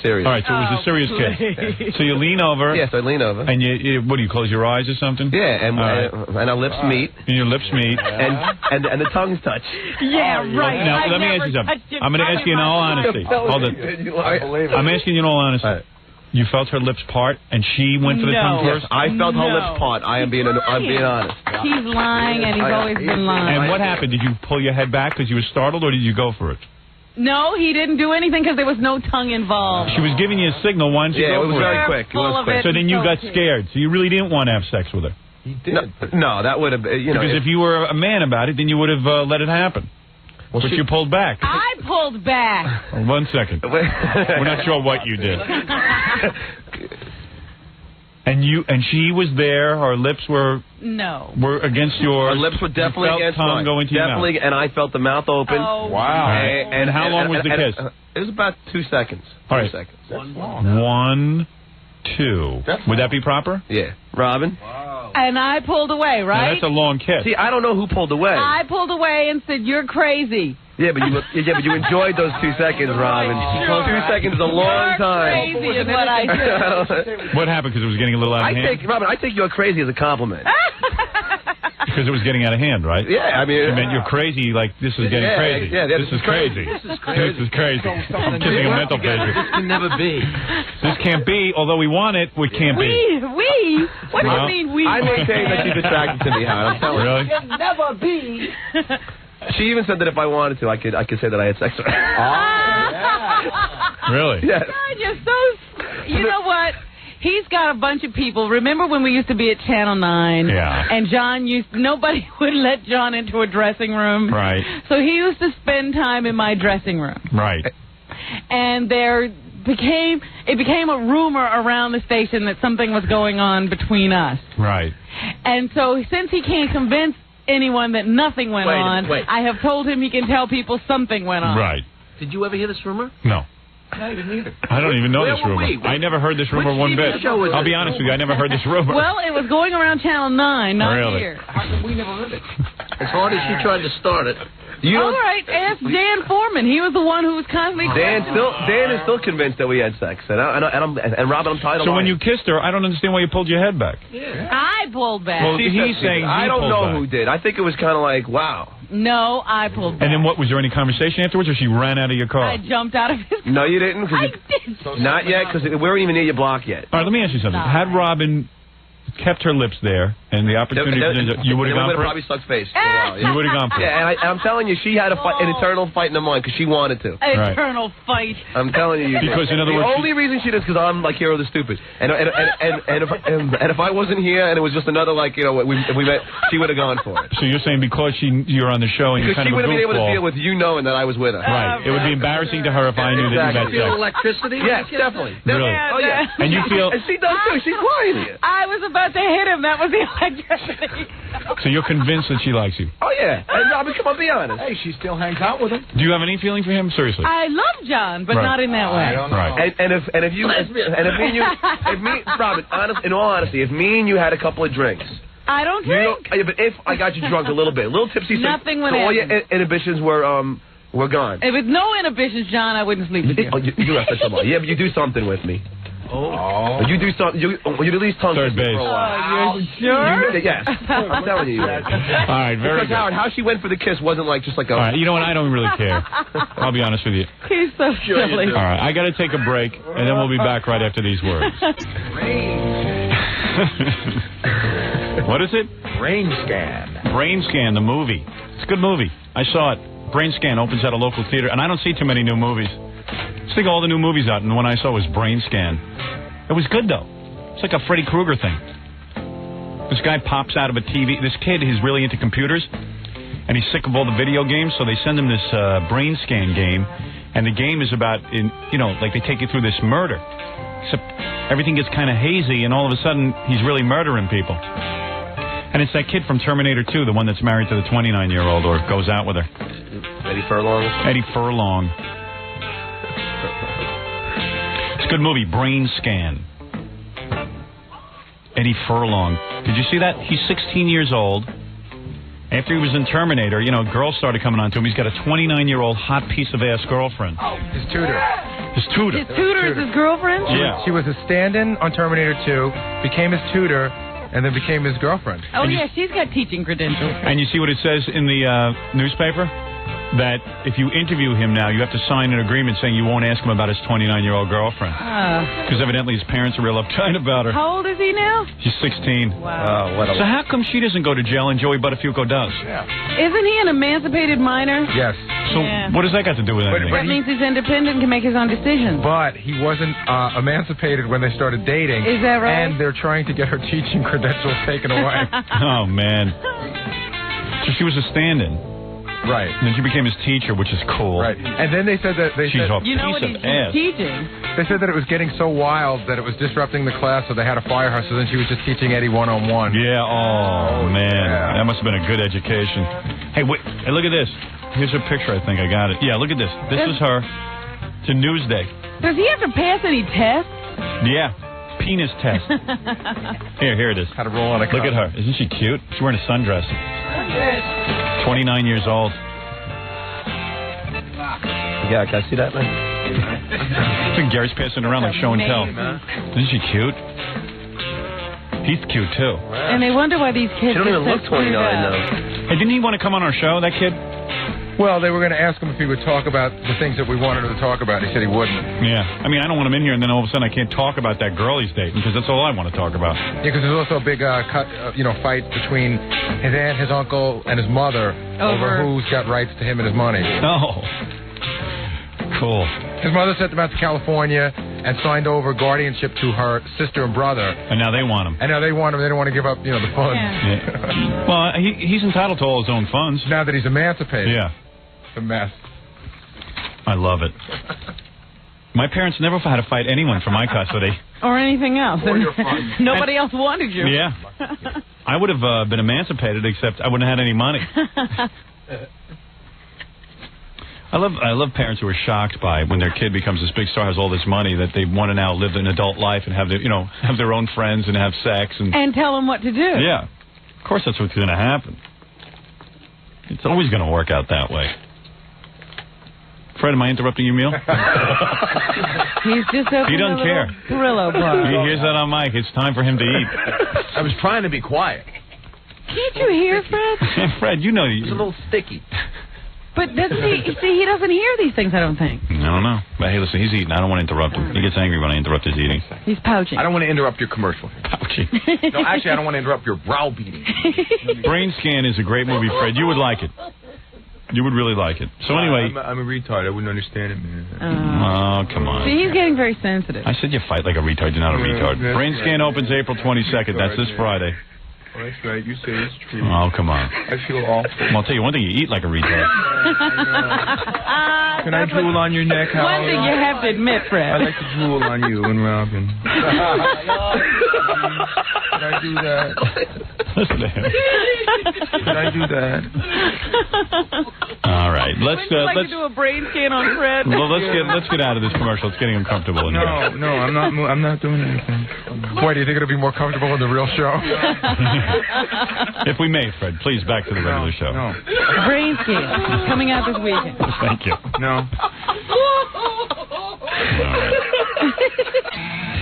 serious. All right, so it was a serious kiss. Yeah. So you lean over. Yes, I lean over. And what do you close your eyes or something? Yeah, and our lips meet. And your lips meet. and the tongues touch. Yeah, right. Now let me ask you something. I'm going to ask you in all honesty. Hold it. I'm asking you in all honesty. You felt her lips part, and she went for the tongue first? Yes, I felt her lips part. I'm being honest. He's lying, and he's always been lying. And what happened? Did you pull your head back because you were startled, or did you go for it? No, he didn't do anything because there was no tongue involved. She was giving you a signal. Why didn't you go for it? Yeah, it was very quick. It was quick. So then you got scared. So you really didn't want to have sex with her? He did. No, that would have been, Because if you were a man about it, then you would have let it happen. Well, but you pulled back. I pulled back. 1 second. We're not sure what you did. And she was there. Her lips were against yours. Her lips were definitely against mine. Going to definitely, and I felt the mouth open. Oh, wow! And how long was the kiss? It was about 2 seconds. 2 seconds. 1, 2. Would that be proper? Yeah. Robin. And I pulled away, right? Now, that's a long kiss. See, I don't know who pulled away. I pulled away and said, "You're crazy." Yeah, but you enjoyed those 2 seconds, Robin. Sure. 2 seconds is a long time. Crazy is what I said. What happened? Because it was getting a little out of hand? Robin, I take you're crazy as a compliment. Because it was getting out of hand, right? Yeah, I mean... It meant you're crazy, like, this is getting crazy. Yeah, this is crazy. This is crazy. This is crazy. I'm kissing a mental picture. This can never be. This can't be, although we want it, it can't be. We? What do you mean we? I maintain that she's attracted to me, Howard. I'm telling you. Really? It can never be. She even said that if I wanted to, I could say that I had sex with her. Really? Yes. God, you're so... You know what? He's got a bunch of people. Remember when we used to be at Channel 9? Yeah. And nobody would let John into a dressing room. Right. So he used to spend time in my dressing room. Right. And it became a rumor around the station that something was going on between us. Right. And so since he can't convince anyone that nothing went on, I have told him he can tell people something went on. Right. Did you ever hear this rumor? No. Not even either. I don't even know Where this were rumor. we? I never heard this rumor one bit. I'll be honest with you, I never heard this rumor. Well, it was going around Channel 9, not really? here. How come we never heard it? As hard as she tried to start it. All right, ask Dan Foreman. He was the one who was constantly... Dan is still convinced that we had sex. And Robin, I'm tired of So when you kissed her, I don't understand why you pulled your head back. Yeah. I pulled back. Well, he's saying I don't know who did. I think it was kind of like, wow. No, I pulled back. And then what, was there any conversation afterwards, or she ran out of your car? I jumped out of his car. No, you didn't? I did. Not yet, because we weren't even near your block yet. All right, let me ask you something. Had Robin kept her lips there, and the opportunity, you would have gone for it? Probably sucked face for a while. You would have gone for it. Yeah, and I'm telling you, she had an eternal fight in her mind because she wanted to. Eternal fight. I'm telling you. Because in other words, the only reason she does because I'm like Hero the Stupid, and if I wasn't here and it was just another if we met, she would have gone for it. So you're saying because you're on the show and you're kind of a goofball. Because she wouldn't be able to deal with you knowing that I was with her. Right. It would be embarrassing to her if I knew that you had sex. Feel electricity? Yes, definitely. Really? Oh yeah. And you feel? And she does too. She's quiet here. I was about to hit him. That was the electricity. So you're convinced that she likes you? Oh yeah. And Robin, come on, be honest. Hey, she still hangs out with him. Do you have any feeling for him? Seriously? I love John, but not in that way. I don't know. Right. And if Robin, in all honesty, if me and you had a couple of drinks. I don't drink. But if I got you drunk a little bit, a little tipsy, nothing would so all happen. your inhibitions were gone. If with no inhibitions, John, I wouldn't sleep with you. You have such a lot. Yeah, but you do something with me. Oh. But you do something. You at least tongue third base. For a while. You're sure? Yes. I'm telling you. All right, very because good. Howard, how she went for the kiss wasn't like just like a. All right, you know what? I don't really care. I'll be honest with you. He's so silly. All right, I got to take a break, and then we'll be back right after these words. What is it? Brain Scan. Brain Scan, the movie. It's a good movie. I saw it. Brain Scan opens at a local theater, and I don't see too many new movies. Let's think of all the new movies out, and the one I saw was Brain Scan. It was good, though. It's like a Freddy Krueger thing. This guy pops out of a TV. This kid is really into computers, and he's sick of all the video games, so they send him this Brain Scan game, and the game is about, like they take you through this murder. Except everything gets kind of hazy, and all of a sudden, he's really murdering people. And it's that kid from Terminator 2, the one that's married to the 29-year-old or goes out with her. Eddie Furlong? Eddie Furlong. It's a good movie, Brain Scan. Eddie Furlong. Did you see that? He's 16 years old. After he was in Terminator, girls started coming on to him. He's got a 29-year-old hot piece of ass girlfriend. His tutor. His tutor. His tutor is his girlfriend? Yeah. She was a stand-in on Terminator 2, became his tutor, and then became his girlfriend. Oh, yeah, she's got teaching credentials. And you see what it says in the newspaper? That if you interview him now, you have to sign an agreement saying you won't ask him about his 29-year-old girlfriend. Because evidently his parents are real uptight about her. How old is he now? She's 16. Wow. So how come she doesn't go to jail and Joey Buttafuoco does? Yeah. Isn't he an emancipated minor? Yes. So what does that got to do with anything? That means he's independent and can make his own decisions. But he wasn't emancipated when they started dating. Is that right? And they're trying to get her teaching credentials taken away. Oh, man. So she was a stand-in. Right. And then she became his teacher, which is cool. Right. And then they said that she's a you know piece what of he's ass. teaching? They said that it was getting so wild that it was disrupting the class, so they had to fire her. So then she was just teaching Eddie one-on-one. Yeah. Oh man, yeah. That must have been a good education. Hey, wait. Hey, look at this. Here's her picture. I think I got it. Yeah. Look at this. This is her. To Newsday. Does he have to pass any tests? Yeah. Penis test. Here it is. How to roll on a cup. Look at her. Isn't she cute? She's wearing a sundress. 29 years old. Yeah, can I see that, man? I think Gary's passing around like show and tell. Isn't she cute? He's cute, too. And they wonder why these kids She don't even are look so 29, screwed up. though. Hey, didn't he want to come on our show, that kid? Well, they were going to ask him if he would talk about the things that we wanted him to talk about. He said he wouldn't. Yeah. I mean, I don't want him in here, and then all of a sudden I can't talk about that girl he's dating, because that's all I want to talk about. Yeah, because there's also a big fight between his aunt, his uncle, and his mother over who's got rights to him and his money. Oh. Cool. His mother sent him out to California and signed over guardianship to her sister and brother. And now they want him. And now they want him. They don't want to give up, the funds. Yeah. Well, he's entitled to all his own funds. Now that he's emancipated. Yeah. It's a mess. I love it. My parents never had to fight anyone for my custody. Or anything else. Or your funds. Nobody else wanted you. Yeah. I would have been emancipated, except I wouldn't have had any money. I love parents who are shocked by when their kid becomes this big star, has all this money, that they want to now live an adult life and have their own friends and have sex and tell them what to do. Yeah, of course that's what's going to happen. It's always going to work out that way. Fred, am I interrupting your meal? He's just opened He doesn't care. Brillo bar. He hears that on mic. It's time for him to eat. I was trying to be quiet. Can't you hear, Fred? Fred, It's a little sticky. But doesn't he? See, he doesn't hear these things, I don't think. I don't know. But hey, listen, he's eating. I don't want to interrupt him. He gets angry when I interrupt his eating. He's pouching. I don't want to interrupt your commercial. Pouching. No, actually, I don't want to interrupt your browbeating. Brain Scan is a great movie, Fred. You would like it. You would really like it. So anyway... I'm a retard. I wouldn't understand it, man. Oh, come on. See, he's getting very sensitive. I said you fight like a retard. You're not a retard. Brain Scan opens April 22nd. That's this Friday. Oh, that's right. You say it's true. Oh, come on. I feel awful. Well, I'll tell you one thing. You eat like a retard. Can I drool on your neck, Howard? One thing you have to admit, Fred. I'd like to drool on you and Robin. Can I do that? Listen to him. Can I do that? All right. Let's do a brain scan on Fred. Well, let's get out of this commercial. It's getting uncomfortable in here. No, I'm not doing anything. Boy, do you think it'll be more comfortable in the real show? If we may, Fred, please back to the regular show. No. Brain scan coming out this weekend. Thank you. No.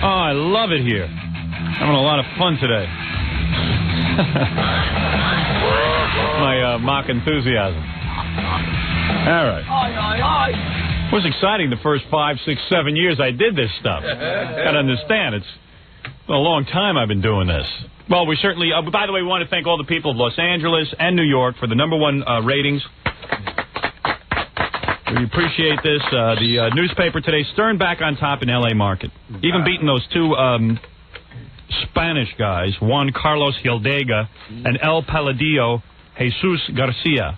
All right. Oh, I love it here. Having a lot of fun today. My mock enthusiasm. All right. It was exciting the first 5, 6, 7 years I did this stuff. Gotta understand, it's a long time I've been doing this. Well, we certainly, by the way, we want to thank all the people of Los Angeles and New York for the #1 ratings. We appreciate this. The newspaper today, Stern back on top in L.A. market. Even beating those two Spanish guys, Juan Carlos Gildega and El Paladillo Jesus Garcia.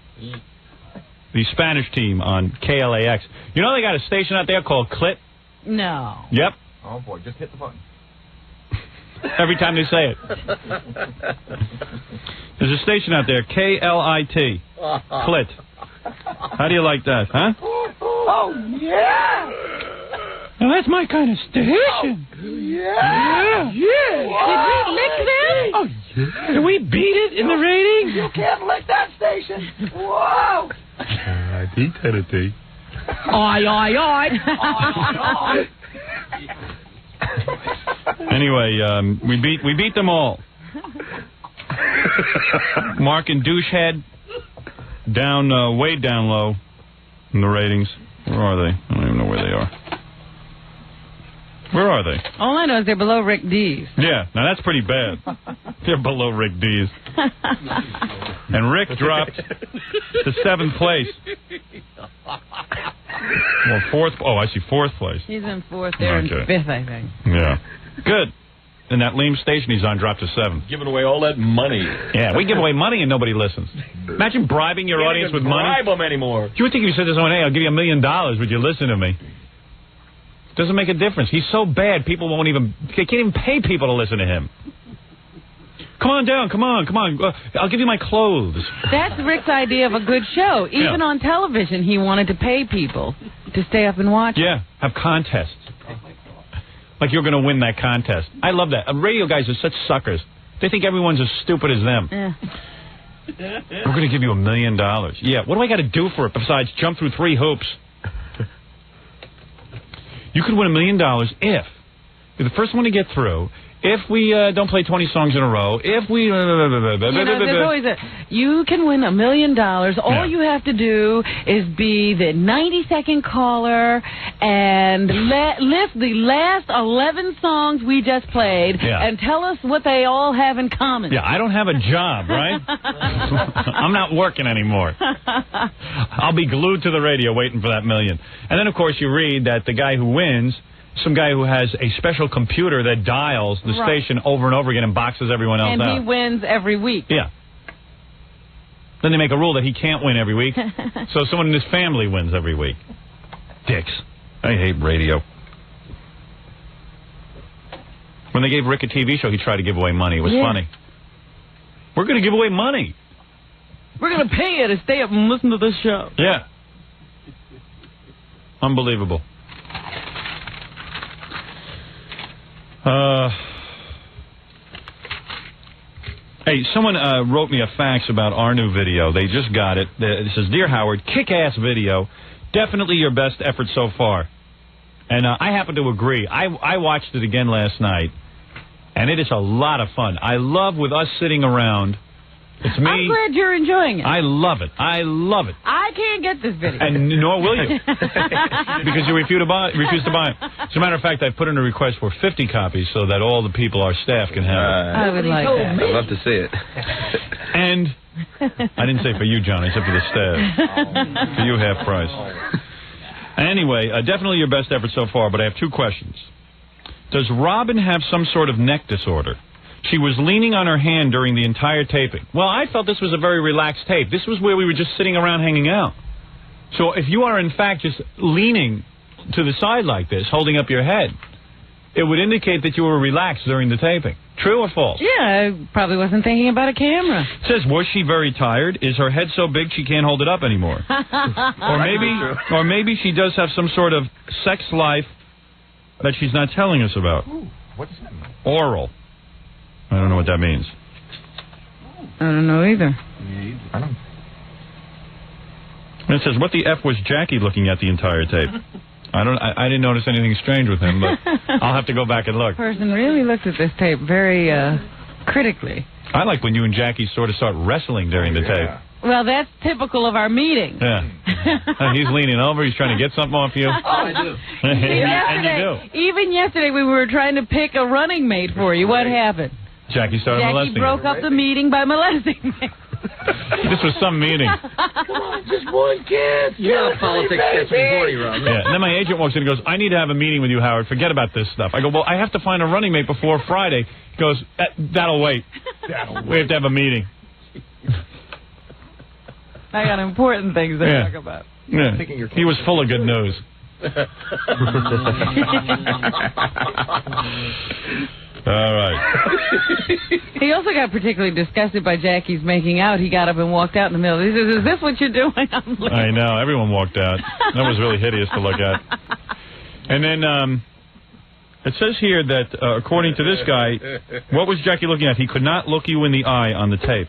The Spanish team on KLAX. You know they got a station out there called Clit? No. Yep. Oh, boy, just hit the button. Every time they say it. There's a station out there, KLIT. Clit. How do you like that, huh? Oh, yeah! Now that's my kind of station. Yeah! Did we lick them? Oh, yeah. Did we beat it in the ratings? You can't lick that station! Whoa! T-Tennessee. Anyway, we beat them all. Mark and Douchehead down, way down low in the ratings. Where are they? I don't even know where they are. Where are they? All I know is they're below Rick D's. Yeah, now that's pretty bad. They're below Rick D's. And Rick dropped to 7th place. Well, 4th. Oh, I see 4th place. He's in 4th. They're in 5th, I think. Yeah. Good. And that lame station he's on dropped to 7th. Giving away all that money. Yeah, we give away money and nobody listens. Imagine bribing your audience with money. Bribe them anymore. You would think if you said to someone, hey, I'll give you $1 million, would you listen to me? Doesn't make a difference. He's so bad, people won't even, they can't even pay people to listen to him. Come on down, come on. I'll give you my clothes. That's Rick's idea of a good show. Even on television, he wanted to pay people to stay up and watch. Yeah, have contests. Like you're going to win that contest. I love that. Radio guys are such suckers. They think everyone's as stupid as them. Yeah. We're going to give you $1 million. Yeah, what do I got to do for it besides jump through 3 hoops? You could win $1 million if you're the first one to get through. If we don't play 20 songs in a row, if we... there's always you can win $1 million. All you have to do is be the 90-second caller and list the last 11 songs we just played and tell us what they all have in common. Yeah, I don't have a job, right? I'm not working anymore. I'll be glued to the radio waiting for that $1 million. And then, of course, you read that the guy who wins... Some guy who has a special computer that dials the station over and over again and boxes everyone else out. And he wins every week. Yeah. Then they make a rule that he can't win every week. So someone in his family wins every week. Dicks. I hate radio. When they gave Rick a TV show, he tried to give away money. It was funny. We're going to give away money. We're going to pay you to stay up and listen to this show. Yeah. Unbelievable. Hey, someone wrote me a fax about our new video. They just got it. It says, Dear Howard, kick-ass video. Definitely your best effort so far. And I happen to agree. I watched it again last night, and it is a lot of fun. I love with us sitting around. It's me. I'm glad you're enjoying it. I love it. I love it. I can't get this video. And nor will you. Because you refuse to buy it. As a matter of fact, I put in a request for 50 copies so that all the people, our staff, can have it. I would like that. I'd love to see it. And I didn't say for you, John. I said for the staff. For you, half price. Anyway, definitely your best effort so far, but I have 2 questions. Does Robin have some sort of neck disorder? She was leaning on her hand during the entire taping. Well, I felt this was a very relaxed tape. This was where we were just sitting around hanging out. So if you are, in fact, just leaning to the side like this, holding up your head, it would indicate that you were relaxed during the taping. True or false? Yeah, I probably wasn't thinking about a camera. It says, was she very tired? Is her head so big she can't hold it up anymore? or maybe she does have some sort of sex life that she's not telling us about. Ooh, what does that mean? Oral. I don't know what that means. I don't know either. I don't. And it says, what the F was Jackie looking at the entire tape? I didn't notice anything strange with him, but I'll have to go back and look. Person really looks at this tape very critically. I like when you and Jackie sort of start wrestling during the tape. Well, that's typical of our meeting. Yeah. He's leaning over. He's trying to get something off you. Oh, I do. And you do. Even yesterday, we were trying to pick a running mate for you. What happened? Jackie started molesting Jackie broke up the meeting by molesting me. This was some meeting. Come on, just one kid. You know politics gets me horny, Rob. Yeah, and then my agent walks in and goes, I need to have a meeting with you, Howard. Forget about this stuff. I go, well, I have to find a running mate before Friday. He goes, that'll wait. We have to have a meeting. I got important things to talk about. Yeah. He was full of good news. All right. He also got particularly disgusted by Jackie's making out. He got up and walked out in the middle. He says, is this what you're doing? I'm like, I know. Everyone walked out. That was really hideous to look at. And then it says here that, according to this guy, what was Jackie looking at? He could not look you in the eye on the tape.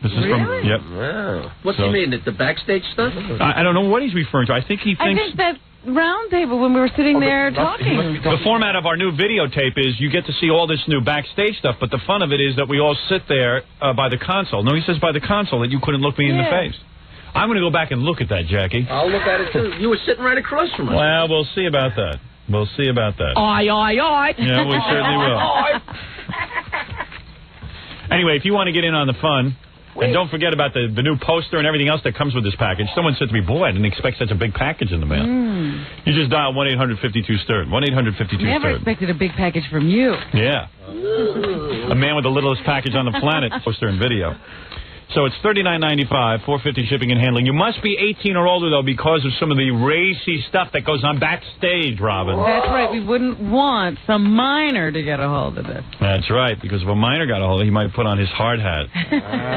This is from, yep. Wow. What's he mean? The backstage stuff? I don't know what he's referring to. I think he thinks... I think that round table when we were sitting there talking. The format of our new videotape is you get to see all this new backstage stuff, but the fun of it is that we all sit there by the console. No, he says by the console that you couldn't look me in the face. I'm going to go back and look at that, Jackie. I'll look at it, too. You were sitting right across from us. Well, we'll see about that. We'll see about that. Aye. Yeah, we certainly will. Anyway, if you want to get in on the fun, and don't forget about the new poster and everything else that comes with this package. Someone said to me, boy, I didn't expect such a big package in the mail. You just dial 1-800-52-STERN. 1-800-52-STERN. Never expected a big package from you. Yeah. A man with the littlest package on the planet, poster and video. So it's $39.95, $4.50 shipping and handling. You must be 18 or older, though, because of some of the racy stuff that goes on backstage, Robin. That's right. We wouldn't want some minor to get a hold of it. That's right, because if a minor got a hold of it, he might put on his hard hat.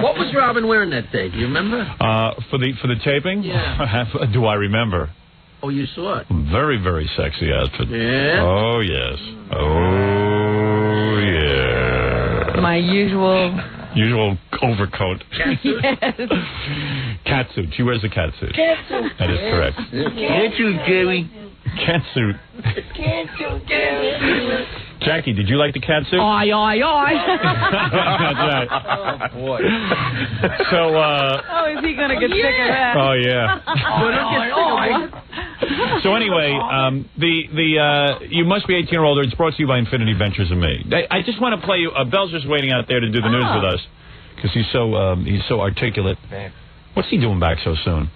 What was Robin wearing that day? Do you remember? For the taping? Yeah. Do I remember? Oh, you saw it. Very, very sexy outfit. Yeah? Oh, yes. Oh, yeah. My usual overcoat. Catsuit? Yes. Catsuit. She wears a catsuit. Catsuit. That is correct. Catsuit, Jerry. Catsuit. Catsuit, Jerry. Jackie, did you like the catsuit? Aye. That's right. Oh, boy. So, is he going to get sick of that? Oh, yeah. So anyway, you must be 18 or older. It's brought to you by Infinity Ventures and me. I just want to play you. Belzer's waiting out there to do the news with us because he's so articulate. What's he doing back so soon?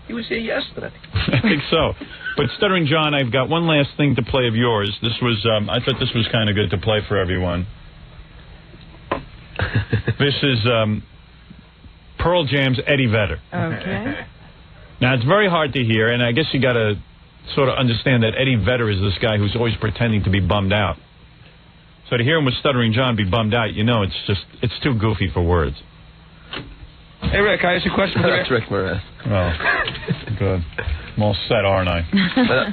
He was here yesterday. I think so. But Stuttering John, I've got one last thing to play of yours. This was I thought this was kind of good to play for everyone. This is Pearl Jam's Eddie Vedder. Okay. Now, it's very hard to hear, and I guess you got to sort of understand that Eddie Vedder is this guy who's always pretending to be bummed out. So to hear him with Stuttering John be bummed out, you know, it's too goofy for words. Hey, Rick, can I ask you a question? That's Rick Morath. Oh, good. I'm all set, aren't I?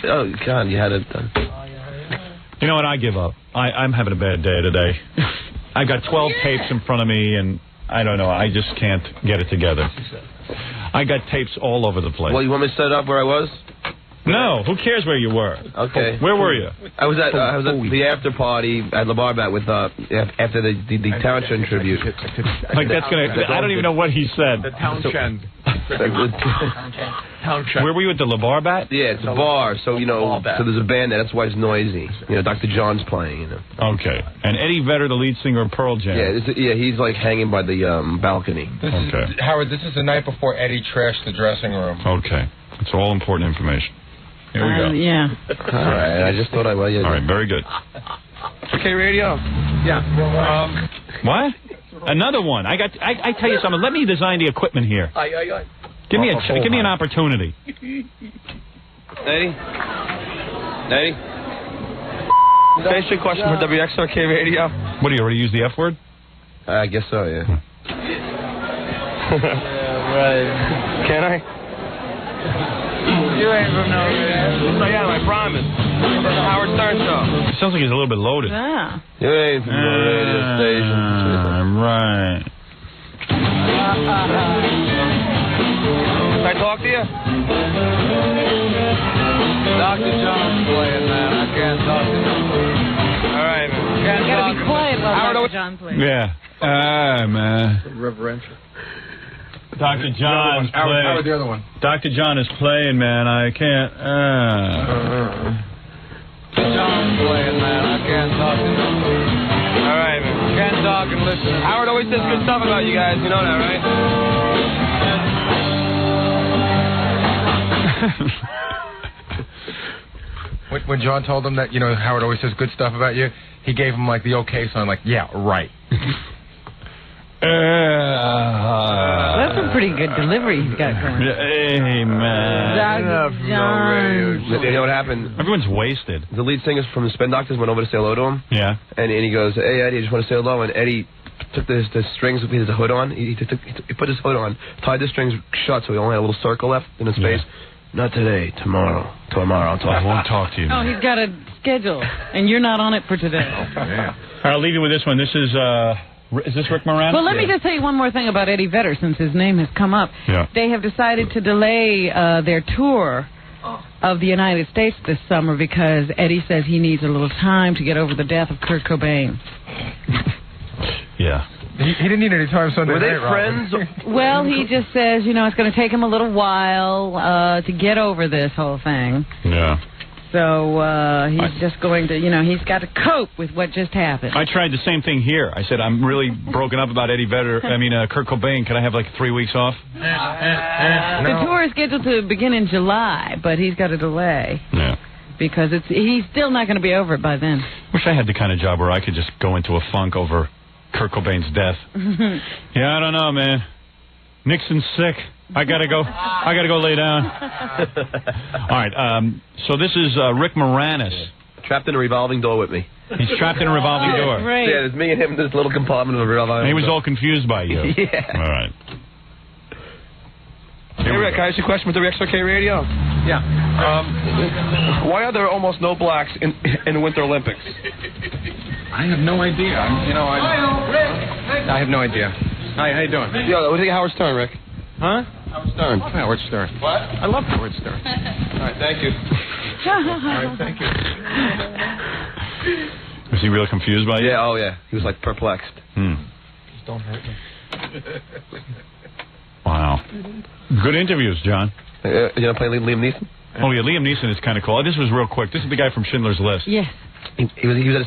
Oh, God, you had it done. You know what? I give up. I'm having a bad day today. I got 12 tapes in front of me, and I don't know. I just can't get it together. I got tapes all over the place. Well, you want me to set it up where I was? No, who cares where you were? Okay. Where were you? I was at the after party at La Barbat with after the Townshend tribute. Like that's gonna. I don't even know what he said. The Townshend. Where were you at the La Barbat? Yeah, it's a bar. So so there's a band there. That's why it's noisy. Dr. John's playing. Okay. And Eddie Vedder, the lead singer of Pearl Jam. Yeah, he's like hanging by the balcony. Howard, this is the night before Eddie trashed the dressing room. Okay. It's all important information. Here we go. Yeah. All right. I just thought I was. All right. Very good. Okay, radio. Yeah. What? Another one. I tell you something. Let me design the equipment here. Give me an opportunity. Eddie. Basic question for WXRK radio. What do you already use the F word? I guess so. Yeah. Right. Can I? You ain't from no radio. Oh, yeah, I promise. The Howard Stern Show. It sounds like he's a little bit loaded. Yeah. You ain't from no radio station. Right. Can I talk to you? No, Dr. John's playing, man. I can't talk to him. All right, man. You gotta be quiet while Dr. John plays. Yeah. Man. Reverential. Dr. John's playing. Howard, the other one. Dr. John is playing, man. I can't. John's playing, man. I can't talk to him. All right, man. Can't talk and listen. Howard always says good stuff about you guys. You know that, right? When John told him that, Howard always says good stuff about you, he gave him, like, the okay sign, like, yeah, right. That's a pretty good delivery he's got going. Hey, man. Dr. John. You know what happened? Everyone's wasted. The lead singer from the Spin Doctors went over to say hello to him. Yeah. And he goes, hey, Eddie, I just want to say hello. And Eddie took the strings, he had the hood on. He put his hood on, tied the strings shut so he only had a little circle left in his face. Not today, tomorrow. Tomorrow, I won't talk to you. Oh, he's got a schedule, and you're not on it for today. Yeah. I'll leave you with this one. This is this Rick Moranis? Well, let me just tell you one more thing about Eddie Vedder, since his name has come up. Yeah. They have decided to delay their tour of the United States this summer because Eddie says he needs a little time to get over the death of Kurt Cobain. Yeah. He didn't need any time Sunday night. Were they night, friends? Well, he just says, it's going to take him a little while to get over this whole thing. Yeah. So he's just going to, he's got to cope with what just happened. I tried the same thing here. I said, I'm really broken up about Eddie Vedder. Kurt Cobain. Can I have like 3 weeks off? The tour is scheduled to begin in July, but he's got a delay. Yeah. Because he's still not going to be over it by then. Wish I had the kind of job where I could just go into a funk over Kurt Cobain's death. Yeah, I don't know, man. Nixon's sick. I gotta go lay down. All right. So this is Rick Moranis. Trapped in a revolving door with me. He's trapped in a revolving door. Right. Yeah, there's me and him in this little compartment of a revolving door. And he was all confused by you. Yeah. All right. Hey, Rick, can I ask you a question with the XRK radio? Yeah. Why are there almost no blacks in the Winter Olympics? I have no idea. I have no idea. Hi, how you doing? Yo, what do you think of Howard Stern, Rick? Huh? Howard Stern. I love Howard Stern. What? I love Howard Stern. All right, thank you. All right, thank you. Was he real confused by you? Yeah, oh yeah. He was like perplexed. Just don't hurt me. Wow. Good interviews, John. You gonna play Liam Neeson? Oh yeah, Liam Neeson is kind of cool. This was real quick. This is the guy from Schindler's List. Yes. He was at a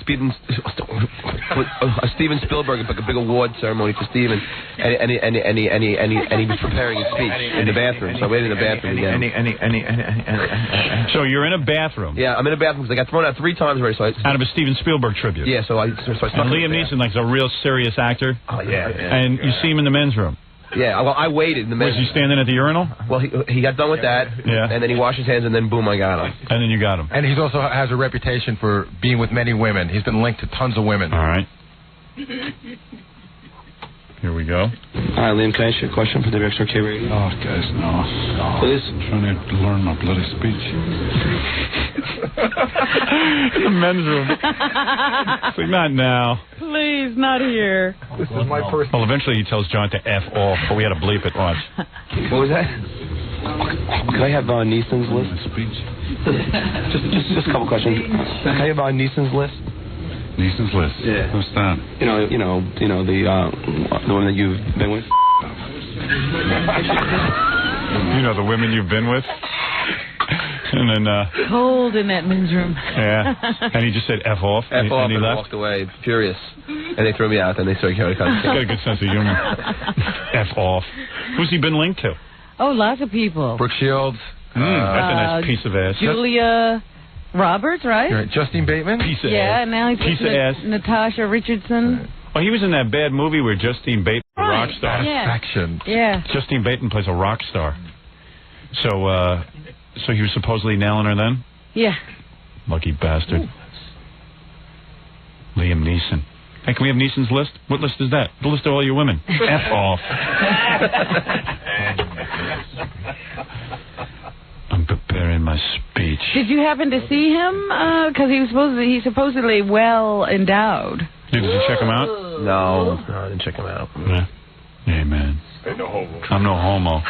Steven Spielberg, like a big award ceremony for Steven, and he was preparing his speech in the bathroom. So I waited in the bathroom again. So you're in a bathroom? Yeah, I'm in a bathroom because I got thrown out 3 times already. So out of a Steven Spielberg tribute. Yeah, so I and Liam Neeson, like, is a real serious actor. Oh yeah. And you see him in the men's room. Yeah, well, I waited in the men's. Was he standing at the urinal? Well, he got done with that. Yeah. And then he washed his hands, and then boom, I got him. And then you got him. And he also has a reputation for being with many women. He's been linked to tons of women. All right. Here we go. Hi, Liam, can I ask you a question for the XRK radio? Oh, guys, no. Please? I'm trying to learn my bloody speech. The men's room. It's like, not now. Please, not here. This is my first. Well, eventually he tells John to F off, but we had to bleep it. Watch. What was that? Can I have Neeson's list? Speech. just a couple questions. Can I have Neeson's list? Neeson's list. Yeah. What's that? You know the one that you've been with. You know the women you've been with. And then cold in that men's room. Yeah. And he just said F off. F off, and he left. Walked away furious. And they threw me out. And they started carrying on. He's got a good sense of humor. F off. Who's he been linked to? Oh, lots of people. Brooke Shields. That's a nice piece of ass. Julia Roberts, right? Justine Bateman. Piece of yeah, ass. and now he's piece of ass. Natasha Richardson. Oh, he was in that bad movie where Justine Bateman was a rock star. Satisfaction. Yeah. Justine Bateman plays a rock star. So he was supposedly nailing her then? Yeah. Lucky bastard. Ooh. Liam Neeson. Hey, can we have Neeson's list? What list is that? The list of all your women. F off. I'm preparing my speech. Did you happen to see him? Because he's supposedly well endowed. Did you check him out? No, I didn't check him out. Yeah. Hey, man. No homo. I'm no homo.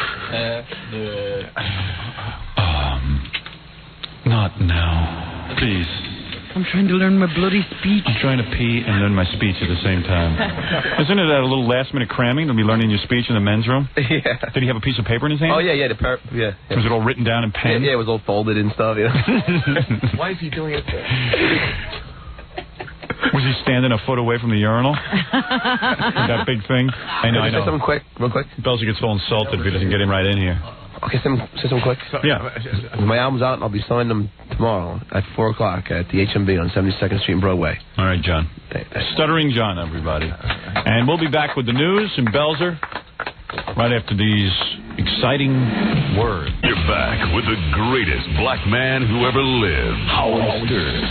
No, Not now. Please. I'm trying to learn my bloody speech. I'm trying to pee and learn my speech at the same time. Isn't it a little last-minute cramming to be learning your speech in the men's room? Yeah. Did he have a piece of paper in his hand? Oh, yeah. Was it all written down in pen? Yeah, it was all folded and stuff, yeah. Why is he doing it there? Was he standing a foot away from the urinal? That big thing? I know. Say something quick, real quick. Belzer gets all insulted if he doesn't get in right in here. Okay, say something quick. Yeah. My album's out, and I'll be signing them tomorrow at 4 o'clock at the HMB on 72nd Street and Broadway. All right, John. Stuttering John, everybody. And we'll be back with the news and Belzer right after these exciting words. You're back with the greatest black man who ever lived, Howard Stern.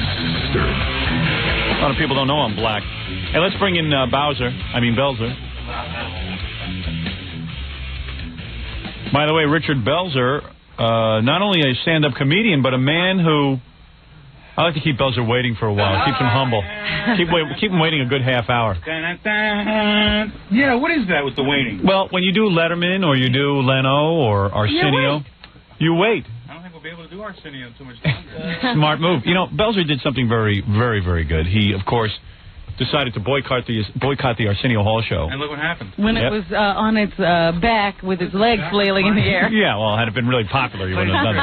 A lot of people don't know I'm black. Hey, let's bring in Belzer. By the way, Richard Belzer, not only a stand-up comedian, but a man who... I like to keep Belzer waiting for a while. Keeps him humble. Keep him waiting a good half hour. Yeah, what is that with the waiting? Well, when you do Letterman or you do Leno or Arsenio, you wait. I don't think we'll be able to do Arsenio too much longer. Smart move. You know, Belzer did something very, very, very good. He, of course, decided to boycott the Arsenio Hall show. And look what happened. When it was on its back with its legs flailing in the air. Yeah, well, had it been really popular, he wouldn't have done it.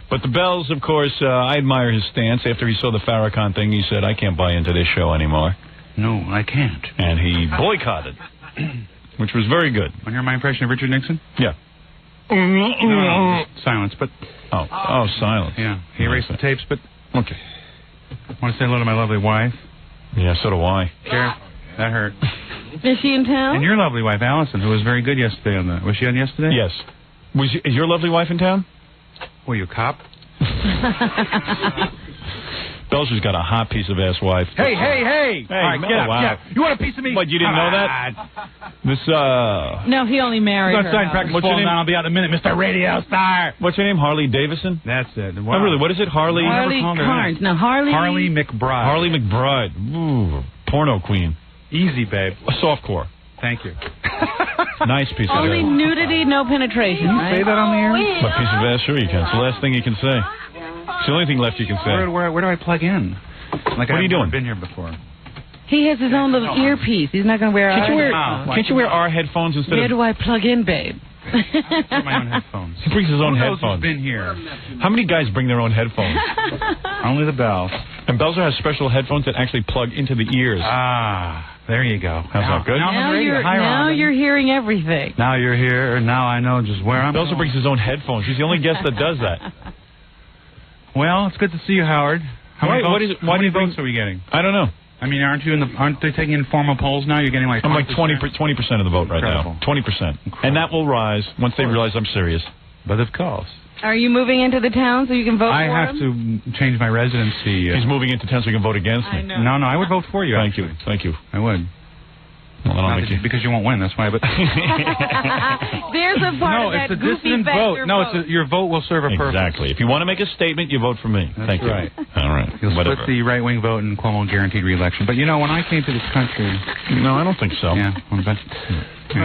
But the Bells, of course, I admire his stance. After he saw the Farrakhan thing, he said, I can't buy into this show anymore. No, I can't. And he boycotted, which was very good. Want to hear my impression of Richard Nixon? Yeah. No, silence, but... Oh, silence. Yeah, he erased the tapes, but... Okay. I want to say hello to my lovely wife. Yeah, so do I. Care? That hurt. Is she in town? And your lovely wife, Allison, who was very good yesterday on the... Was she on yesterday? Yes. Is your lovely wife in town? Were you a cop? Belzer's got a hot piece of ass wife. Hey! Hey, all right, get up, wow. You want a piece of me? What, you didn't know that? No, he only married her. Go outside and practice falling down. I'll be out in a minute, Mr. Radio Star. What's your name? Harley Davidson? That's it. Wow. Oh, really? What is it? Harley Carnes. No, Harley McBride. Harley McBride. Ooh, porno queen. Easy, babe. A softcore. Thank you. Nice piece of ass. Only nudity, no penetration. Can you say that on the air? What piece of ass? Sure you can. It's the last thing you can say. It's the only thing left you can say. Where do I plug in? Like what are you doing? I've been here before. He has his own little earpiece. He's not going to wear Can't you wear our headphones instead Where do I plug in, babe? My own headphones. He brings his own headphones. headphones. Who's been here? How many guys bring their own headphones? Only the Bells. And Belzer has special headphones that actually plug into the ears. Ah, there you go. How's that good? Now you're hearing everything. Now you're here, and now I know just where I'm Belzer brings his own headphones. He's the only guest that does that. Well, it's good to see you, Howard. How many votes are we getting? I don't know. I mean, aren't they taking informal polls now? You're getting like 20%? I'm like 20% of the vote right now. 20%. And that will rise once they realize I'm serious. But of course. Are you moving into the town so you can vote for him? I have to change my residency. He's moving into town so he can vote against me. I know. No, I would vote for you. Thank you. I would. Well, I don't think because you won't win, that's why. But there's a part of that it's a dissident vote. No, your vote will serve a purpose. Exactly. If you want to make a statement, you vote for me. That's Thank you. Right. All right. You'll split the right-wing vote and Cuomo guaranteed re-election. But, when I came to this country... No, I don't think so. Yeah.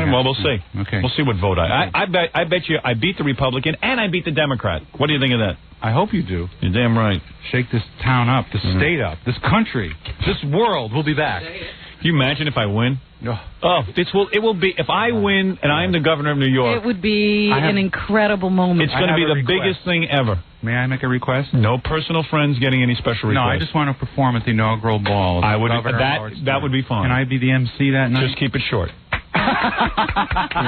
Well, we'll see. Okay. We'll see what vote I bet you I beat the Republican and I beat the Democrat. What do you think of that? I hope you do. You're damn right. Shake this town up, this state up, this country, this world will be back. Can you imagine if I win? No. Oh, it will be, if I win and I am the governor of New York. It would be an incredible moment. It's going to be the biggest thing ever. May I make a request? No personal friends getting any special requests. No, I just want to perform at the inaugural ball. I would. That would be fun. Can I be the MC that night? Just keep it short. You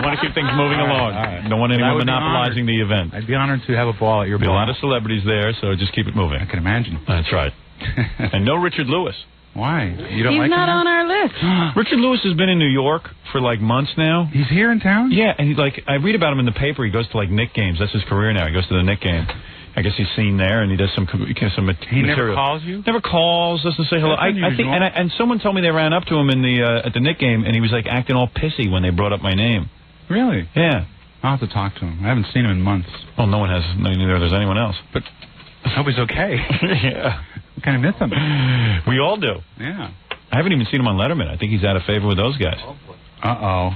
want to keep things moving along. Right. Don't want anyone monopolizing the event. I'd be honored to have a ball at your ball. There'll be a lot of celebrities there, so just keep it moving. I can imagine. That's right. And no Richard Lewis. Why? You don't He's like him? He's not on our list. Richard Lewis has been in New York for like months now. He's here in town? Yeah, and I read about him in the paper. He goes to like Knick games. That's his career now. He goes to the Knick game. I guess he's seen there, and he does some material. He never calls you? Never calls, doesn't say hello. I think, and someone told me they ran up to him in the at the Knick game, and he was like acting all pissy when they brought up my name. Really? Yeah. I'll have to talk to him. I haven't seen him in months. Well, no one has. Neither there's anyone else. But I hope he's okay. Yeah. I kind of miss him. We all do. Yeah. I haven't even seen him on Letterman. I think he's out of favor with those guys. Uh-oh.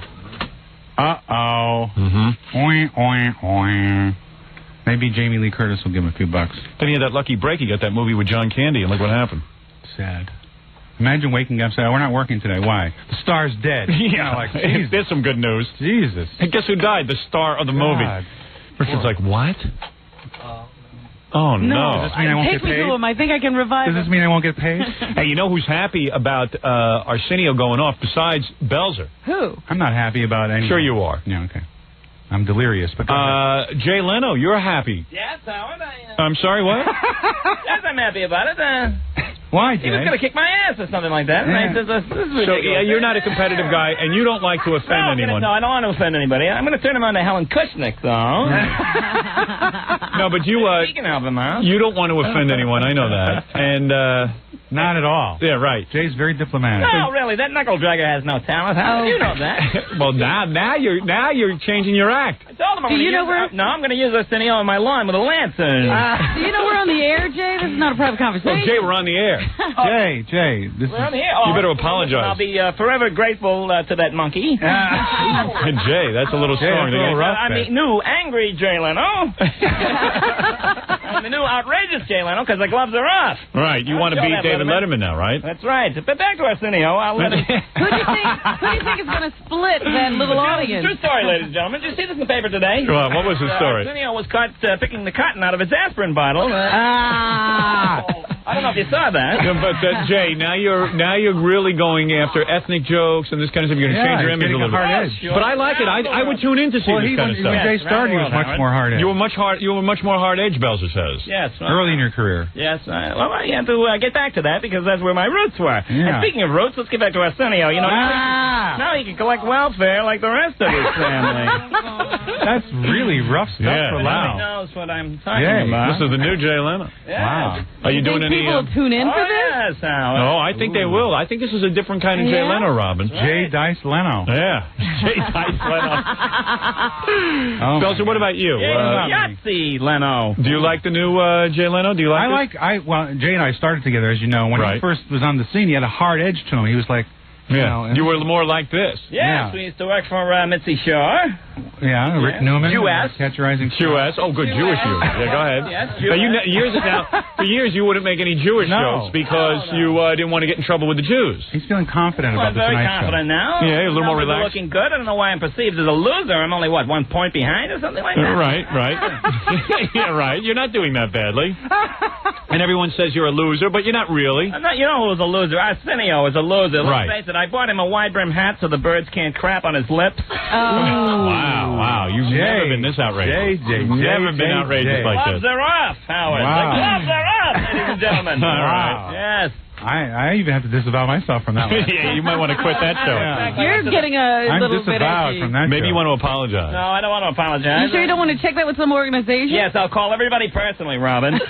Uh-oh. Mm-hmm. Oing, oing, oing. Maybe Jamie Lee Curtis will give him a few bucks. Then he had that lucky break. He got that movie with John Candy, and look what happened. Sad. Imagine waking up and saying, we're not working today. Why? The star's dead. Yeah, like, there's some good news. Jesus. And guess who died? The star of the movie. Richard's like, what? Oh, no. Does this mean I won't get paid? Take me to him. I think I can revive him. Does this mean I won't get paid? Hey, you know who's happy about Arsenio going off besides Belzer? Who? I'm not happy about anything. Sure you are. Yeah, okay. I'm delirious. But Jay Leno, you're happy. Yes, Howard. I'm sorry, what? Yes, I'm happy about it. Why, Jay? He was going to kick my ass or something like that. And I said, this is ridiculous. So, yeah, you're not a competitive guy, and you don't like to offend anyone. No, I don't want to offend anybody. I'm going to turn him on to Helen Kushnick, though. No, but you Speaking of him, you don't want to offend anyone. I know that. And not at all. Yeah, right. Jay's very diplomatic. No, really, that knuckle dragger has no talent. How do you know that? Well, now you're changing your act. I told him I'm going to use Arsenio on my lawn with a lance. Do you know we're on the air, Jay? This is not a private conversation. Oh, Jay, we're on the air. Jay, this we're on the air. You better apologize. I'll be forever grateful to that monkey. Jay, that's a little strong. I'm the new angry Jay Leno. I'm the new outrageous Jay Leno because the gloves are off. Right, you want to beat David Letterman now, right? That's right. But back to Arsenio. I'll let him... Who do you think is going to split that little audience? True story, ladies and gentlemen. Did you see this in the paper today? Well, what was the story? Arsenio was caught picking the cotton out of his aspirin bottle. I don't know if you saw that. Yeah, but Jay, now you're really going after ethnic jokes and this kind of stuff. You're going to change your image a little bit. Sure. But I like it. I would tune in to see this kind of stuff. When Jay started, he was much more hard edge. You were much more hard edge, Belzer says. Yes. Early in your career. Yes. Well, I have to get back to that because that's where my roots were. Yeah. And speaking of roots, let's get back to Arsenio. You know, now he can collect welfare like the rest of his family. That's really rough stuff for Leno. He knows what I'm talking about. This is the new Jay Leno. Yeah. Wow. Are you doing any... People will tune in for this? Yes, Howard. No, I think they will. I think this is a different kind of Jay Leno, Robin. Jay Dice Leno. Yeah. Jay Dice Leno. Belzer, what about you? Yahtzee Leno. Do you like the new Jay Leno? Do you like it? Well, Jay and I started together, as you know. When he first was on the scene, he had a hard edge to him. He was like... You were more like this. Yes, we used to work for Mitzi Shaw. Yeah, Rick Newman. Jew-ass. Jew-ass. Oh, good Jewish you. Yeah, go ahead. Yes, for years you wouldn't make any Jewish jokes because you didn't want to get in trouble with the Jews. He's feeling confident about the Tonight Show. I'm very confident now. Yeah, a little more relaxed. Looking good. I don't know why I'm perceived as a loser. I'm only, 1 point behind or something like that? Right. Yeah, right. You're not doing that badly. And everyone says you're a loser, but you're not really. You know who's a loser? Arsenio is a loser. Right. Let's face it, I bought him a wide-brim hat so the birds can't crap on his lips. Wow. You've never been this outrageous. You've never been outrageous like this. Gloves are off, Howard. Wow. The gloves are off, ladies and gentlemen. All right. Yes. I even have to disavow myself from that one. Yeah, you might want to quit that show. You're getting a little bit edgy. From that Maybe show. you want to apologize. No, I don't want to apologize. You sure you don't want to check that with some organization? Yes, I'll call everybody personally, Robin. I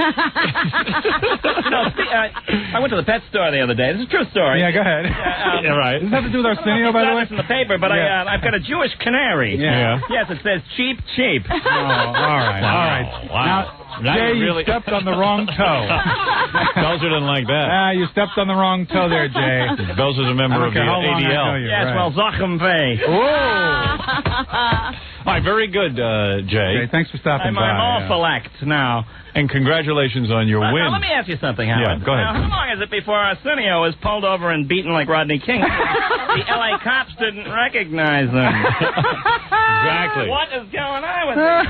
went to the pet store the other day. This is a true story. Yeah, go ahead. Right. Does this have to do with Arsenio, by the way? It's in the paper, but I've got a Jewish canary. Yeah. Yes, it says cheap. Oh, all right. Wow. Now, Jay, you stepped on the wrong toe. Belzer didn't like that. You stepped on the wrong toe there, Jay. Belzer's a member of the ADL. Yes, well, Zachem Vey. All right, very good, Jay. Thanks for stopping by. I'm all select now. And congratulations on your win. Now, let me ask you something, Howard. Yeah, go ahead. Now, how long is it before Arsenio was pulled over and beaten like Rodney King? The L.A. cops didn't recognize him. Exactly. What is going on with this?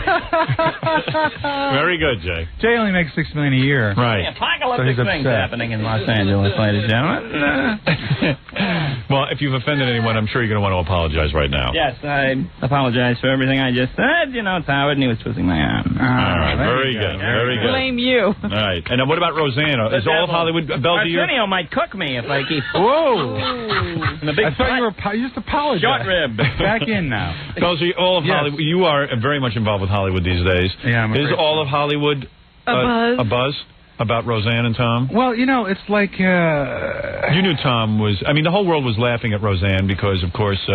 Very good, Jay. Jay only makes $6 million a year. Right. The apocalyptic things happening in Los Angeles, ladies and gentlemen. Well, if you've offended anyone, I'm sure you're going to want to apologize right now. Yes, I apologize for everything I just said. You know, it's Howard, and he was twisting my arm. All right, very good. Very good. Blame you. All right. And what about Roseanne? Is all of Hollywood Belzer? Arsenio might cook me if I keep... Whoa! I thought you just apologized. Short rib. Back in now. Belzer, all of Hollywood... You are very much involved with Hollywood these days. Yeah, Is all of Hollywood a buzz about Roseanne and Tom? Well, you know, it's like... You knew Tom was... I mean, the whole world was laughing at Roseanne because, of course...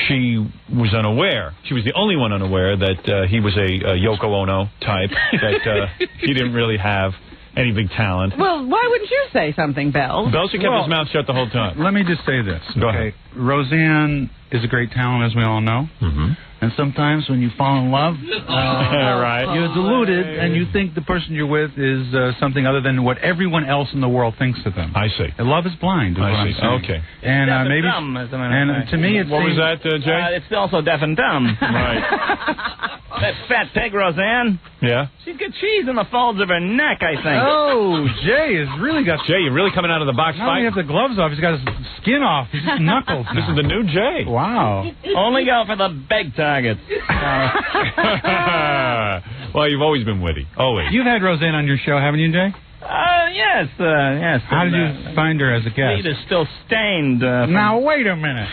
she was unaware. She was the only one unaware that he was a Yoko Ono type, that he didn't really have any big talent. Well, why wouldn't you say something, Belzer? Belzer kept his mouth shut the whole time. Let me just say this. Go ahead. Roseanne is a great talent, as we all know. Mm-hmm. And sometimes when you fall in love, right. you're deluded and you think the person you're with is something other than what everyone else in the world thinks of them. I see. And love is blind, is what I'm saying. Okay. And maybe... dumb, and to me, it What was seems... that, Jay? It's also deaf and dumb. Right. That fat pig, Roseanne. Yeah? She's got cheese in the folds of her neck, I think. Oh, Jay has really got... Jay, you're really coming out of the box Now fight? we have the gloves off. He's got his skin off. He's just knuckles now. This is the new Jay. Wow. Only go for the big targets. Well, you've always been witty. Always. You've had Roseanne on your show, haven't you, Jay? Yes. How did you find her as a guest? The seat is still stained. Now, wait a minute.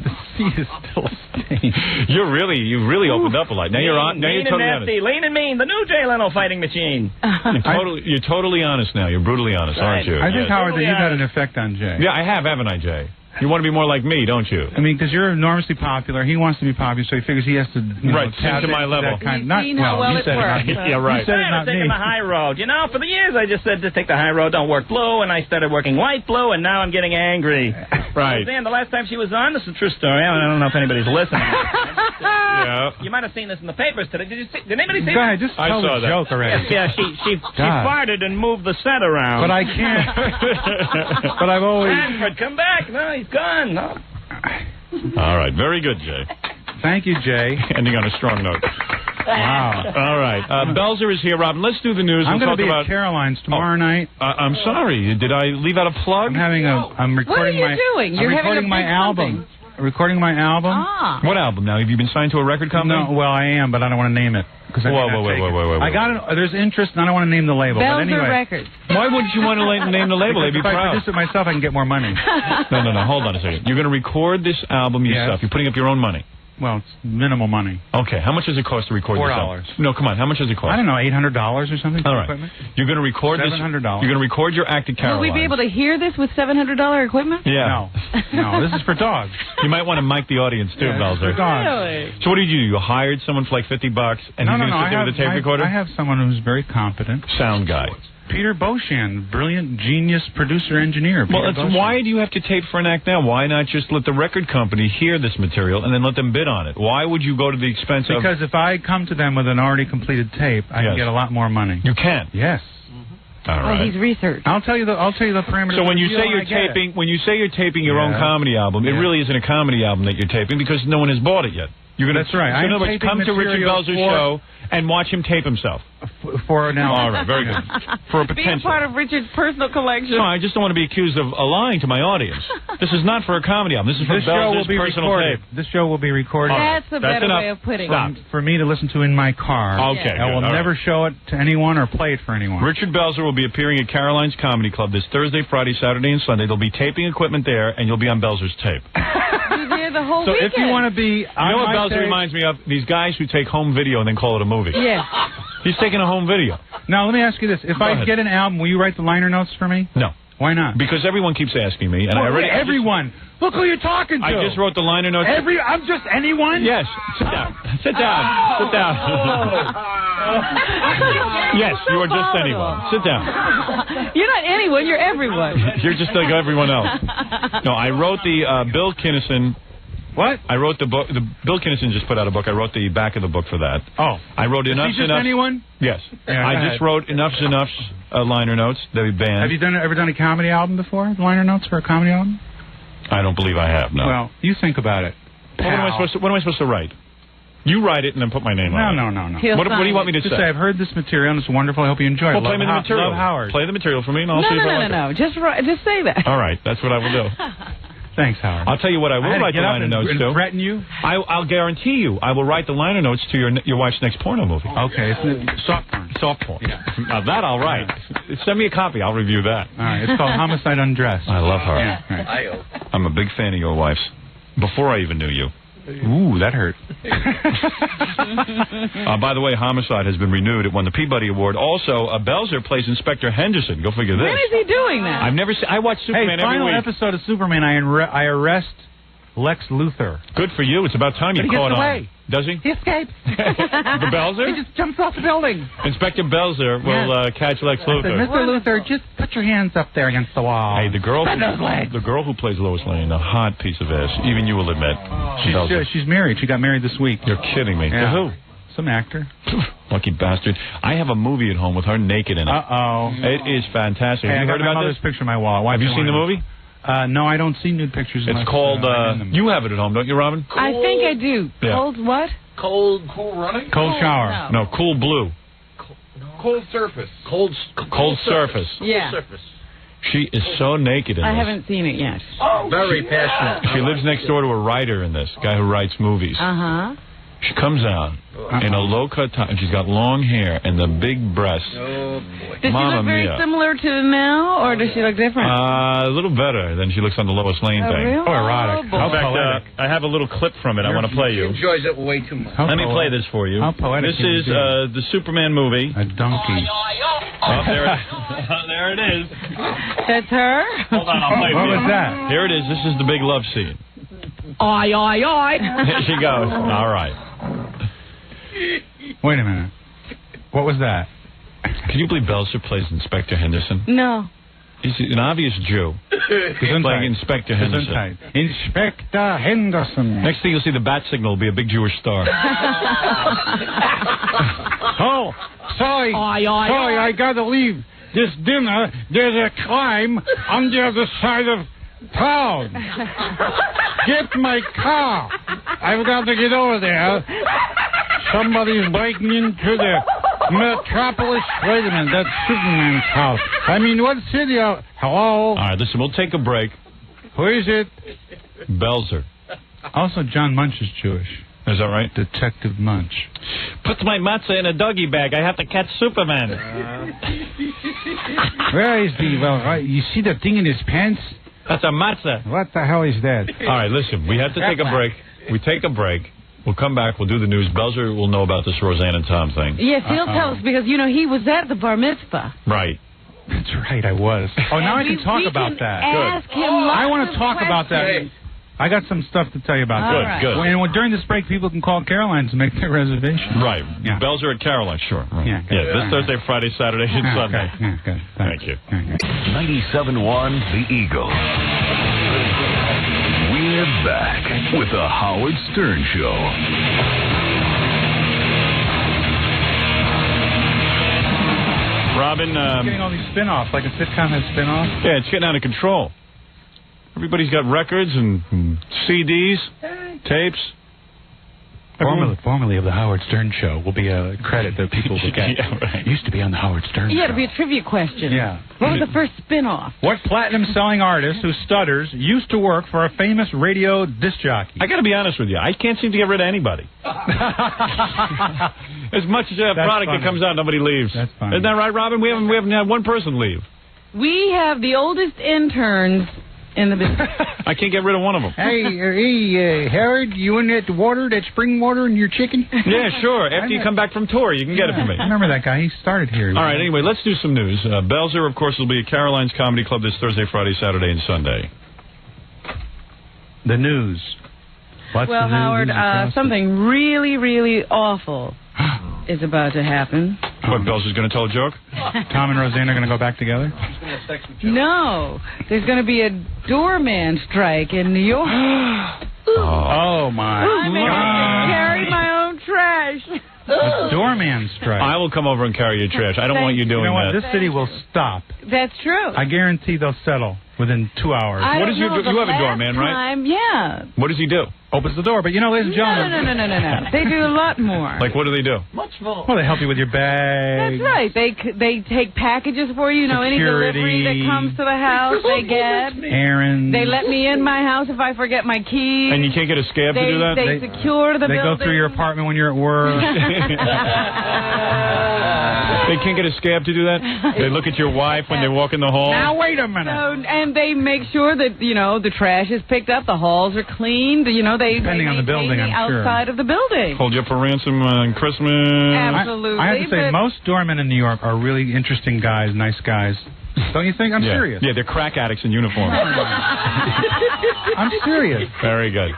The seat is still stained. You've really opened up a lot. Now you're on. Now you're totally honest. Lean and mean, the new Jay Leno fighting machine. You're totally honest now. You're brutally honest, aren't you? I think, Howard, that you've had an effect on Jay. Yeah, I have, haven't I, Jay? You want to be more like me, don't you? I mean, because you're enormously popular. He wants to be popular, so he figures he has to tap to my level. Kind You've seen how well it works. Yeah, right. You said it, not taking me. the high road. You know, for the years I just said to take the high road, don't work blue, and I started working white blue, and now I'm getting angry. Right. Roseanne, the last time she was on, this is a true story. I don't know if anybody's listening. Yeah. You might have seen this in the papers today. Did anybody see Go that? ahead, just tell the joke already. Yes, she farted and moved the set around. But I can't. But I've always... Sanford, come back. No, he's gone. No. All right. Very good, Jay. Thank you, Jay. Ending on a strong note. Wow. All right. Belzer is here, Robin. Let's do the news. I'm going to be about at Caroline's tomorrow night. I'm sorry. Did I leave out a plug? I'm recording What are you doing? You're having a my big album. Recording my album. Ah. What album now? Have you been signed to a record company? No, well, I am, but I don't want to name it. Whoa. I got it. There's interest, and I don't want to name the label. Belzer but anyway. Records. Why wouldn't you want to name the label? They'd be if I proud. produce it myself, I can get more money. No. Hold on a second. You're going to record this album yourself. Yes. You're putting up your own money. Well, it's minimal money. Okay. How much does it cost to record this album? $4. No, come on. How much does it cost? I don't know, $800 or something. All right. Equipment? You're going to record this. $700. You're going to record your act at Caroline's. Will we be able to hear this with $700 equipment? Yeah. No, this is for dogs. You might want to mic the audience too, Belzer. For dogs. Really? So what did you do? You hired someone for like $50, and you're going to sit there with a tape recorder? I have someone who's very competent. Sound guy. Peter Beauchamp, brilliant, genius, producer, engineer. Well, why do you have to tape for an act now? Why not just let the record company hear this material and then let them bid on it? Why would you go to the expense of... Because if I come to them with an already completed tape, I can get a lot more money. You can? Yes. All right. Oh, he's researched. I'll tell you the parameters. So when you say you're taping your own comedy album, it really isn't a comedy album that you're taping because no one has bought it yet. That's right. So in other words, come to Richard Belzer's show and watch him tape himself. For an hour. All right, very good. For a potential. Be a part of Richard's personal collection. No, I just don't want to be accused of lying to my audience. This is not for a comedy album. This is for Belzer's personal tape. This show will be recorded. That's a better way of putting it. For me to listen to in my car. Okay. I will never show it to anyone or play it for anyone. Richard Belzer will be appearing at Caroline's Comedy Club this Thursday, Friday, Saturday, and Sunday. There'll be taping equipment there, and you'll be on Belzer's tape. You're there the whole weekend. If you want to be... You know what Belzer reminds me of? These guys who take home video and then call it a movie. Yeah. He's taking a home video. Now, let me ask you this. If I get an album, will you write the liner notes for me? No. Why not? Because everyone keeps asking me. And everyone. Look who you're talking to. I just wrote the liner notes. I'm just anyone? Yes. Sit down. Sit down. Sit down. Yes, you are just anyone. Sit down. You're not anyone. You're everyone. You're just like everyone else. No, I wrote the Bill Kinnison... What? I wrote the book. Bill Kinnison just put out a book. I wrote the back of the book for that. Oh. I wrote Enough's Is he just anyone? Yes. Yeah, I just wrote Enough's liner notes, the band. Have you ever done a comedy album before? The liner notes for a comedy album? I don't believe I have, no. Well, you think about it. Well, what am I supposed to write? You write it and then put my name on it. No. What do you want me to just say? I've heard this material and it's wonderful. I hope you enjoy it. Well, play me the material. Love Howard. Play the material for me and I'll see if I like it. No. Just say that. All right, that's what I will do. Thanks, Howard. I'll tell you what I will write the liner notes to. Threaten you? I'll guarantee you I will write the liner notes to your wife's next porno movie. Okay, it's soft porn. Soft porn. Yeah. Now that I'll write. Send me a copy. I'll review that. All right, it's called Homicide Undressed. I love her. Yeah, right. I'm a big fan of your wife's. Before I even knew you. Ooh, that hurt. By the way, Homicide has been renewed. It won the Peabody Award. Also, Belzer plays Inspector Henderson. Go figure this. When is he doing that? I've never seen... I watch Superman every week. Final episode of Superman, I arrest Lex Luthor. Good for you. It's about time you But he caught gets on. away. Does he? He escapes. The Belzer? He just jumps off the building. Inspector Belzer will catch Lex I said, Luthor. Mr. Luthor, just put your hands up there against the wall. Hey, the girl who plays Lois Lane, a hot piece of ass. Even you will admit. She's married. She got married this week. You're kidding me. Yeah. To who? Some actor. Lucky bastard. I have a movie at home with her naked in it. Uh-oh. It is fantastic. Hey, have you heard my about mother's this? picture on my wall. Have you seen the movie? No, I don't see nude pictures. It's called, you have it at home, don't you, Robin? I think I do. Yeah. Cold what? Cool running? Cold shower. No, Cool Blue. Cold surface. Cold Surface. Yeah. She is so naked in I this. haven't seen it yet. Very passionate. She lives next door to a writer in this, guy who writes movies. Uh-huh. She comes out in a low-cut top, and she's got long hair and the big breasts. Oh, boy. Does she look very similar to now, or does she look different? A little better than she looks on the Lois Lane thing. Really? Oh, erotic. Oh, boy. In fact, I have a little clip from it I want to play you. Enjoys it way too much. Let me play this for you. How poetic This is the Superman movie. A donkey. Oh, there it is. That's her? Hold on, I'll play it. What was that? Here it is. This is the big love scene. Aye. Here she goes. All right. Wait a minute. What was that? Can you believe Belzer plays Inspector Henderson? No. He's an obvious Jew. He's playing Inspector Henderson. Inspector Henderson. Next thing you'll see, the bat signal will be a big Jewish star. Oh, sorry. Sorry, I gotta leave this dinner. There's a crime on the other side of town. Get my car. I've got to get over there. Somebody's breaking into the Metropolis. Wait a minute, that's Superman's house. I mean, what city? Hello? All right, listen, we'll take a break. Who is it? Belzer. Also, John Munch is Jewish. Is that right? Detective Munch. Put my matzah in a doggy bag. I have to catch Superman. Where is the... Well, you see the thing in his pants? That's a matzah. What the hell is that? All right, listen, we have to take a break. We take a break. We'll come back. We'll do the news. Belzer will know about this Roseanne and Tom thing. Yes, he'll tell us because, you know, he was at the bar mitzvah. Right. That's right, I was. Oh, now I can talk about that. Ask him I want to lots talk of about that. questions. I got some stuff to tell you about All that. right. Good. And during this break, people can call Caroline's to make their reservation. Right. Yeah. Belzer at Caroline, sure. Right. Yeah, This Thursday, Friday, Saturday, and Sunday. Okay. Yeah, good. Thank you. 97.1 The Eagle. We're back with the Howard Stern Show. Robin, getting all these spin-offs, like a sitcom has spin-offs. Yeah, it's getting out of control. Everybody's got records and CDs, tapes. Formerly of the Howard Stern Show will be a credit that people will get. Yeah, right. Used to be on the Howard Stern Show. Yeah, it'll be a trivia question. Yeah. What was the first spin-off? What platinum-selling artist who stutters used to work for a famous radio disc jockey? I got to be honest with you. I can't seem to get rid of anybody. As much product that comes out, nobody leaves. That's funny. Isn't that right, Robin? We haven't had one person leave. We have the oldest interns in the business. I can't get rid of one of them. Hey, Howard, you want that water, that spring water in your chicken? Yeah, sure. After you come back from tour, you can get it from me. I remember that guy. He started here. All right, anyway, let's do some news. Belzer, of course, will be at Caroline's Comedy Club this Thursday, Friday, Saturday, and Sunday. The news. What's Well, the news Howard, across something really, really awful is about to happen. What, Belzer's going to tell a joke? Tom and Roseanne are going to go back together? No, there's going to be a doorman strike in New York. Oh, my I'm able to God. carry my own trash. A doorman strike. I will come over and carry your trash. I don't want you doing You know what? that. This city will stop. That's true. I guarantee they'll settle within 2 hours. I What don't does you know, do? the You have a last doorman, right? time, yeah. What does he do? Opens the door. But, you know, ladies and gentlemen. No. They do a lot more. Like, what do they do? Much more. Well, they help you with your bag. That's right. They take packages for you. You know, any delivery that comes to the house, they get. Errands. They let me in my house if I forget my keys. And you can't get a scab to do that? They secure the They building. go through your apartment when you're at work. They can't get a scab to do that? They look at your wife when they walk in the hall? Now, wait a minute. And they make sure that, you know, the trash is picked up, the halls are cleaned, you know, Depending on the building, I'm sure. outside of the building. Hold you up for ransom on Christmas? Absolutely. I have to say, but most doormen in New York are really interesting guys, nice guys. Don't you think? I'm serious. Yeah, they're crack addicts in uniform. I'm serious. Very good.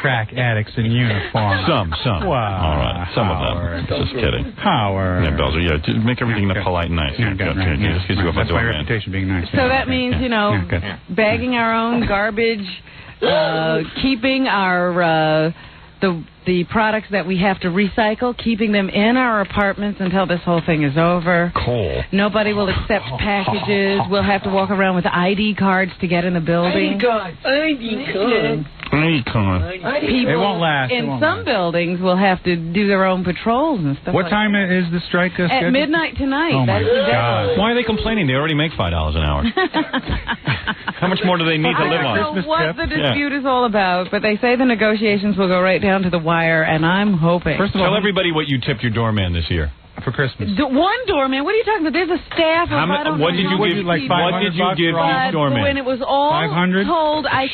Crack addicts in uniform. Some. Wow. All right. Some Howard. of them. Just kidding. Howard. Yeah, Belzer. Yeah, just make everything polite and nice. Yeah, good. Right. Yeah. Just go That's my reputation, being nice. So that means, bagging our own garbage, keeping our the products that we have to recycle, keeping them in our apartments until this whole thing is over. Cool. Nobody will accept packages. We'll have to walk around with ID cards to get in the building. ID cards. People it won't last. In some buildings will have to do their own patrols and stuff. What time is the strike scheduled? At midnight tonight. Oh, my God. Why are they complaining? They already make $5 an hour. How much more do they need to live on? I don't know what the dispute is all about, but they say the negotiations will go right down to the wire, and I'm hoping. First of all, tell everybody what you tipped your doorman this year. For Christmas. One doorman? What are you talking about? There's a staff of what did you give? Like what did you give each doorman? When it was all 500? told, I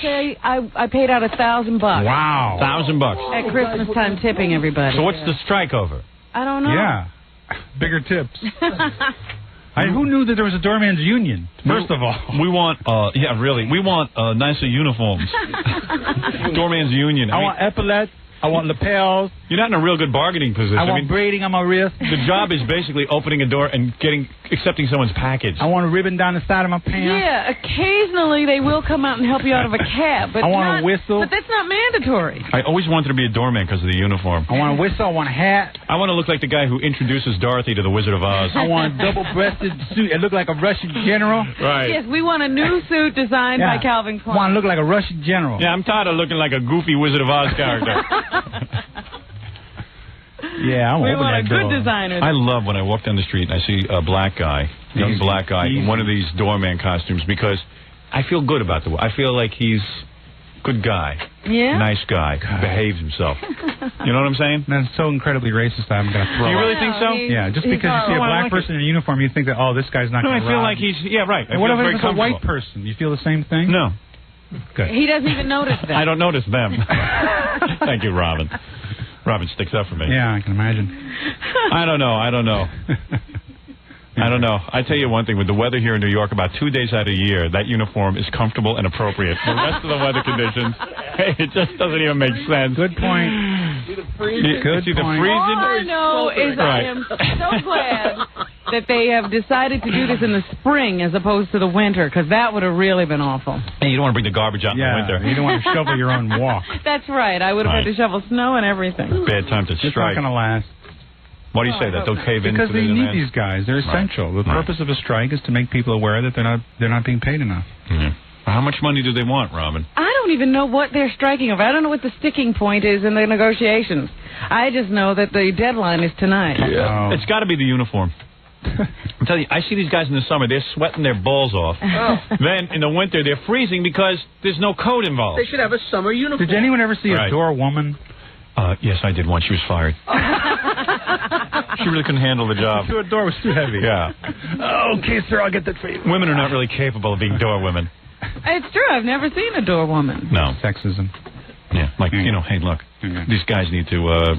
paid out $1,000. Wow. $1,000 at Christmas time, tipping everybody. So what's the strike over? I don't know. Yeah, bigger tips. Who knew that there was a doorman's union? First of all, we want we want nicer uniforms. Doorman's union. I want epaulets. I want lapels. You're not in a real good bargaining position. I want braiding on my wrist. The job is basically opening a door and accepting someone's package. I want a ribbon down the side of my pants. Yeah, occasionally they will come out and help you out of a cab, but I want a whistle. But that's not mandatory. I always wanted to be a doorman because of the uniform. I want a whistle. I want a hat. I want to look like the guy who introduces Dorothy to the Wizard of Oz. I want a double-breasted suit. It look like a Russian general. Right. Yes, we want a new suit designed by Calvin Klein. I want to look like a Russian general. Yeah, I'm tired of looking like a goofy Wizard of Oz character. Yeah, I'm we want a door. good designer. I love when I walk down the street and I see a black guy, young black guy, in one of these doorman costumes because I feel good about I feel like he's a good guy. Yeah? Nice guy. Behaves himself. You know what I'm saying? That's so incredibly racist that I'm going to throw Do you really think so? Yeah, just because you see a black person in a uniform, you think that, this guy's not going to I feel like he's, right. What if it's a white person? You feel the same thing? No. Good. He doesn't even notice them. I don't notice them. Thank you, Robin. Robin sticks up for me. Yeah, I can imagine. I don't know. I tell you one thing. With the weather here in New York, about 2 days out of the year, that uniform is comfortable and appropriate. The rest of the weather conditions, it just doesn't even make sense. Good point. Good point. All I know is I am so glad that they have decided to do this in the spring as opposed to the winter, because that would have really been awful. And you don't want to bring the garbage out in the winter. You don't want to shovel your own walk. That's right. I would have had to shovel snow and everything. Bad time to strike. It's not going to last. Why do you say that? They'll cave in because they need these guys. They're essential. The purpose of a strike is to make people aware that they're not being paid enough. Yeah. How much money do they want, Robin? I don't even know what they're striking over. I don't know what the sticking point is in the negotiations. I just know that the deadline is tonight. Yeah. It's got to be the uniform. I'm telling you, I see these guys in the summer. They're sweating their balls off. Then in the winter, they're freezing because there's no coat involved. They should have a summer uniform. Did anyone ever see a door woman? Yes, I did once. She was fired. She really couldn't handle the job. The door was too heavy. Yeah. Okay, sir, I'll get that for you. Women are not really capable of being door women. It's true. I've never seen a door woman. No. Sexism. Yeah, hey, look, these guys need to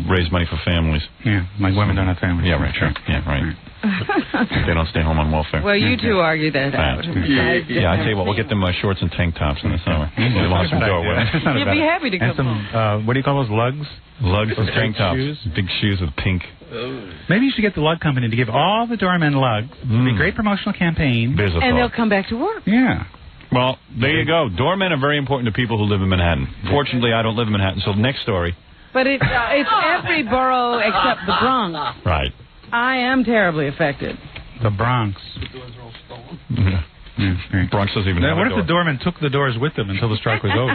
raise money for families. Yeah, like women don't have families. Yeah, right, sure. Yeah, right. They don't stay home on welfare. Well, you two argue that out. Yeah, I tell you what, we'll get them shorts and tank tops in the summer. We'll have some door women. You'd be happy to come home. What do you call those, lugs? Lugs and tank tops. Big shoes with pink. Maybe you should get the lug company to give all the doormen lugs. It'd be a great promotional campaign. And they'll come back to work. Yeah. Well, there you go. Doormen are very important to people who live in Manhattan. Fortunately, I don't live in Manhattan, so next story. But it's every borough except the Bronx. Right. I am terribly affected. The Bronx. Bronx doesn't even have What a if door. the doormen took the doors with them until the strike was over?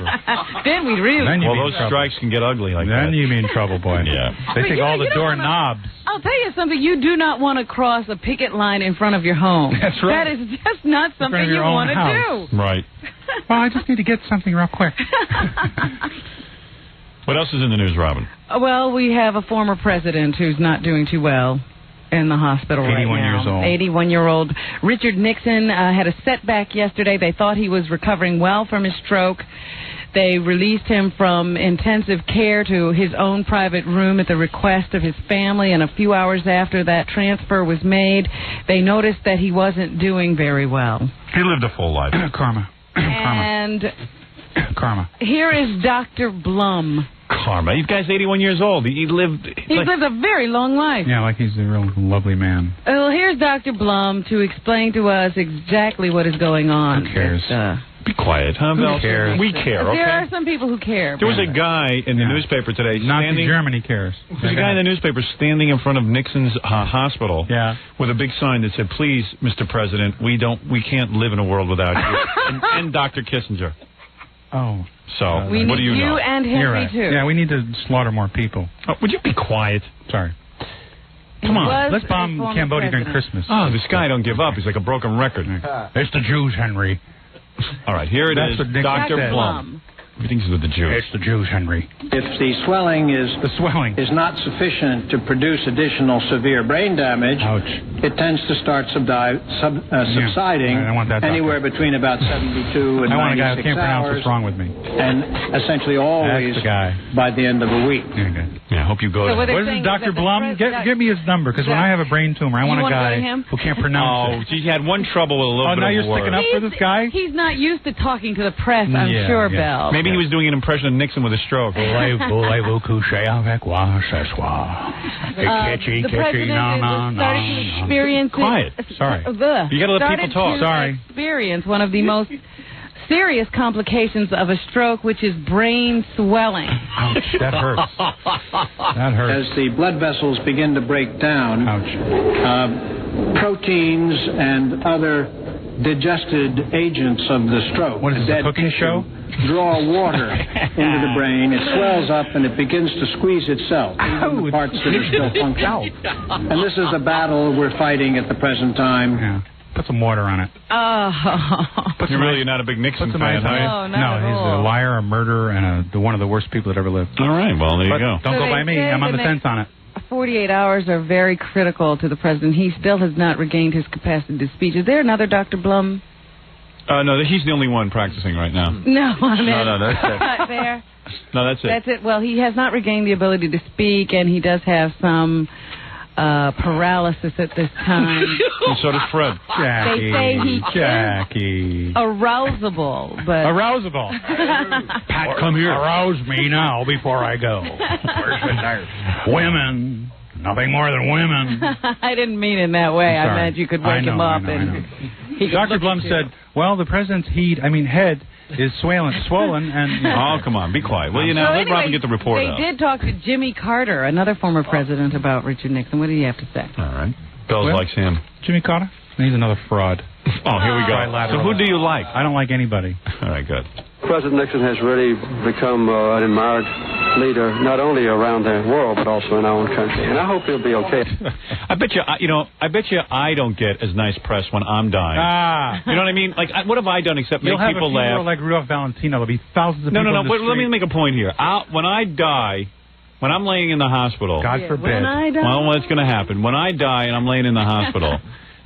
Then we'd really... Those strikes can get ugly like that. Then you'd be in trouble, boy. Yeah. They take all the door knobs. I'll tell you something. You do not want to cross a picket line in front of your home. That's right. That is just not something you want to do. Right. Well, I just need to get something real quick. What else is in the news, Robin? Well, we have a former president who's not doing too well in the hospital right now. 81 years old. 81-year-old Richard Nixon had a setback yesterday. They thought he was recovering well from his stroke. They released him from intensive care to his own private room at the request of his family, and a few hours after that transfer was made, they noticed that he wasn't doing very well. He lived a full life. Karma. And Karma. here is Dr. Blum. Karma. This guy's 81 years old. He lived... He's lived a very long life. Yeah, like he's a real lovely man. Well, here's Dr. Blum to explain to us exactly what is going on. Who cares? Be quiet, huh, Who Belzer? cares? We care, okay? There are some people who care. There was a guy in the newspaper today Nazi Germany cares. There's a guy in the newspaper standing in front of Nixon's hospital with a big sign that said, "Please, Mr. President, we can't live in a world without you." and Dr. Kissinger. Oh. So, we what do you know? You and Henry, too. Yeah, we need to slaughter more people. Oh, would you be quiet? Sorry. Come on. Let's bomb Cambodia during Christmas. Oh, this guy don't give up. He's like a broken record. It's the Jews, Henry. All right, here it is. Dr. Blum. Everything's with the Jews. It's the Jews, Henry. If the swelling is not sufficient to produce additional severe brain damage, it tends to start subsiding anywhere between about 72 and 96 hours. I want a guy who can't pronounce what's wrong with me. And essentially always by the end of a week. Yeah, I hope you go So to... what What is Dr. Blum? Give me his number, because when I have a brain tumor, I want a guy who can't pronounce it. Oh, he had one trouble with a little bit of a word. Oh, now you're sticking up for this guy? He's not used to talking to the press, I'm sure, Bell. Maybe he was doing an impression of Nixon with a stroke. The president is starting to experience... Quiet. Sorry. You got to let people talk. Sorry. Experience one of the most serious complications of a stroke, which is brain swelling. Ouch, that hurts. That hurts. As the blood vessels begin to break down, proteins and other digested agents of the stroke, what is this, a cooking show? Draw water into the brain. It swells up and it begins to squeeze itself into the parts that are still functioning. And this is the battle we're fighting at the present time. Yeah. Put some water on it. You're really not a big Nixon fan, are you? No, he's a liar, a murderer, and one of the worst people that ever lived. All right, well, there you go. Don't go by me. I'm on the fence on it. 48 hours are very critical to the president. He still has not regained his capacity to speak. Is there another Dr. Blum? No, he's the only one practicing right now. No, I mean... No, that's it. There. No, that's it. That's it. Well, he has not regained the ability to speak, and he does have some paralysis at this time. And so does Fred. They say he is arousable, but... Arousable. Pat, come here. Arouse me now before I go. Where's the nurse? Women. Nothing more than women. I didn't mean it that way. I meant you could wake him up. Dr. Blum said, well, the president's head is swollen, and... Oh, come on, be quiet. Well, let Robin get the report out. They did talk to Jimmy Carter, another former president, about Richard Nixon. What did he have to say? All right. Bells likes him. Jimmy Carter? He's another fraud. Oh, here we go. So who do you like? I don't like anybody. All right, good. President Nixon has really become an admired leader, not only around the world, but also in our own country. And I hope he'll be okay. I bet you I don't get as nice press when I'm dying. You know what I mean? Like, what have I done except make people laugh? You'll have a funeral like Rudolph Valentino. There'll be thousands of people in the street. Let me make a point here. When I die... When I'm laying in the hospital... God forbid. Well, what's going to happen? When I die and I'm laying in the hospital,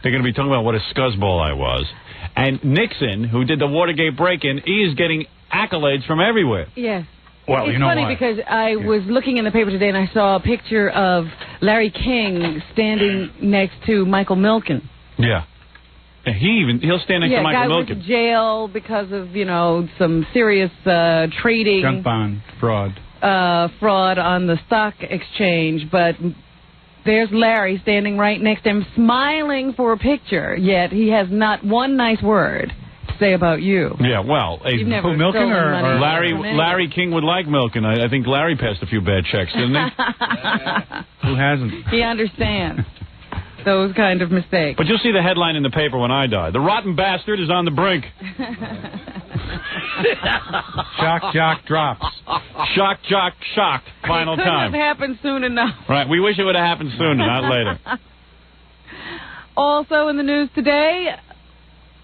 they're going to be talking about what a scuzzball I was. And Nixon, who did the Watergate break-in, he is getting accolades from everywhere. Yes. Well, it's funny because I was looking in the paper today and I saw a picture of Larry King standing next to Michael Milken. Yeah. And he'll stand next to Michael Milken. Milken. Went to jail because of, some serious trading. Junk bond fraud. Fraud on the stock exchange, but there's Larry standing right next to him, smiling for a picture, yet he has not one nice word to say about you. Yeah, well, You've never Milken or Larry King would like Milken. I think Larry passed a few bad checks, didn't he? Who hasn't? He understands those kind of mistakes. But you'll see the headline in the paper when I die. The rotten bastard is on the brink. Shock, jock, drops. Shock, jock, shocked. Final time. It couldn't have happened soon enough. Right, we wish it would have happened sooner, not later. Also in the news today...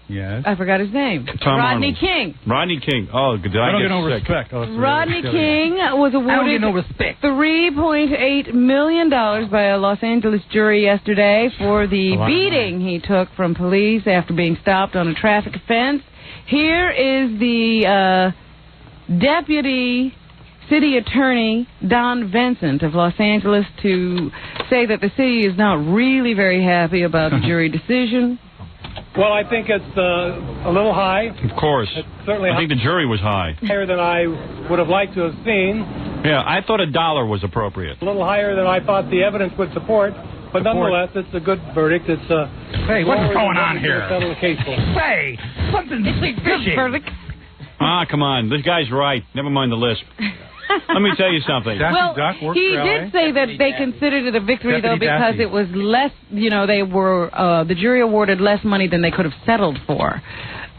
Yes. I forgot his name. Rodney King. Rodney King. Oh, did I get no sick? Respect. Rodney King was awarded $3.8 million by a Los Angeles jury yesterday for the beating he took from police after being stopped on a traffic offense. Here is the Deputy City Attorney Don Vincent of Los Angeles to say that the city is not really very happy about the jury decision. Well, I think it's a little high. Of course. It's certainly I think the jury was high. Higher than I would have liked to have seen. Yeah, I thought $1 was appropriate. A little higher than I thought the evidence would support. But nonetheless, it's a good verdict. It's Hey, what's going on here? Settle the case for. Hey, something's fishy. Ah, come on. This guy's right. Never mind the lisp. Let me tell you something. Well, he did say that they considered it a victory, though, because it was less, the jury awarded less money than they could have settled for.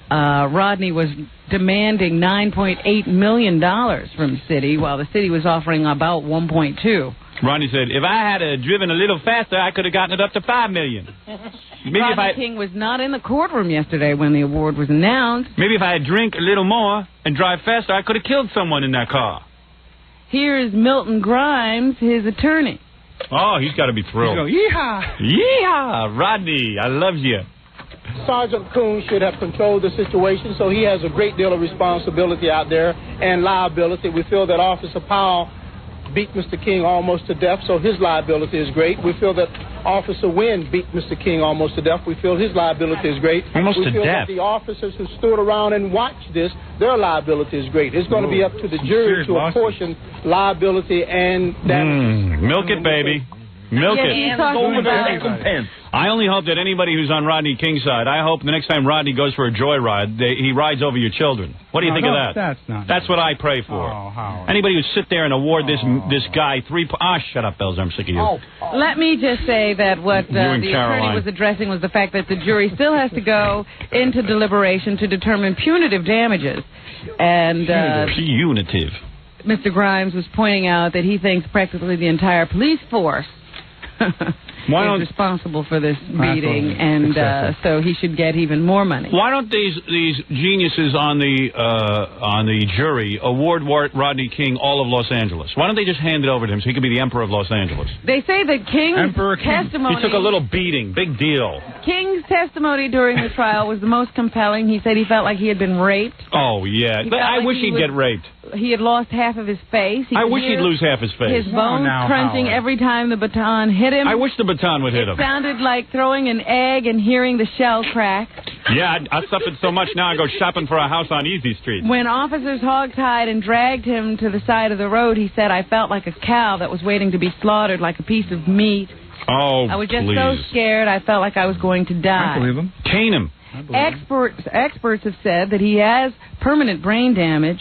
Rodney was demanding $9.8 million from the city, while the city was offering about $1.2. Rodney said, if I had driven a little faster, I could have gotten it up to $5 million. Rodney King was not in the courtroom yesterday when the award was announced. Maybe if I had drink a little more and drive faster, I could have killed someone in that car. Here's Milton Grimes, his attorney. Oh, he's got to be thrilled. Yeehaw! Yeehaw! Rodney, I love you. Sergeant Coon should have controlled the situation, so he has a great deal of responsibility out there and liability. We feel that Officer Powell beat Mr. King almost to death, so his liability is great. We feel that Officer Wynn beat Mr. King almost to death. We feel his liability is great. Almost to death. We feel that the officers who stood around and watched this, their liability is great. It's going to be up to the jury to apportion liability and damage. Milk it, baby. Milk it. I only hope that anybody who's on Rodney King's side, I hope the next time Rodney goes for a joyride, he rides over your children. What do you think of that? That's what I pray for. Anybody who sit there and award this guy shut up, Belzer, I'm sick of you. Let me just say that what the attorney was addressing was the fact that the jury still has to go into deliberation to determine punitive damages. And punitive. Mr. Grimes was pointing out that he thinks practically the entire police force is responsible for this beating, and so he should get even more money. Why don't these geniuses on the jury award Rodney King all of Los Angeles? Why don't they just hand it over to him so he could be the emperor of Los Angeles? They say that King's testimony... He took a little beating. Big deal. King's testimony during the trial was the most compelling. He said he felt like he had been raped. Oh, yeah. I wish he'd get raped. He had lost half of his face. I wish he'd lose half his face. His bones crunching every time the baton hit him. I wish the baton would hit him. It sounded like throwing an egg and hearing the shell crack. Yeah, I suffered so much now I go shopping for a house on Easy Street. When officers hogtied and dragged him to the side of the road, he said, I felt like a cow that was waiting to be slaughtered, like a piece of meat. Oh, I was just so scared, I felt like I was going to die. I believe him. Cane him. Experts have said that he has permanent brain damage.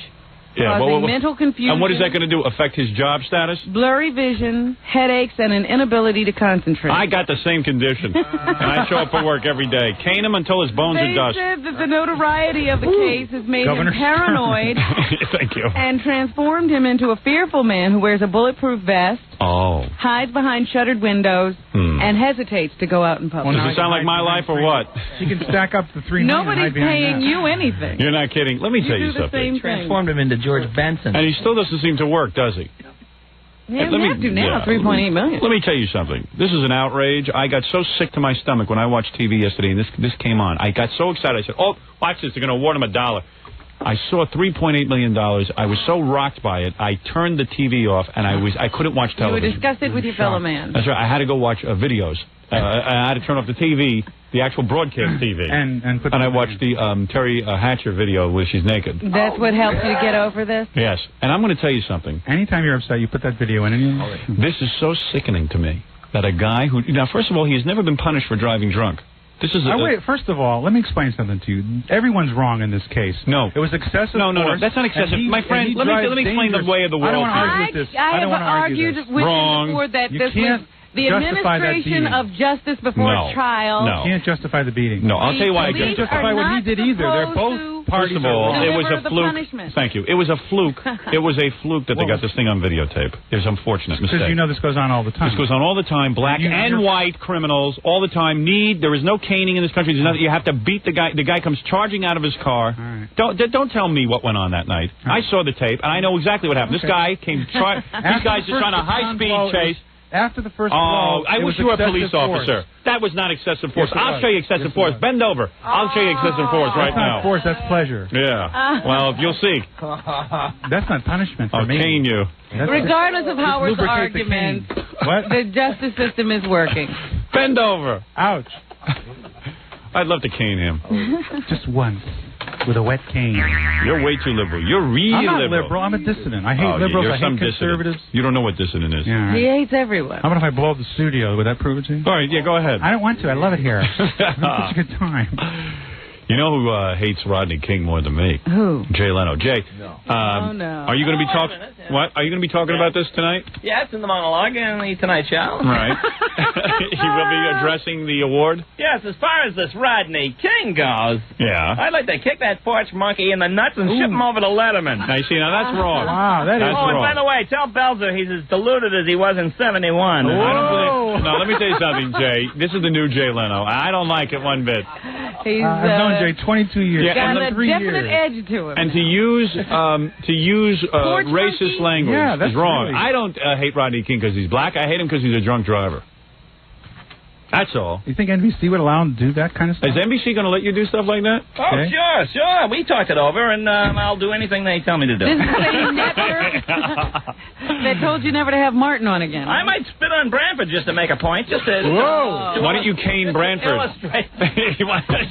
Causing mental confusion. And what is that going to do? Affect his job status? Blurry vision, headaches, and an inability to concentrate. I got the same condition, and I show up for work every day. Cane him until his bones are dust. They said that the notoriety of the case has made him paranoid. Thank you. And transformed him into a fearful man who wears a bulletproof vest, hides behind shuttered windows, and hesitates to go out in public. Does it sound like my life or what? You can stack up the $3 million. Nobody's paying you anything. You're not kidding. Let me tell you something. Transformed him into George Benson. And he still doesn't seem to work, does he? Yeah, we have to now, $3.8 million. Let me tell you something. This is an outrage. I got so sick to my stomach when I watched TV yesterday and this came on. I got so excited. I said, watch this. They're going to award him $1. I saw $3.8 million. I was so rocked by it, I turned the TV off, and I couldn't watch television. You were disgusted with your fellow man. That's right. I had to go watch videos. I had to turn off the TV, the actual broadcast TV. And I watched the Terry Hatcher video where she's naked. That's what helped you to get over this? Yes. And I'm going to tell you something. Anytime you're upset, you put that video in. This is so sickening to me that a guy who... Now, first of all, he has never been punished for driving drunk. This is wait, first of all, let me explain something to you. Everyone's wrong in this case. No. It was excessive No, that's not excessive. My friend, let me explain the way of the world. I don't want to argue with this. I have argued with you before that this was the administration of justice before trial. No. You can't justify the beating. No, I'll tell you why I can't justify what he did either. They're both parties. First of all, it was a fluke. Thank you. It was a fluke. It was a fluke that they got this thing on videotape. It was an unfortunate mistake. Because you know this goes on all the time. This goes on all the time. Black and white criminals all the time there is no caning in this country. There's nothing. You have to beat the guy. The guy comes charging out of his car. Right. Don't tell me what went on that night. Right. I saw the tape and I know exactly what happened. This guy came. These guys just on a high-speed chase. After the first Oh, blow, I wish you were a police officer. That was not excessive force. Yes, it I'll was. show you excessive force. Bend over. I'll show you excessive force right That's not now. force, that's pleasure. Yeah. Well, you'll see. That's not punishment for I'll me. cane you. Regardless of Howard's lubricate the arguments, What? the justice system is working. Bend over. Ouch. I'd love to cane him. Just once. With a wet cane. You're way too liberal. You're really I'm not liberal. liberal. I'm a dissident. I hate liberals. You're I some hate conservatives. dissident. You don't know what dissident is. Yeah, He hates everyone. How about if I blow up the studio? Would that prove it to you? All right, yeah, go ahead. I don't want to. I love it here. It's such a good time. You know who hates Rodney King more than me? Who? Jay Leno. Jay. No. No. Are you going to be talking? What? Are you going to be talking about this tonight? Yeah, it's in the monologue in the Tonight Show. Right. He will be addressing the award. Yes, as far as this Rodney King goes, Yeah. I'd like to kick that porch monkey in the nuts and ship him over to Letterman. Now, you see, now that's wrong. Wow, that's and wrong. by the way, tell Belzer he's as deluded as he was in 71. I don't believe. No, let me tell you something, Jay. This is the new Jay Leno. I don't like it one bit. He's I've known Jay 22 years. Yeah, got a 3 definite years. edge to him. And to use racist language Yeah, that's is wrong. really- I don't hate Rodney King because he's black. I hate him because he's a drunk driver. That's all. You think NBC would allow him to do that kind of stuff? Is NBC going to let you do stuff like that? Oh, Okay. sure. We talked it over, and I'll do anything they tell me to do. This is the same network that told you never to have Martin on again. I might spit on Branford just to make a point. Just to Why don't you cane Branford? illustrate.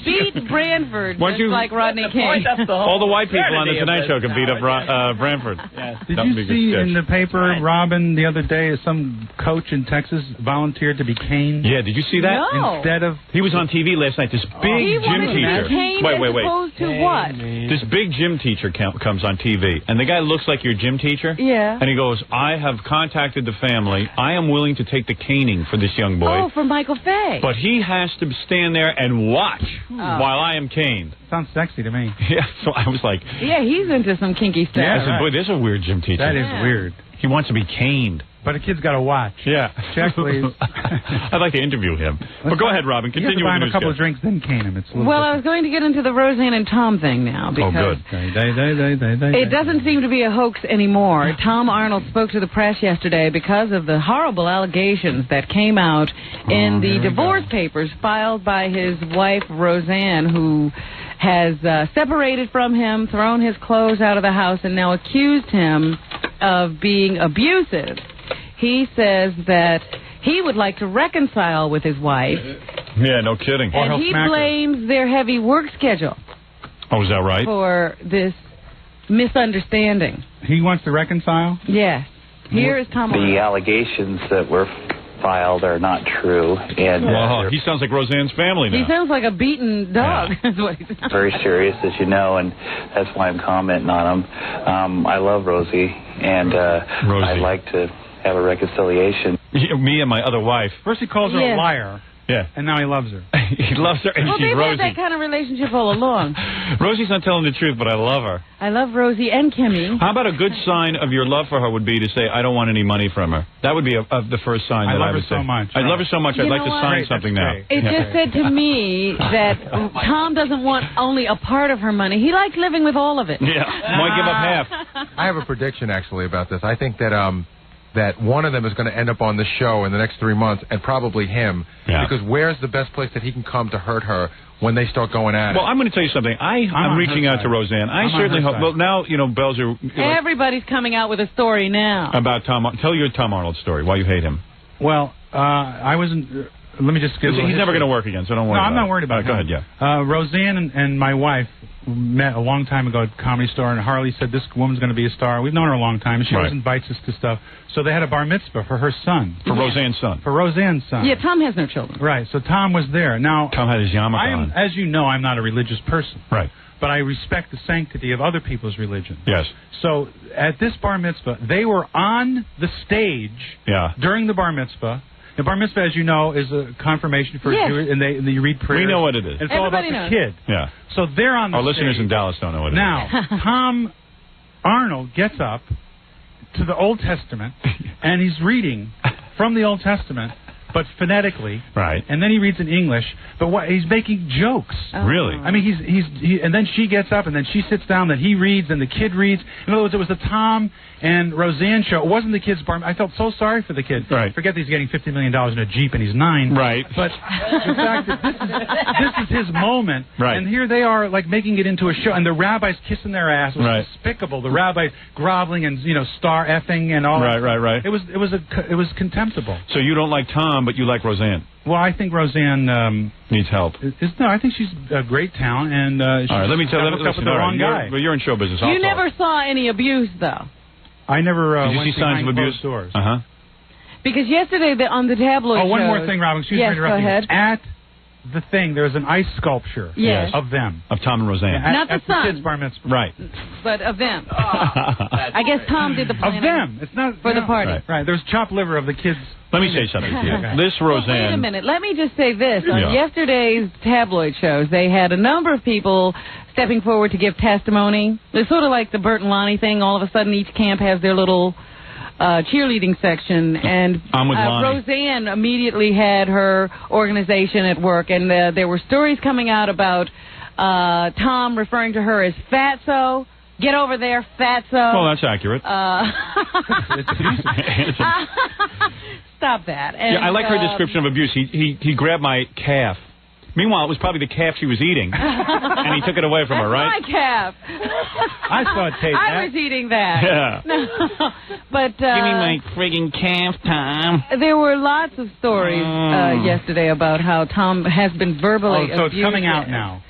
Beat Branford Why just don't you- like Rodney That's the point, King. that's the whole All the white people on the absurdity of Tonight this Show can beat up Branford. Did That would be you a good see sketch. in the paper, Robin, the other day, some coach in Texas volunteered to be caned? Yeah, did you see that? No. Instead of... He was on TV last night. This big He gym wanted to be teacher. caned Wait. as opposed to what? This big gym teacher comes on TV, and the guy looks like your gym teacher. Yeah. And he goes, I have contacted the family. I am willing to take the caning for this young boy. Oh, for Michael Fay. But he has to stand there and watch Oh. while I am caned. Sounds sexy to me. Yeah, so I was like... Yeah, he's into some kinky stuff. I said, boy, there's a weird gym teacher. That is weird. He wants to be caned. But a kid's got to watch. Yeah. Check, please. I'd like to interview him. But go ahead, Robin. You have Continue to buy with him the a couple news of drinks, then cane him. It's a little Well, I was going to get into the Roseanne and Tom thing now because it doesn't seem to be a hoax anymore. Tom Arnold spoke to the press yesterday because of the horrible allegations that came out in the divorce papers filed by his wife, Roseanne, who has separated from him, thrown his clothes out of the house, and now accused him of being abusive. He says that he would like to reconcile with his wife, Yeah, no kidding. and he blames their heavy work schedule Oh, is that right? for this misunderstanding. He wants to reconcile? Yes. Here is Tom Arnold. The allegations that were filed are not true, and Well, he sounds like Roseanne's family He now. sounds like a beaten dog. Is what he sounds very serious, as you know, and that's why I'm commenting on them. I love Rosie, and I'd like to have a reconciliation. Me and my other wife. First he calls her Yeah. a liar. Yeah. And now he loves her. He loves her, and well, she's they've Rosie. had that kind of relationship all along. Rosie's not telling the truth, but I love her. I love Rosie and Kimmy. How about a good sign of your love for her would be to say, I don't want any money from her. That would be the first sign I that love I would her so say. much. I love her so much, You I'd like know to what? sign Great, something that's now. It just said to me that Tom doesn't want only a part of her money. He likes living with all of it. Yeah, why give up half? I have a prediction, actually, about this. I think that that one of them is going to end up on the show in the next 3 months, and probably him. Yeah. Because where's the best place that he can come to hurt her when they start going at it? Well, I'm going to tell you something. I'm on reaching her out to side. Roseanne. I I'm on certainly her hope. side. Well, now, Belzer. Everybody's coming out with a story now. About Tom. Tell your Tom Arnold story, why you hate him. Well, I wasn't... let me just give He's never going to work again, so don't worry No, about I'm it. not worried about Go him. ahead, yeah. Roseanne and my wife met a long time ago at Comedy Store, and Harley said, this woman's going to be a star. We've known her a long time, and she always invites us to stuff. So they had a bar mitzvah for her son. For Roseanne's son. For Roseanne's son. Yeah, Tom has no children. Right, so Tom was there. Now, Tom had his yarmulke on. as you know, I'm not a religious person. Right. But I respect the sanctity of other people's religion. Yes. So at this bar mitzvah, they were on the stage during the bar mitzvah. The bar mitzvah, as you know, is a confirmation for Yes. Jewish, and you read prayers. We know what it is. It's all about Everybody the knows. kid. Yeah. So they're on the Our stage. listeners in Dallas don't know what it is. Now, Tom Arnold gets up to the Old Testament, and he's reading from the Old Testament but phonetically. Right. And then he reads in English, but he's making jokes. Really? I mean, and then she gets up, and then she sits down, then he reads, and the kid reads. In other words, it was the Tom and Roseanne show. It wasn't the kid's bar. I felt so sorry for the kid. Right. Forget that he's getting $50 million in a Jeep, and he's 9. Right. But the fact that this is his moment, right. and here they are, like, making it into a show, and the rabbis kissing their ass. It was despicable. The rabbis groveling and, star effing and all that. Right. It was contemptible. So you don't like Tom, but you like Roseanne. Well, I think Roseanne needs help. No, I think she's a great talent, and she's all right, let me tell you, hooked up with the wrong guy. You're in show business. You never saw any abuse, though. I never Did you went see signs of abuse? Doors. Because yesterday on the tabloid one shows, more thing, Robin. Excuse me for interrupting. Go ahead. At the thing, there's an ice sculpture of them. Of Tom and Roseanne. Not the son. The kid's bar mitzvah. Right. But of them. I guess Tom did the planning. Of them. It's not for the party. Right. There's chopped liver of the kids. Let me say something to you. This Roseanne. Well, wait a minute. Let me just say this. On yesterday's tabloid shows, they had a number of people stepping forward to give testimony. It's sort of like the Bert and Lonnie thing. All of a sudden, each camp has their little cheerleading section, and Roseanne immediately had her organization at work, and there were stories coming out about Tom referring to her as Fatso. Get over there, Fatso. Well, that's accurate. Stop that. And, I like her description of abuse. He grabbed my calf. Meanwhile, it was probably the calf she was eating, and he took it away from her, right? My calf. I saw it tape. I was eating that. Yeah. No, but give me my friggin' calf, Tom. There were lots of stories yesterday about how Tom has been verbally so it's abusive coming out now.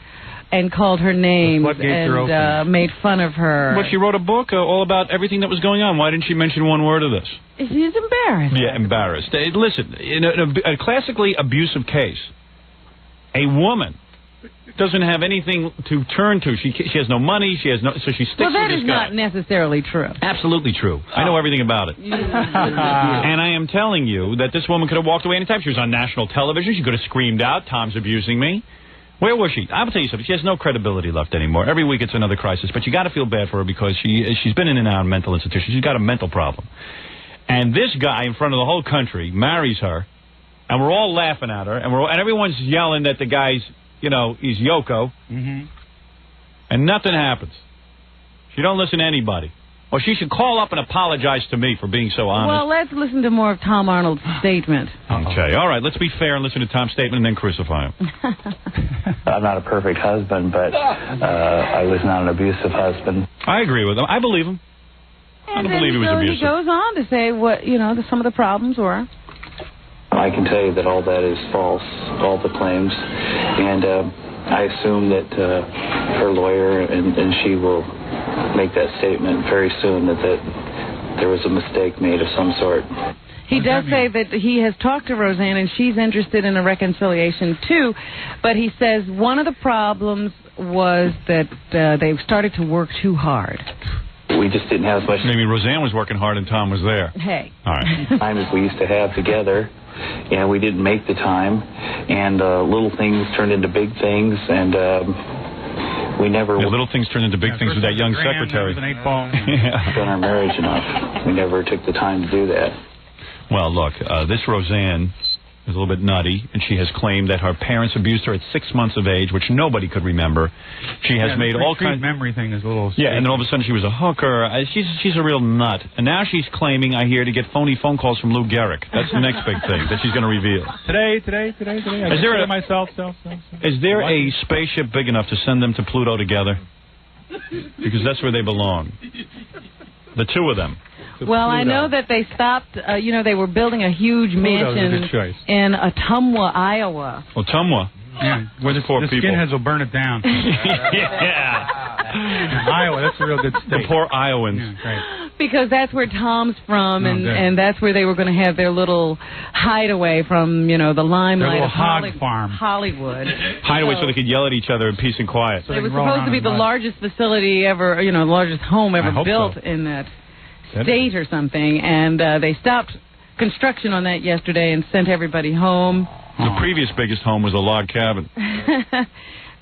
And called her names and made fun of her. But she wrote a book all about everything that was going on. Why didn't she mention one word of this? She's embarrassed. Yeah, embarrassed. Listen, in a classically abusive case, a woman doesn't have anything to turn to. She has no money. She has no. So she sticks with this guy. Well, that is not necessarily true. Absolutely true. I know everything about it. And I am telling you that this woman could have walked away anytime. She was on national television. She could have screamed out, "Tom's abusing me." Where was she? I'll tell you something. She has no credibility left anymore. Every week it's another crisis. But you got to feel bad for her because she's been in and out of mental institutions. She's got a mental problem. And this guy in front of the whole country marries her, and we're all laughing at her, and everyone's yelling that the guy's, he's Yoko, and nothing happens. She don't listen to anybody. Well, she should call up and apologize to me for being so honest. Well, let's listen to more of Tom Arnold's statement. Okay, all right, let's be fair and listen to Tom's statement and then crucify him. I'm not a perfect husband, but I was not an abusive husband. I agree with him. I believe him. I don't believe he was abusive. He goes on to say what, some of the problems were. I can tell you that all that is false, all the claims, and I assume that her lawyer and she will make that statement very soon that there was a mistake made of some sort. He does say that he has talked to Roseanne and she's interested in a reconciliation too, but he says one of the problems was that they started to work too hard. We just didn't have as much. Maybe Roseanne was working hard and Tom was there. Hey. All right. Time as we used to have together, and we didn't make the time, and little things turned into big things, and we never. Little things turned into big things with that young secretary. An 8-ball. Done our marriage enough. We never took the time to do that. Well, look, this Roseanne is a little bit nutty, and she has claimed that her parents abused her at 6 months of age, which nobody could remember. She has made all kinds. Memory thing is a little. Yeah, and then all of a sudden she was a hooker. She's a real nut, and now she's claiming, I hear, to get phony phone calls from Lou Gehrig. That's the next big thing that she's going to reveal. Today. Is there Is there a spaceship big enough to send them to Pluto together? Because that's where they belong. The two of them. Well, I know that they stopped, they were building a huge mansion in Ottumwa, Iowa. Ottumwa? Yeah. Where the poor people. Skinheads will burn it down. Yeah. Iowa, that's a real good state. The poor Iowans. Yeah, right. Because that's where Tom's from, and that's where they were going to have their little hideaway from, the limelight of Hollywood. Hideaway so they could yell at each other in peace and quiet. So it was supposed to be the largest facility ever, the largest home ever built in that state or something, and they stopped construction on that yesterday and sent everybody home. The previous biggest home was a log cabin.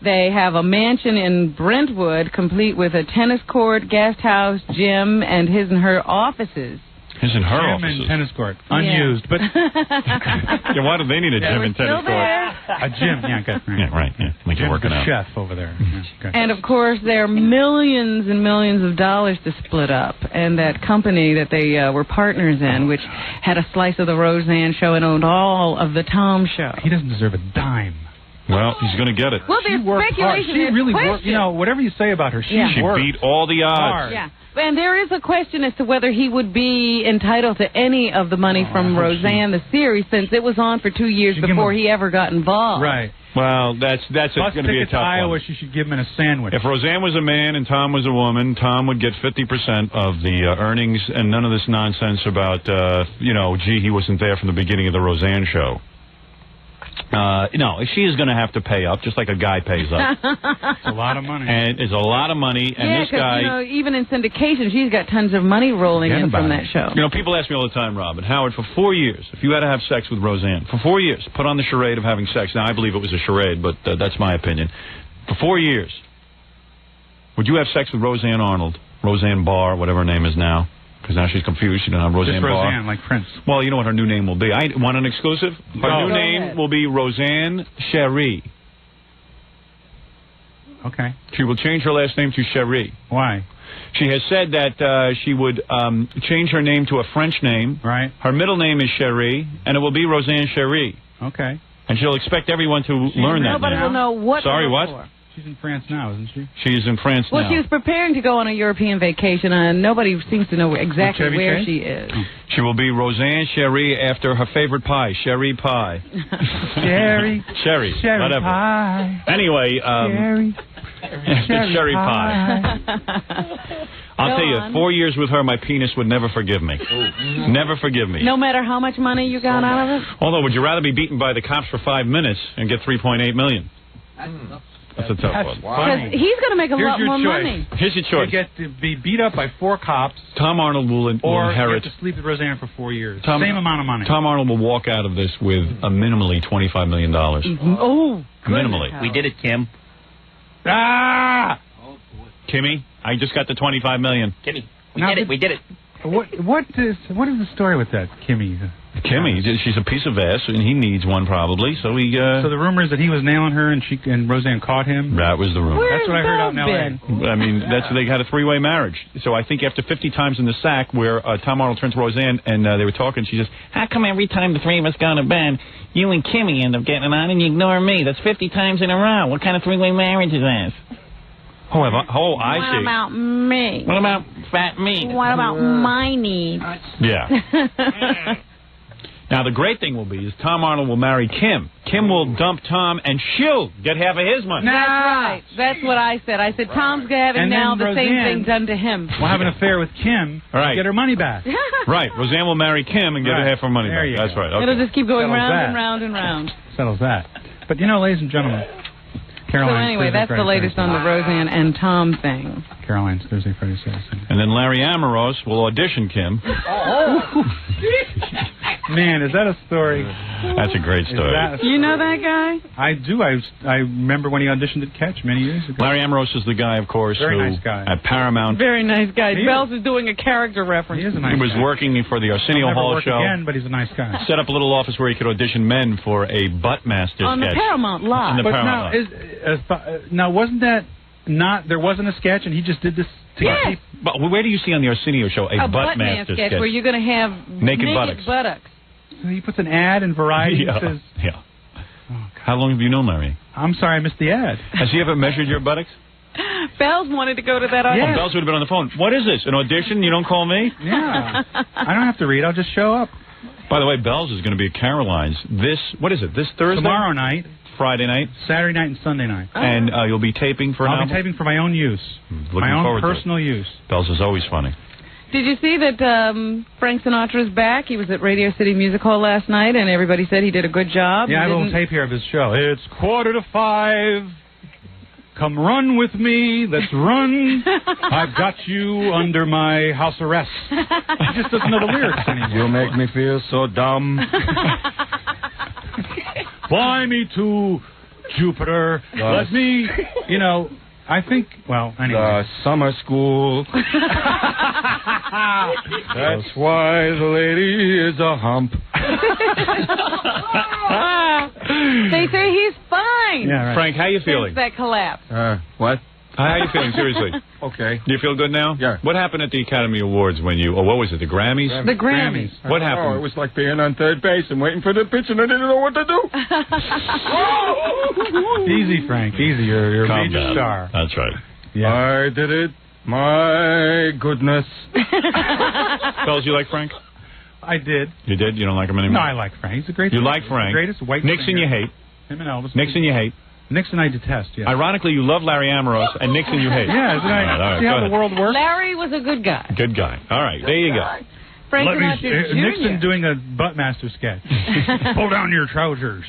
They have a mansion in Brentwood, complete with a tennis court, guest house, gym, and his and her offices. It's in her gym offices. and tennis court. Unused, but... Yeah, why do they need a gym and tennis court? A gym, yeah, good. Right. Yeah, right, yeah. Like you're working the out. chef over there. Yeah, good. And, of course, there are millions and millions of dollars to split up. And that company that they were partners in, which had a slice of the Roseanne show and owned all of the Tom show. He doesn't deserve a dime. Well, he's going to get it. Well, there's speculation. She really worked. worked. You know, whatever you say about her, she worked. Beat all the odds. Hard. Yeah. And there is a question as to whether he would be entitled to any of the money from Roseanne, the series, since it was on for 2 years before he ever got involved. Right. Well, that's going to be a tough Iowa, one. she should give him in a sandwich. If Roseanne was a man and Tom was a woman, Tom would get 50% of the earnings and none of this nonsense about, gee, he wasn't there from the beginning of the Roseanne show. No, she is going to have to pay up, just like a guy pays up. It's a lot of money. And it's a lot of money. And this guy, even in syndication, she's got tons of money rolling in from that show. People ask me all the time, Robin, Howard, for 4 years, if you had to have sex with Roseanne, for 4 years, put on the charade of having sex. Now, I believe it was a charade, but that's my opinion. For 4 years, would you have sex with Roseanne Arnold, Roseanne Barr, whatever her name is now? Because now she's confused. She doesn't have Roseanne Barr. Roseanne, like Prince. Well, you know what her new name will be. I want an exclusive. Her new name will be Roseanne Cherie. Okay. She will change her last name to Cherie. Why? She has said that she would change her name to a French name. Right. Her middle name is Cherie, and it will be Roseanne Cherie. Okay. And she'll expect everyone to learn that Nobody name. will know what to look what? for. She's in France now, isn't she? She's in France now. Well, she was preparing to go on a European vacation, and nobody seems to know exactly where she is. She will be Roseanne Cherie after her favorite pie, Sherry pie. Sherry. Sherry, whatever. Pie. Anyway, Sherry pie. I'll tell you, 4 years with her, my penis would never forgive me. Never forgive me. No matter how much money you got out of it? Although, would you rather be beaten by the cops for 5 minutes and get $3.8 million? That's a tough one. Because he's going to make a lot more money. Here's your choice. You get to be beat up by 4 cops. Tom Arnold will inherit. Or you have to sleep with Roseanne for 4 years. Same amount of money. Tom Arnold will walk out of this with a minimally $25 million. Oh, minimally. We did it, Kim. Ah! Kimmy, I just got the $25 million. Kimmy, we did it. What is the story with that, Kimmy? Kimmy, she's a piece of ass, and he needs one probably. So he. So the rumor is that he was nailing her, and Roseanne caught him. That was the rumor. That's what I heard out in L.A. I mean, they had a 3-way marriage. So I think after 50 times in the sack, where Tom Arnold turned to Roseanne and they were talking, she says, "How come every time the three of us go to bed, you and Kimmy end up getting it on, and you ignore me? That's 50 times in a row. What kind of 3-way marriage is that?" I see. What about me? What about fat meat? What about my needs? Yeah. Now, the great thing will be is Tom Arnold will marry Kim. Kim will dump Tom, and she'll get half of his money. That's right. That's what I said. I said, Tom's having now the same thing done to him. We'll have an affair with Kim and get her money back. Right. Roseanne will marry Kim and get her half her money back. That's right. Okay. It'll just keep going round that. and round and round. Settles that. But, ladies and gentlemen, Caroline. So anyway, that's the latest on the Roseanne and Tom thing. Caroline's Thursday, Friday, Saturday. And then Larry Amoros will audition Kim. Man, is that a story? That's a great story. You know that guy? I do. I remember when he auditioned at Catch many years ago. Larry Amoros is the guy, of course, Very nice guy. At Paramount. Very nice guy. Belzer is doing a character reference. He is a nice He was guy. working for the Arsenio Hall show. Again, but he's a nice guy. Set up a little office where he could audition men for a Buttmaster on sketch. The Paramount Lot. On the but Paramount Lot. Now, wasn't that not? There wasn't a sketch, and he just did this. Yes. But where do you see on the Arsenio show a Buttmaster sketch where you're going to have naked buttocks? So he puts an ad in Variety and says... Yeah. Oh, how long have you known Larry? I'm sorry, I missed the ad. Has he ever measured your buttocks? Bells wanted to go to that audition. Oh, Bells would have been on the phone. What is this, an audition? You don't call me? Yeah. I don't have to read. I'll just show up. By the way, Bells is going to be at Caroline's this Thursday? Tomorrow night. Friday night? Saturday night and Sunday night. And you'll be taping for an album? I'll be taping for my own use. My own personal use. Bells is always funny. Did you see that Frank Sinatra's back? He was at Radio City Music Hall last night, and everybody said he did a good job. Yeah, I have a little tape here of his show. It's 4:45. Come run with me. Let's run. I've got you under my house arrest. He just doesn't know the lyrics anymore. You make me feel so dumb. Fly me to Jupiter. Let me, I think, well, anyway. The summer school. That's why the lady is a hump. They say he's fine. Yeah, right. Frank, how you feeling? Since that collapse. What? How you feeling, seriously? Okay. Do you feel good now? Yeah. What happened at the Academy Awards when you... Oh, what was it, the Grammys? The Grammys. What happened? Oh, it was like being on third base and waiting for the pitch and I didn't know what to do. Easy, Frank. Easy. You're a Calm major down. star. That's right. Yeah. I did it. My goodness. Fellas, you like Frank? I did. You did? You don't like him anymore? No, I like Frank. He's a great You singer. like Frank? The greatest white Nixon singer. you hate. Him and Elvis. Nixon you hate. Nixon I detest, yeah. Ironically, you love Larry Ambrose, and Nixon you hate. Yeah, isn't all right, see go how ahead. the world works? Larry was a good guy. Good guy. All right, there you go. Frank Sinatra Jr. Nixon doing a Buttmaster sketch. Pull down your trousers.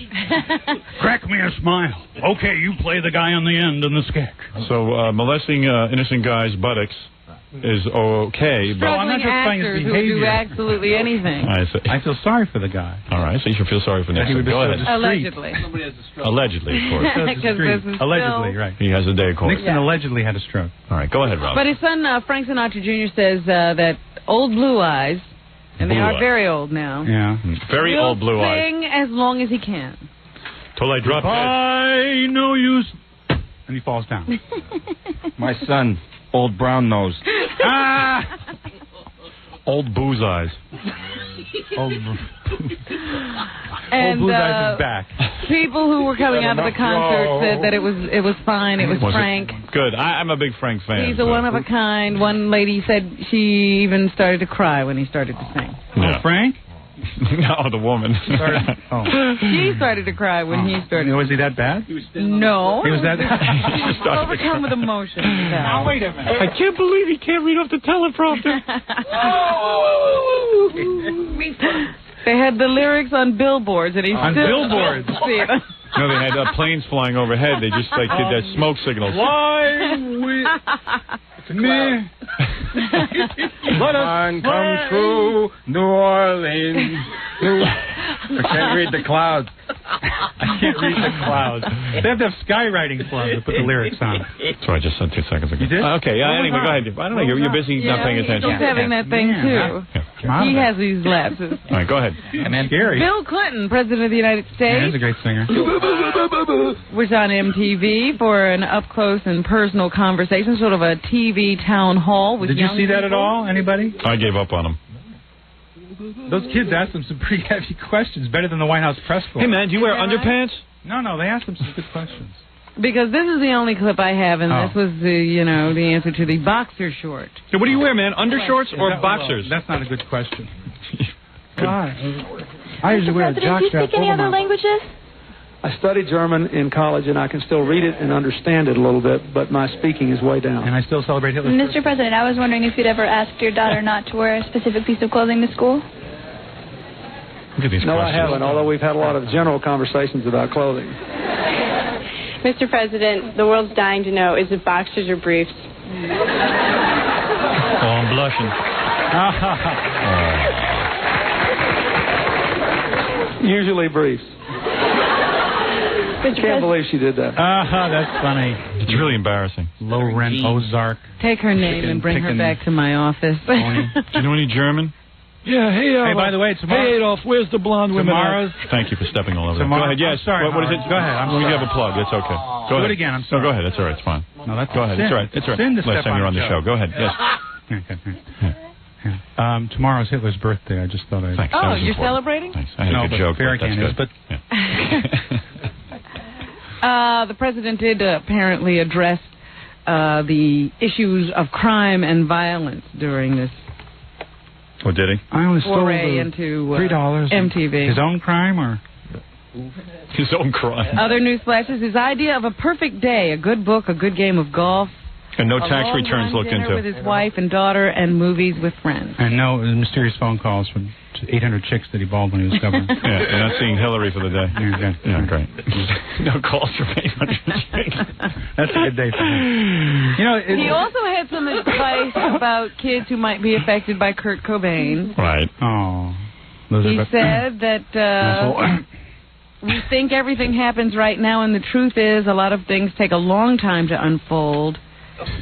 Crack me a smile. Okay, you play the guy on the end in the sketch. So molesting innocent guys' buttocks is okay, but... I'm not just saying his Actors who behavior. do absolutely anything. I see. I feel sorry for the guy. All right, so you should feel sorry for He Nixon. would be Go so ahead. Allegedly. Allegedly, of course. Because this is Allegedly, still... right. He has a day of court. Nixon allegedly had a stroke. All right, go ahead, Rob. But his son, Frank Sinatra Jr., says that old Blue Eyes, and they Blue are Eyes. very old now, Yeah. Very will old blue eyes. sing as long as he can. Till I drop dead. I know you. And he falls down. My son, old brown nose. Old booze eyes. Old And Blue Eyes is back. people who were coming out of the concert said that it was fine. It was Frank. Good. I'm a big Frank fan. He's a one of a kind. One lady said she even started to cry when he started to sing. Yeah. Frank? No, the woman. She started to cry when he started. Was he that bad? No. He was that Overcome with emotion. Now, wait a minute. I can't believe he can't read off the teleprompter. They had the lyrics on billboards, and he On still billboards? See it. No, they had planes flying overhead. They just did that smoke signals. Why with me? Let us come to New Orleans. I can't read the clouds. I can't read the clouds. They have to have skywriting for him to put the lyrics on. So I just said 2 seconds ago. You did? Okay, yeah, anyway, go ahead. I don't know, you're busy not paying attention. He's having that thing, too. He has these lapses. All right, go ahead. Scary. Bill Clinton, President of the United Yeah, he's States, a great singer. was on MTV for an up-close and personal conversation, sort of a TV town hall with Did you young see that at people. all? Anybody? I gave up on him. Those kids asked him some pretty heavy questions, better than the White House press corps. Hey, man, do you wear underpants? No, they asked him some good questions. Because this is the only clip I have, and this was the answer to the boxer short. So what do you wear, man? Undershorts or boxers? That's not a good question. I usually wear a President, do you speak any other languages? I studied German in college, and I can still read it and understand it a little bit, but my speaking is way down. And I still celebrate Hitler's Mr. President, I was wondering if you'd ever asked your daughter not to wear a specific piece of clothing to school? Look at these No, I questions. haven't, although we've had a lot of general conversations about clothing. Mr. President, the world's dying to know, is it boxers or briefs? Oh, I'm blushing. Usually briefs. I can't believe she did that. That's funny. It's really embarrassing. Low rent Ozark. Take her name and bring her back to my office. Do you know any German? Yeah, Hey, by the way, tomorrow. Hey, Adolf, where's the blonde women? Tomorrow's. Thank you for stepping all over. Tomorrow- Go ahead. Yes. I'm sorry, What is it? Howard. Go ahead. We have a plug. It's okay. Go ahead. Do it again. I'm sorry. No, go ahead. It's all right. It's fine. No, that's Go ahead. sin. It's all right. It's all right. Sin to Last step time you're on the the show. Go ahead. Yes. Tomorrow's Hitler's birthday. I just thought I'd... Thanks. Oh, you're celebrating? Thanks. I had a good joke. Barry That's can't good. is, but... The president did apparently address the issues of crime and violence during this Oh, did he? I only stole foray into $3. MTV. His own crime, or...? His own crime. Other news flashes, his idea of a perfect day, a good book, a good game of golf, And no a tax long returns run looked dinner into. with his wife and daughter, and movies with friends. And no mysterious phone calls from 800 chicks that he balled when he was governor. Yeah, you're not seeing Hillary for the day. Yeah, great. No calls from 800 chicks. That's a good day for him. You know, He also had some advice about kids who might be affected by Kurt Cobain. Right. Oh. He said that we think everything happens right now, and the truth is a lot of things take a long time to unfold.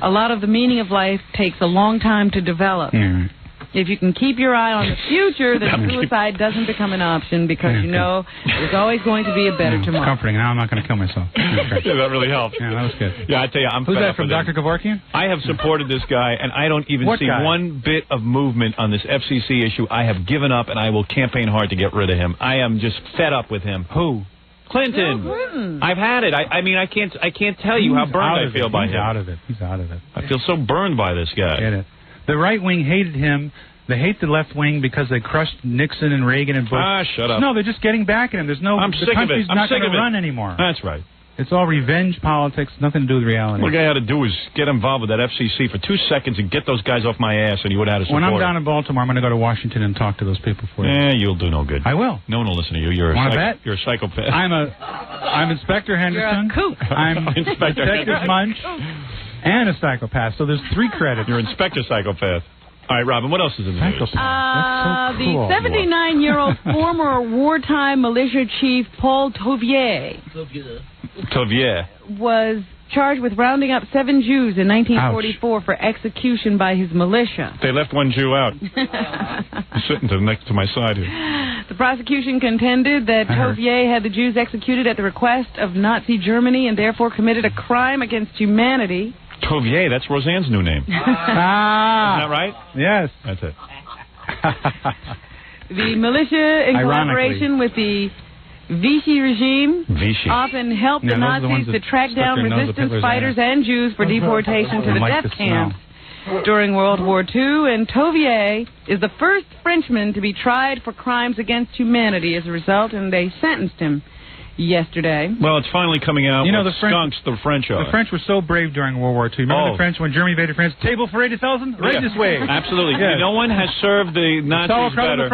A lot of the meaning of life takes a long time to develop. Yeah. If you can keep your eye on the future, then suicide doesn't become an option because you know there's always going to be a better tomorrow. Comforting. Now I'm not going to kill myself. Yeah, that really helped. Yeah, that was good. Yeah, I tell you, I'm Who's fed that up from, with Dr. Kevorkian? I have supported this guy, and I don't even What see guy? one bit of movement on this FCC issue. I have given up, and I will campaign hard to get rid of him. I am just fed up with him. Who? Clinton. Bill Clinton. I've had it. I mean, I can't tell you how burned I feel by him. He's out of it. He's out of it. I feel so burned by this guy. Get it. The right wing hated him. They hate the left wing because they crushed Nixon and Reagan and Bush. Ah, shut up. No, they're just getting back at him. There's no. I'm the sick of it. country's I'm not sick going of to it. run anymore. That's right. It's all revenge politics. Nothing to do with reality. What the guy ought to do is get involved with that FCC for 2 seconds and get those guys off my ass, and he would have had a support. When I'm down in Baltimore, I'm going to go to Washington and talk to those people for you. Yeah, you'll do no good. I will. No one will listen to you. You're Wanna bet? You're a psychopath. I'm Inspector Henderson. You're a kook. I'm Inspector Detective Munch and a psychopath. So there's 3 credits. You're Inspector Psychopath. All right, Robin, what else is in the news? That's so cool. The 79-year-old former wartime militia chief Paul Tovier was charged with rounding up 7 Jews in 1944 for execution by his militia. They left one Jew out. He's sitting next to my side here. The prosecution contended that Tovier had the Jews executed at the request of Nazi Germany and therefore committed a crime against humanity. Tovier, that's Roseanne's new name. Isn't that right? Yes. That's it. The militia, in collaboration with the Vichy regime, often helped the Nazis to track down resistance fighters and Jews for deportation to the death camps during World War II. And Tovier is the first Frenchman to be tried for crimes against humanity as a result, and they sentenced him yesterday. Well, it's finally coming out. You know, what skunks the French are. The French were so brave during World War II. Remember the French when Germany invaded France? Table for 80,000? Right this way. Absolutely. Yeah. No one has served the Nazis better.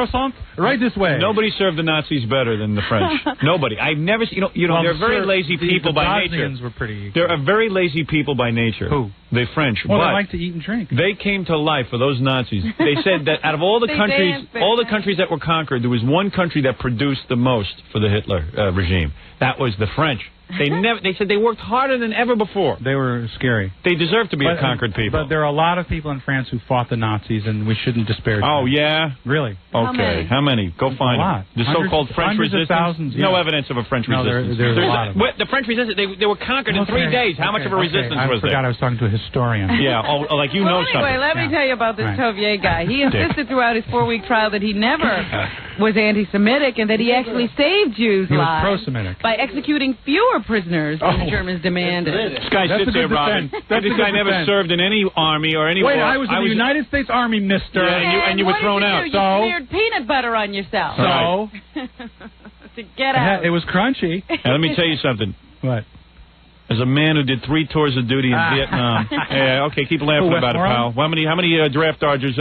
Right this way. Nobody served the Nazis better than the French. Nobody. I've never seen. Well, they're very lazy people by nature. Were pretty. They're a very lazy people by nature. Who? The French. Well, but they like to eat and drink. They came to life for those Nazis. They said that out of all the countries that were conquered, there was one country that produced the most for the Hitler regime. That was the French. They said they worked harder than ever before. They were scary. They deserve to be a conquered people. But there are a lot of people in France who fought the Nazis, and we shouldn't disparage them. Oh, yeah? Really? Okay. How many? Go find them. The so-called French resistance? Thousands, No evidence of a French resistance. There's a lot of them. The French resistance, they were conquered in 3 days. How much of a resistance was there? I forgot I was talking to a historian. Yeah, like you know something. Anyway, let me tell you about this Tovier guy. He insisted throughout his 4-week trial that he never was anti-Semitic and that he actually saved Jews' lives pro-Semitic by executing fewer prisoners than the Germans demanded. This guy sits there, Robin. This guy never served in any army or any war. I was in the United States Army, mister. Yeah, and you were thrown out. You smeared peanut butter on yourself. So? To get out. It was crunchy. Now, let me tell you something. What? As a man who did 3 tours of duty in Vietnam. Yeah, okay, keep laughing about it, pal. How many draft dodgers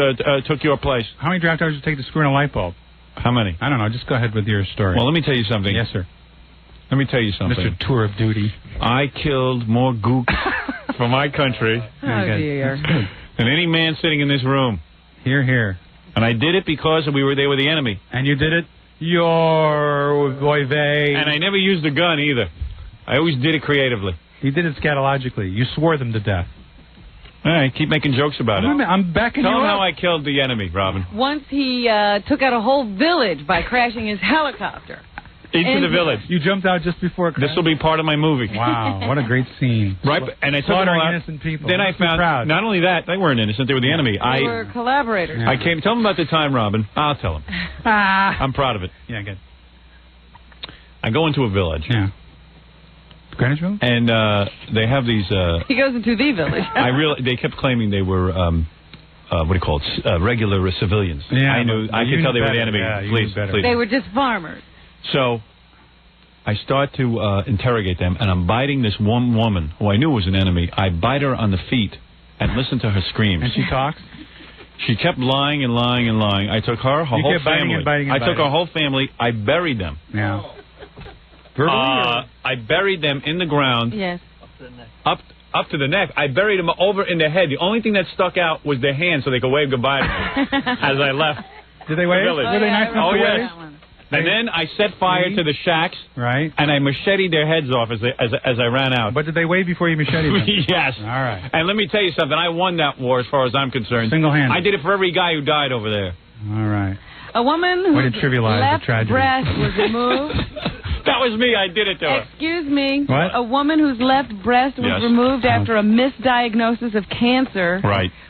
took your place? How many draft dodgers take to screw in a light bulb? How many? I don't know. Just go ahead with your story. Well, let me tell you something. Yes, sir. Let me tell you something. Mr. Tour of Duty. I killed more gooks for my country than any man sitting in this room. Hear, hear. And I did it because they were the enemy. And you did it your boy vey. And I never used a gun either. I always did it creatively. You did it scatologically. You swore them to death. All right, keep making jokes about it. I'm backing you up. Tell them how I killed the enemy, Robin. Once he took out a whole village by crashing his helicopter. Into the village. You jumped out just before it crashed. This will be part of my movie. Wow, what a great scene. Right, and I took them all out. Innocent people. Then I found, not only that, they weren't innocent, they were the enemy. They were collaborators. I came, tell them about the time, Robin. I'll tell them. I'm proud of it. Yeah, good. I go into a village. Yeah. Greenwich Village? And they have these... he goes into the village. They kept claiming they were... what do you call it? Regular civilians. Yeah, I could tell they were the enemy. Yeah, please. They were just farmers. So I start to interrogate them, and I'm biting this one woman who I knew was an enemy. I bite her on the feet and listen to her screams. And she talks? She kept lying and lying and lying. I took her whole family. I took her whole family. I buried them. Yeah. Verbally? I buried them in the ground. Yes. Up to the neck. I buried them over in their head. The only thing that stuck out was their hands so they could wave goodbye to me as I left. Did they wave? The village. Were they nice enough to wave? And then I set fire to the shacks. Right. And I macheted their heads off as I ran out. But did they wave before you macheted them? Yes. All right. And let me tell you something. I won that war as far as I'm concerned. Single-handed. I did it for every guy who died over there. All right. A woman whose left tragedy. breast was removed. That was me. I did it to her. Excuse me. What? A woman whose left breast was removed after a misdiagnosis of cancer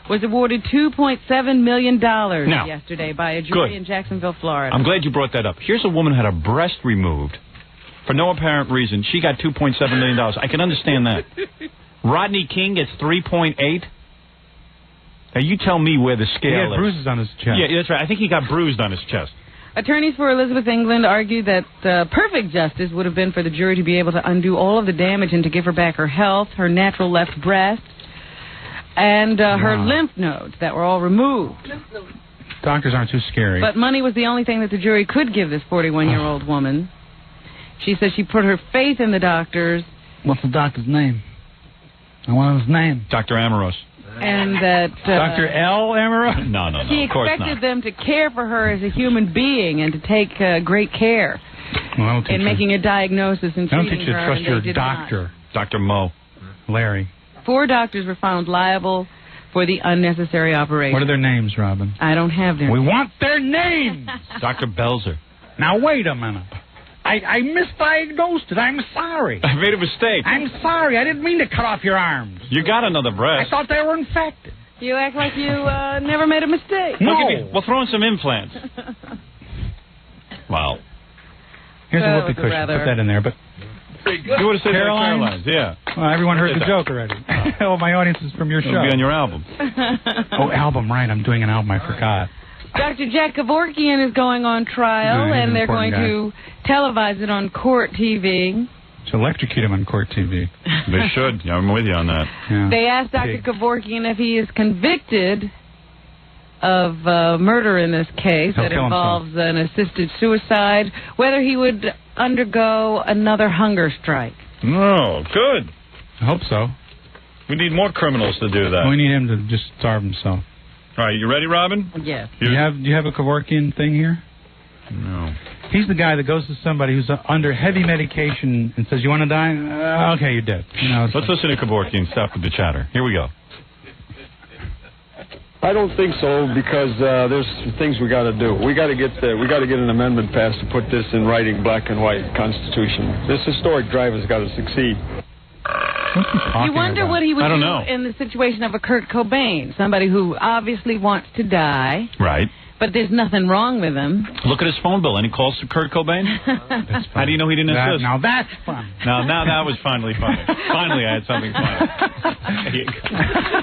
was awarded $2.7 million yesterday by a jury in Jacksonville, Florida. I'm glad you brought that up. Here's a woman who had her breast removed for no apparent reason. She got $2.7 million. I can understand that. Rodney King gets 3.8. Now, you tell me where the scale is. He had bruises on his chest. Yeah, that's right. I think he got bruised on his chest. Attorneys for Elizabeth England argued that perfect justice would have been for the jury to be able to undo all of the damage and to give her back her health, her natural left breast, and her lymph nodes that were all removed. Doctors aren't too scary. But money was the only thing that the jury could give this 41-year-old woman. She says she put her faith in the doctors. What's the doctor's name? I want his name. Dr. Amoros. And that... Dr. L. Amoros? No, She of course expected not. them to care for her as a human being and to take great care in making a diagnosis and I don't treating think you her. trust and your they did doctor. Dr. Mo. Larry. 4 doctors were found liable for the unnecessary operation. What are their names, Robin? I don't have their We names. want their names! Dr. Belzer. Now, wait a minute. I misdiagnosed it. I'm sorry. I made a mistake. I'm sorry. I didn't mean to cut off your arms. You got another breast. I thought they were infected. You act like you never made a mistake. We'll throw in some implants. Wow. Here's a That whoopee was cushion. rather- Put that in there. But You would have said Caroline's? Caroline's, yeah. Well, everyone heard the That. joke already. Oh, my audience is from your show. It'll be on your album. Oh, album, right. I'm doing an album. I forgot. Dr. Jack Kevorkian is going on trial, Yeah, he's and an they're going important to televise it on court TV. To electrocute him on court TV. They should. Yeah, I'm with you on that. Yeah. They asked Dr. Kevorkian if he is convicted of murder in this case He'll that kill involves an assisted suicide, whether he would undergo another hunger strike. Oh, good. I hope so. We need more criminals to do that. We need him to just starve himself. All right, you ready, Robin? Yes. Do you have a Kevorkian thing here? No. He's the guy that goes to somebody who's under heavy medication and says, "You want to die? Okay, you're dead." You know, Let's listen to Kevorkian. Stop with the chatter. Here we go. I don't think so because there's some things we got to do. We got to get an amendment passed to put this in writing, black and white, Constitution. This historic drive has got to succeed. You wonder what he would I don't do know. in the situation of a Kurt Cobain, somebody who obviously wants to die, Right. but there's nothing wrong with him. Look at his phone bill. Any calls to Kurt Cobain? How do you know he didn't assist? Now that's fun. Now that was finally funny. Finally, I had something funny. There you go.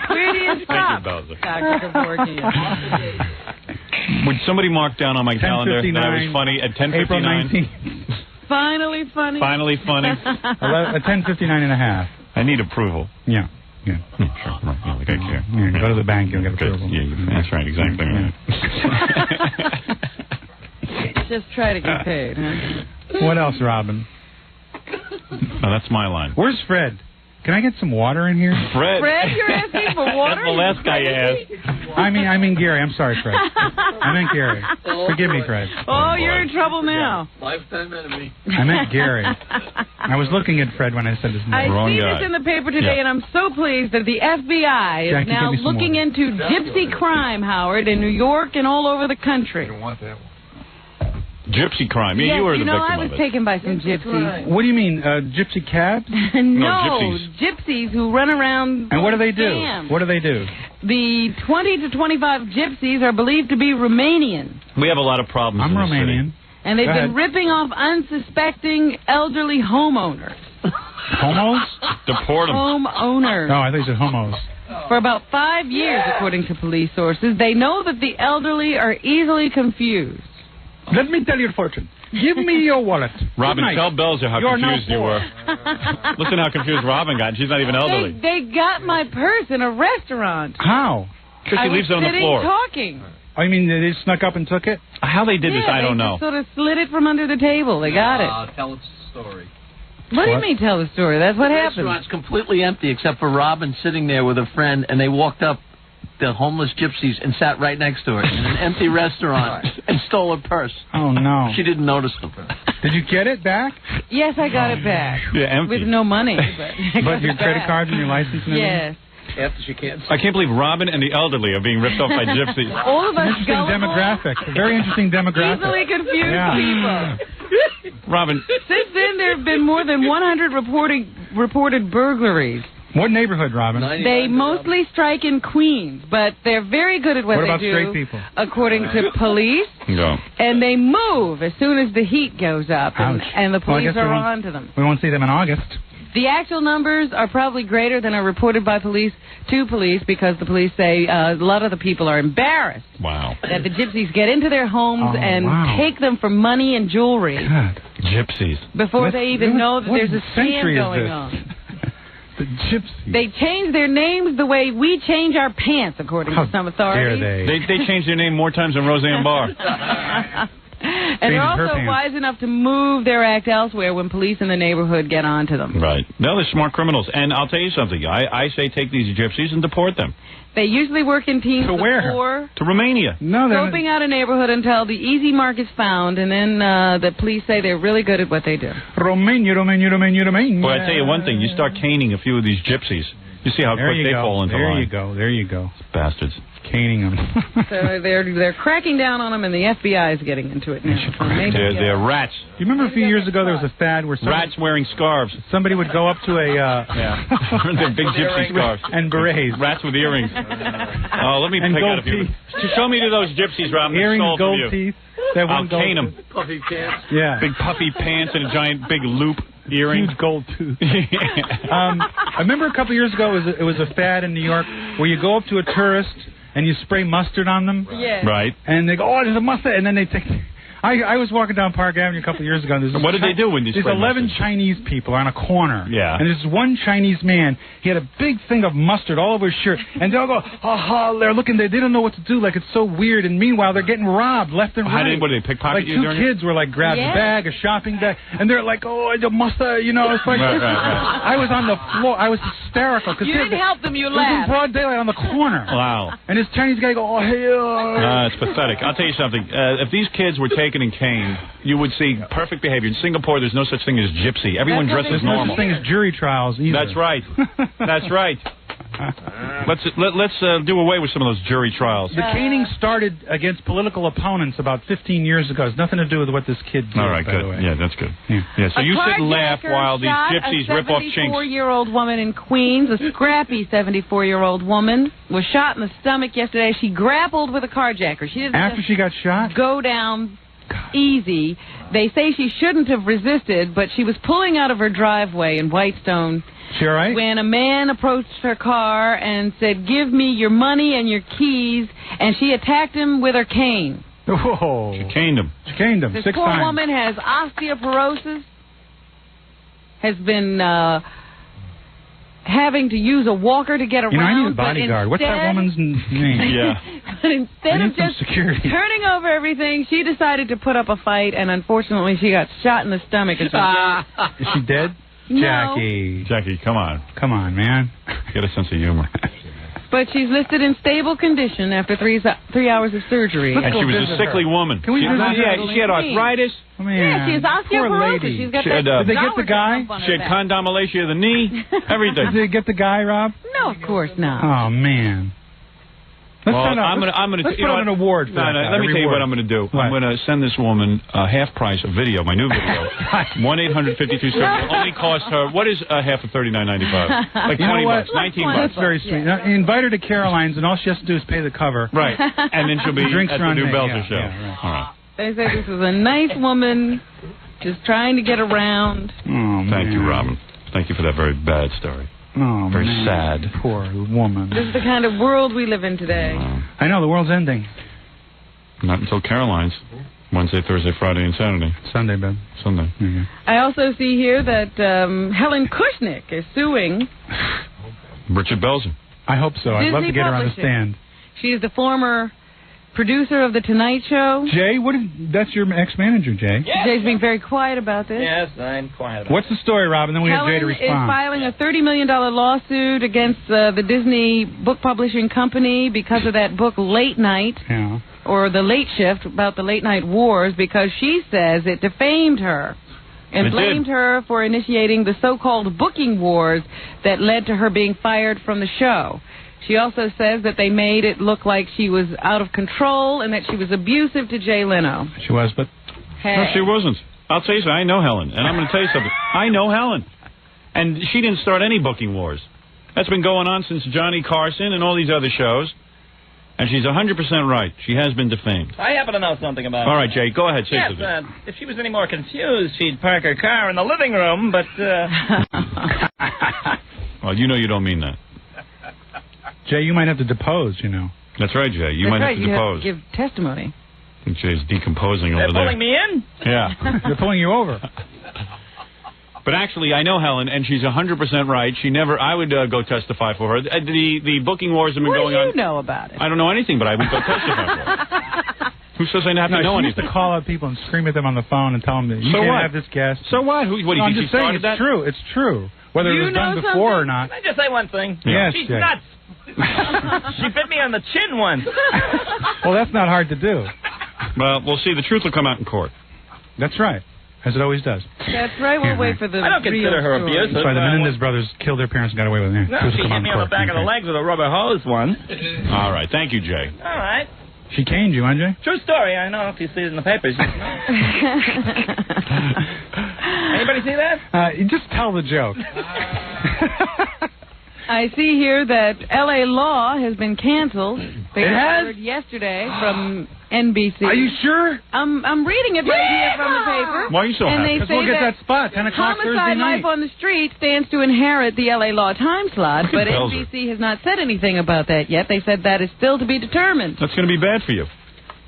Where do you stop, Thank you, Belzer. Dr. Kevorkian? Would somebody mark down on my calendar that 10:59, was funny at April 10:59? 19th. Finally funny. Finally funny. At 10:59 and a half. I need approval. Yeah. Sure. Right. Yeah, like I care. Yeah, go to the bank, you'll get Good. approval. Yeah, that's right. Exactly right. Just try to get paid, huh? What else, Robin? No, that's my line. Where's Fred? Can I get some water in here? Fred, you're asking for water? That's the last guy you asked. I mean Gary. I'm sorry, Fred. I meant Gary. Forgive me, Fred. Oh, you're in trouble now. Lifetime enemy. I meant Gary. I was looking at Fred when I said his name. I see this in the paper today, and I'm so pleased that the FBI is Jackie, now give me some looking water. into gypsy crime, Howard, in New York and all over the country. Gypsy crime. Yeah, yes, you were the know, victim I was of it. taken by some gypsies. What do you mean, gypsy cabs? No, gypsies who run around. And what do they do? scams. What do they do? The 20 to 25 gypsies are believed to be Romanian, We have a lot of problems. I'm in this Romanian. and they've Go been ahead. ripping off unsuspecting elderly homeowners. Homos? Deport them. Homeowners. Oh, I think you said homos. For about 5 years, according to police sources, they know that the elderly are easily confused. Let me tell you a fortune. Give me your wallet. Robin, Good night. tell Belzer how You're now confused you poor. were. Listen how confused Robin got. She's not even elderly. They got my purse in a restaurant. How? Because I she was leaves it on the sitting floor. talking. Oh, you mean they snuck up and took it? How they did this, I don't they know. just sort of slid it from under the table. They got it. Tell us the story. What do you mean tell the story? That's what The happened. restaurant's completely empty except for Robin sitting there with a friend, and they walked up the homeless gypsies and sat right next to her in an empty restaurant and stole her purse. Oh, no. She didn't notice them. Did you get it back? Yes, I got it back. Yeah, empty. With no money. But your credit cards and your license and everything? Yes. After she can't. I can't believe Robin and the elderly are being ripped off by gypsies. All of us Interesting demographic. A very interesting demographic. easily confused people. Robin. Since then, there have been more than 100 reported burglaries. What neighborhood, Robin? They mostly strike in Queens, but they're very good at what they do. What about straight people? According to police. No. And they move as soon as the heat goes up, and the police are on to them. We won't see them in August. The actual numbers are probably greater than are reported by police to police because the police say a lot of the people are embarrassed. Wow. That the gypsies get into their homes and take them for money and jewelry. God. Gypsies. Before they even know that there's a scam going on. The gypsies. They change their names the way we change our pants, according to some authorities. They change their name more times than Roseanne Barr. And they're also wise enough to move their act elsewhere when police in the neighborhood get on to them. Right. No, they're smart criminals. And I'll tell you something. I say take these gypsies and deport them. They usually work in teams of 4. To Romania. No, they're scoping out a neighborhood until the easy mark is found, and then the police say they're really good at what they do. Romania. Well, I tell you one thing. You start caning a few of these gypsies. You see how quick they fall into line. There you go. Bastards. Caning them. So they're cracking down on them, and the FBI is getting into it now. They're rats. Do you remember a few years ago there was a fad where rats wearing scarves. Somebody would go up to a they're big gypsy scarves and berets. Rats with earrings. Oh, let me pick out a few. Show me to those gypsies, Rob. Earrings, gold teeth. I'll cane them. Puffy pants. Yeah. Big puffy pants and a giant big loop earring. Huge gold tooth. I remember a couple years ago it was a fad in New York where you go up to a tourist and you spray mustard on them. Yeah. Right. And they go, oh, there's a mustard. And then they take... I was walking down Park Avenue a couple of years ago. And what did they do when you There's spray 11 mustard? Chinese people on a corner. Yeah. And there's one Chinese man. He had a big thing of mustard all over his shirt. And they all go, they're looking there. They don't know what to do. Like, it's so weird. And meanwhile, they're getting robbed left and right. What did they pickpocket you? Like, 2 kids were like, grabbed a bag, a shopping bag. And they're like, oh, the mustard, you know. It's like, right. I was on the floor. I was hysterical. You didn't help them. You laughed. It was in broad daylight on the corner. Wow. And this Chinese guy go, oh, hey. It's pathetic. I'll tell you something. If these kids were taken and caned, you would see perfect behavior. In Singapore, there's no such thing as gypsy. Everyone dresses normal. There's no such thing as jury trials either. That's right. That's right. Let's do away with some of those jury trials. The caning started against political opponents about 15 years ago. It's nothing to do with what this kid did. All right, by good. the way. Yeah, that's good. Yeah, so you sit and laugh while these gypsies rip off chinks. A 74-year-old woman in Queens, a scrappy 74-year-old woman, was shot in the stomach yesterday. She grappled with a carjacker. She didn't After she got shot? Go down easy. They say she shouldn't have resisted, but she was pulling out of her driveway in Whitestone. She all right? When a man approached her car and said, "Give me your money and your keys," and she attacked him with her cane. Oh. She caned him. This 6 poor times. woman has osteoporosis, has been having to use a walker to get around. You know, I need a bodyguard. What's that woman's name? But instead of just security. turning over everything, she decided to put up a fight, and unfortunately, she got shot in the stomach. Is she dead? No. Jackie, come on. Come on, man. Get a sense of humor. But she's listed in stable condition after 3 hours of surgery. And she was a sickly woman. Can we she had arthritis. Yeah, she has osteoporosis. She's got Did they get the guy? She had condylacia of the knee. Everything. Did they get the guy, Rob? No, of course not. Oh, man. I'm gonna let's put on an award for that. Let me tell you what I'm going to do. What? I'm going to send this woman half price a video, my new video. 1-800-52-30. Only cost her. What is half of $39.95? Like $20, $19. That's very sweet. Now, invite her to Caroline's, and all she has to do is pay the cover. Right, and then she'll be Drinks at the new me. Belzer show. Yeah, right. All right. They say this is a nice woman, just trying to get around. Oh, Thank you, Robin. Thank you for that very bad story. Oh, very man. sad. Poor woman. This is the kind of world we live in today. I know, the world's ending. Not until Caroline's. Wednesday, Thursday, Friday, and Saturday. Sunday, Ben. Sunday. Mm-hmm. I also see here that Helen Kushnick is suing Richard Belzer. I hope so. I'd love to get her on the Publishing. stand. She is the former producer of The Tonight Show. Jay, that's your ex-manager, Jay. Yes. Jay's being very quiet about this. Yes, I'm quiet about What's the story, Robin? Then we have Jay to respond. Helen is filing a $30 million lawsuit against the Disney book publishing company because of that book Late Night, or The Late Shift, about the late night wars, because she says it defamed her and blamed her for initiating the so-called booking wars that led to her being fired from the show. She also says that they made it look like she was out of control and that she was abusive to Jay Leno. She was, but... No, she wasn't. I'll tell you something. I know Helen, and I'm going to tell you something. I know Helen. And she didn't start any booking wars. That's been going on since Johnny Carson and all these other shows. And she's 100% right. She has been defamed. I happen to know something about it. All right, Jay, go ahead. Say Yes, something. if she was any more confused, she'd park her car in the living room, but... Well, you know you don't mean that. Jay, you might have to depose, you know. That's right, Jay. You might have to depose. You have to give testimony. I think Jay's decomposing over there. They're pulling me in? Yeah. They're pulling you over. But actually, I know Helen, and she's 100% right. She never... I would go testify for her. The booking wars have been going on... What do you know about it? I don't know anything, but I would go testify for her. Who says I have to know she anything? used to call out people and scream at them on the phone and tell them that you can't have this guest. So what? What do you I'm think just she saying, started that? it's true. It's true. Whether it was done before or not. Can I just say one thing? Yes, She's Jay. nuts. She bit me on the chin once. Well, that's not hard to do. Well, we'll see. The truth will come out in court. That's right. As it always does. That's right. We'll wait for the I don't consider her abusive. That's why the Menendez brothers killed their parents and got away with it. No, she hit me on the back of the legs with a rubber hose once. All right. Thank you, Jay. All right. She caned you, huh, Jay? True story. I know if you see it in the papers. Anybody see that? You just tell the joke. I see here that L.A. Law has been canceled. They It has? heard yesterday from NBC. Are you sure? I'm reading it right here from the paper. Why are you so and happy? they 'Cause say we'll get that spot, 10 o'clock Thursday Homicide night. Life on the Street stands to inherit the L.A. Law time slot, Look at but Belzer. NBC has not said anything about that yet. They said that is still to be determined. That's going to be bad for you.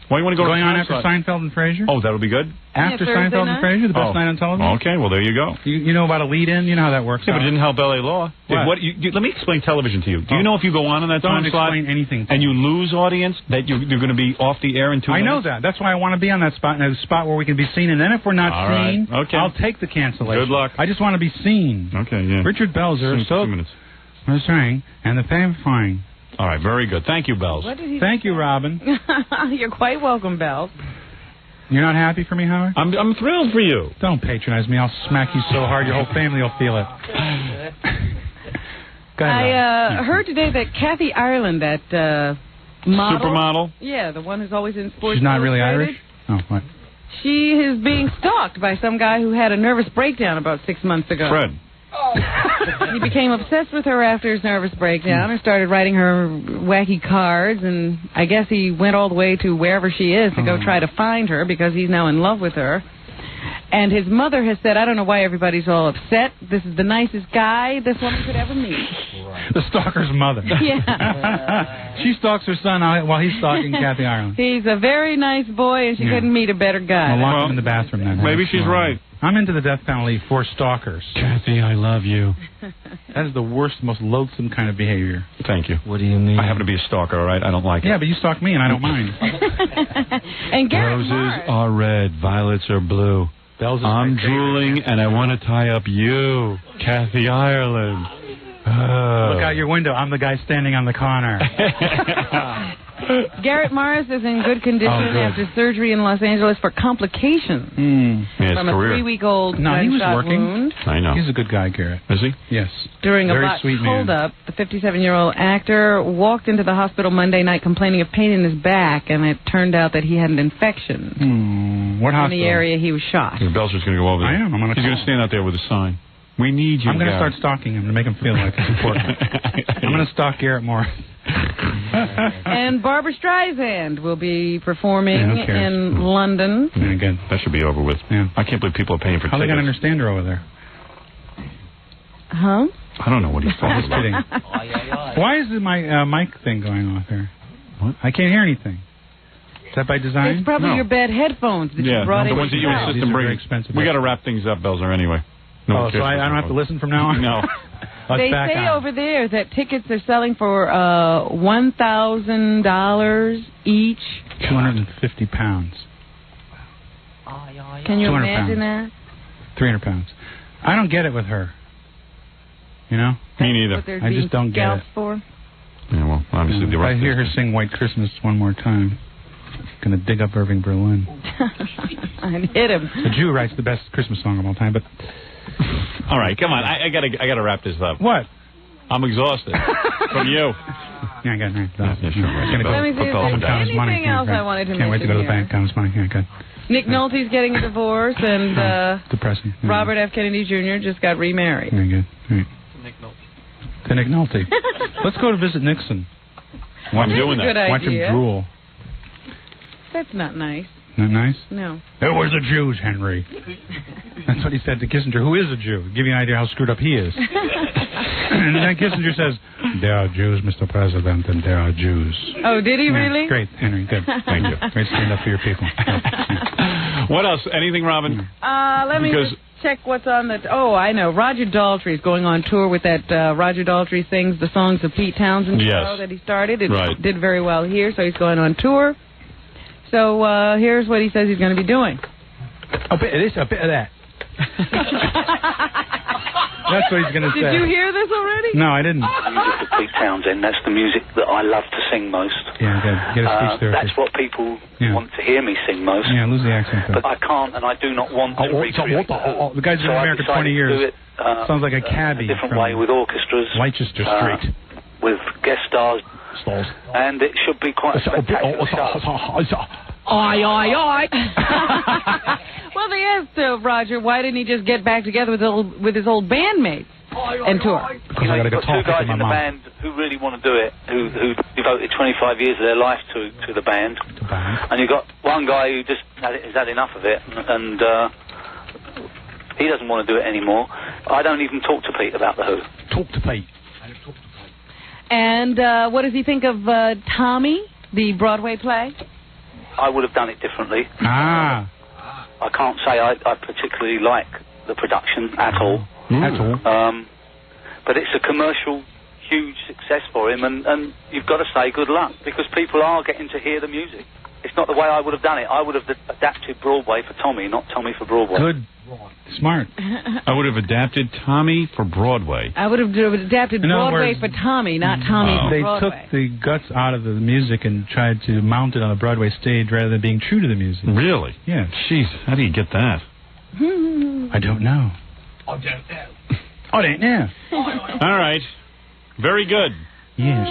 Why do you want to go Going to on the after time Seinfeld and Frasier? slot? Oh, that'll be good? After Thursday Seinfeld night? and Frasier, the best night on television? Okay, well, there you go. You know about a lead-in? You know how that works. Yeah, but it didn't help L.A. Law. What? Let me explain television to you. Do you know if you go on that Don't time slot explain anything to and me. you lose audience, that you're going to be off the air in 2 I minutes? know that. That's why I want to be on that spot, a spot where we can be seen. And then if we're not All right. seen, Okay. I'll take the cancellation. Good luck. I just want to be seen. Okay, yeah. Richard Belzer, Soon, so 2 minutes. was saying, and the fame fine. All right, very good. Thank you, Bells. What did he Thank you, Robin. You're quite welcome, Belle. You're not happy for me, Howard? I'm thrilled for you. Don't patronize me. I'll smack you so hard your whole family will feel it. Go ahead, Robin. I heard today that Kathy Ireland, that model. Supermodel? Yeah, the one who's always in Sports She's not really Illustrated. Irish? Oh, what? She is being stalked by some guy who had a nervous breakdown about 6 months ago. Fred. He became obsessed with her after his nervous breakdown and started writing her wacky cards, and I guess he went all the way to wherever she is to go try to find her because he's now in love with her. And his mother has said, I don't know why everybody's all upset. This is the nicest guy this woman could ever meet. The stalker's mother. Yeah. She stalks her son while he's stalking Kathy Ireland. He's a very nice boy, and she couldn't meet a better guy. I'll lock him in the bathroom then. Maybe she's right. I'm into the death penalty for stalkers. Kathy, I love you. That is the worst, most loathsome kind of behavior. Thank you. What do you mean? I happen to be a stalker, all right? I don't like it. Yeah, but you stalk me and I don't mind. And Garrett Roses Morris. are red, violets are blue. I'm drooling and I want to tie up you, Kathy Ireland. Look out your window. I'm the guy standing on the corner. Garrett Morris is in good condition after surgery in Los Angeles for complications from a 3-week-old gunshot wound. I know. He's a good guy, Garrett. Is he? Yes. During a very botched sweet man. hold-up, the 57-year-old actor walked into the hospital Monday night complaining of pain in his back, and it turned out that he had an infection What in hospital? the area he was shot. Belzer's going to go over there. I am. He's going to stand out there with a sign. We need you, I'm going to Garrett. start stalking him to make him feel like it's important. I'm going to stalk Garrett Morris. And Barbara Streisand will be performing Yeah, who cares? in London. Yeah, good. That should be over with. Yeah. I can't believe people are paying for How are they tickets. going to understand her over there? Huh? I don't know what he's talking I'm just kidding. Why is my mic thing going off there? What? I can't hear anything. Is that by design? It's probably your bad headphones that you brought the in. ones that you insist on bringing. expensive. We got to wrap things up, Belzer, anyway. No one So cares I what's don't have to going listen from now on? No. They say over there that tickets are selling for $1,000 each. 250 pounds. Can you imagine that? 300 pounds. I don't get it with her. You know? Me neither. I just don't get it. For? Yeah, well, obviously the If I hear her sing White Christmas one more time, I'm going to dig up Irving Berlin. And hit him. The Jew writes the best Christmas song of all time, but... All right, come on. I gotta wrap this up. What? I'm exhausted. From you. Yeah, I got it. Let me see if there's anything else I wanted to mention. Can't wait to go to the bank. Count his money. Yeah, good. Nick Nolte's getting a divorce, and depressing. Yeah. Robert F. Kennedy Jr. just got remarried. Very good. Right. To Nick Nolte. Let's go to visit Nixon. I'm doing that. Watch him drool. That's not nice. Not nice? No. It was the Jews, Henry. That's what he said to Kissinger, who is a Jew. Give you an idea how screwed up he is. And then Kissinger says, there are Jews, Mr. President, and there are Jews. Oh, did he really? Great, Henry. Good. Thank you. Great stand up for your people. What else? Anything, Robin? Let me just check what's on the... Oh, I know. Roger Daltrey is going on tour with that Roger Daltrey Sings the Songs of Pete Townsend show that he started. It did very well here, so he's going on tour. So here's what he says he's going to be doing. A bit of this, a bit of that. That's what he's going to say. Did you hear this already? No, I didn't. Music of Pete Townsend, that's the music that I love to sing most. Yeah, good. Get a speech therapist. That's what people want to hear me sing most. Yeah, lose the accent. But I can't, and I do not want to recreate the guy's been in America 20 years. Sounds like a cabbie. A different way with orchestras. Leicester Street. With guest stars. And it should be quite a spectacular show. Aye. Well, they asked Roger, why didn't he just get back together with his old bandmates and tour? You know, you've got two guys in the band who really want to do it, who devoted 25 years of their life to the band. And you've got one guy who just has had enough of it, and he doesn't want to do it anymore. I don't even talk to Pete about The Who. Talk to Pete. And what does he think of Tommy, the Broadway play? I would have done it differently. I can't say I particularly like the production at all. At all. But it's a commercial, huge success for him, and you've got to say good luck, because people are getting to hear the music. It's not the way I would have done it. I would have adapted Broadway for Tommy, not Tommy for Broadway. Good. Smart. I would have adapted Tommy for Broadway. I would have adapted Broadway for Tommy, not Tommy for Broadway. They took the guts out of the music and tried to mount it on a Broadway stage rather than being true to the music. Really? Yeah. Jeez, how do you get that? I don't know. I don't know. All right. Very good. Yes.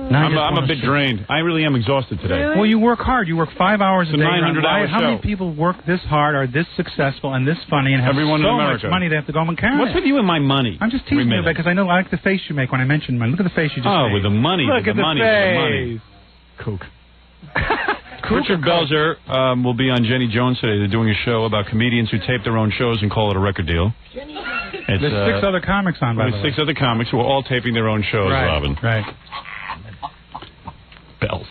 I'm a bit drained. I really am exhausted today. Really? Well, you work hard. You work 5 hours a day. 900-hour How many people work this hard, are this successful, and this funny, and have Everyone so in much America. money they have to go home and carry? What's with you and my money? I'm just teasing you because I know I like the face you make when I mention money. Look at the face you just made. With the money. Look with at the money. face. With the money. Kook. Richard Belzer will be on Jenny Jones today. They're doing a show about comedians who tape their own shows and call it a record deal. There's 6 other comics on, by the way. 6 other comics who are all taping their own shows, right, Robin. Right. Bells.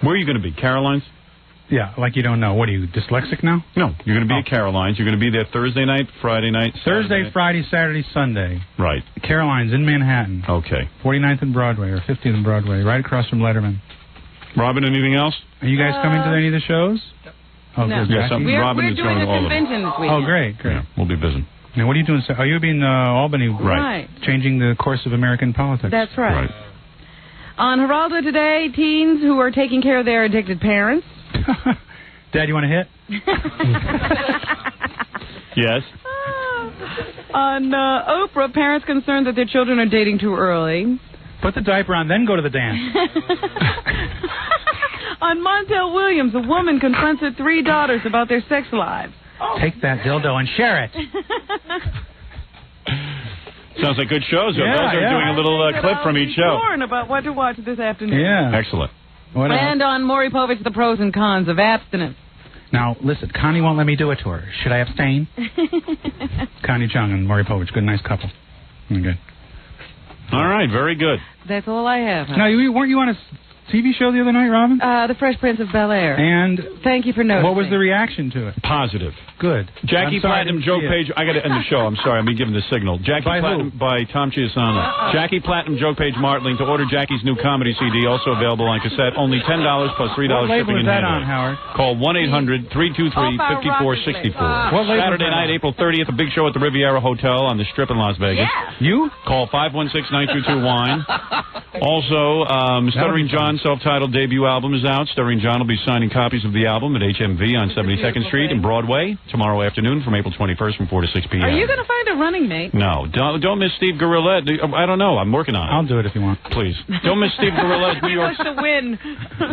Where are you going to be? Caroline's? Yeah, like you don't know. What are you, dyslexic now? No, you're going to be at Caroline's. You're going to be there Thursday night, Friday night, Thursday, Friday, Saturday, Sunday. Right. Caroline's in Manhattan. Okay. 49th and Broadway, or 50th and Broadway, right across from Letterman. Robin, anything else? Are you guys coming to any of the shows? Oh, no. Yes, Robin we're is doing going to a all of them. convention this weekend. Oh, great. Yeah, we'll be busy. Now, what are you doing? Are you in Albany? Right. Changing the course of American politics. That's right. On Geraldo today, teens who are taking care of their addicted parents. Dad, you want to hit? Yes. On Oprah, parents concerned that their children are dating too early. Put the diaper on, then go to the dance. On Montel Williams, a woman confronts her 3 daughters about their sex lives. Take that dildo and share it. Sounds like good shows. Those are doing a little clip from each show. About what to watch this afternoon. Yeah. Excellent. And on Maury Povich, the pros and cons of abstinence. Now, listen, Connie won't let me do it to her. Should I abstain? Connie Chung and Maury Povich, good, nice couple. Good. All right, very good. That's all I have. Now, weren't you on a TV show the other night, Robin? The Fresh Prince of Bel-Air. And thank you for noticing. what was the reaction to it? Positive. Good. Jackie Platinum joke page. I got to end the show. I'm sorry. I'm being given the signal. Jackie Platinum by Tom Chiasana. Jackie Platinum joke page Martling to order Jackie's new comedy CD, also available on cassette. Only $10 plus $3 shipping and handling. Howard? Call 1-800-323-5464. Saturday night, April 30th, a big show at the Riviera Hotel on the Strip in Las Vegas. Yeah. You? Call 516-922-WINE. Also, Stuttering John's self-titled debut album is out. Stuttering John will be signing copies of the album at HMV on 72nd Street and Broadway tomorrow afternoon from April 21st from 4 to 6 p.m. Are you going to find a running mate? No. Don't miss Steve Gorillette. I don't know. I'm working on it. I'll do it if you want. Please. Don't miss Steve Gorillette. He wants to win.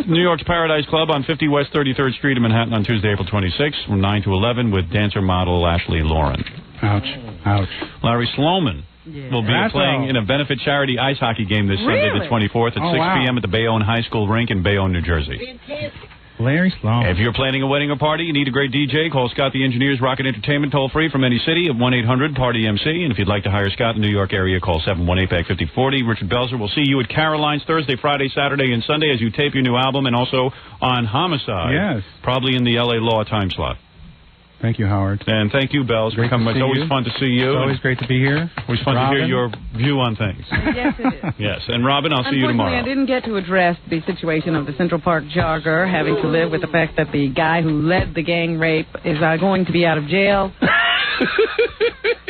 New York's Paradise Club on 50 West 33rd Street in Manhattan on Tuesday, April 26th from 9 to 11 with dancer model Ashley Lauren. Ouch. Ouch. Larry Sloman will be playing in a benefit charity ice hockey game this Sunday, the 24th at 6 p.m. at the Bayonne High School rink in Bayonne, New Jersey. Larry Sloan. If you're planning a wedding or party, you need a great DJ, call Scott the Engineer's Rocket Entertainment toll-free from any city at 1-800-PARTY-MC. And if you'd like to hire Scott in the New York area, call 718-5040. Richard Belzer will see you at Caroline's Thursday, Friday, Saturday, and Sunday as you tape your new album, and also on Homicide. Yes. Probably in the L.A. Law time slot. Thank you, Howard. And thank you, Bells, for coming. It's always fun to see you. It's always great to be here. Always fun to hear your view on things. Yes, it is. Yes, and Robin, I'll see you tomorrow. I didn't get to address the situation of the Central Park jogger having to live with the fact that the guy who led the gang rape is going to be out of jail.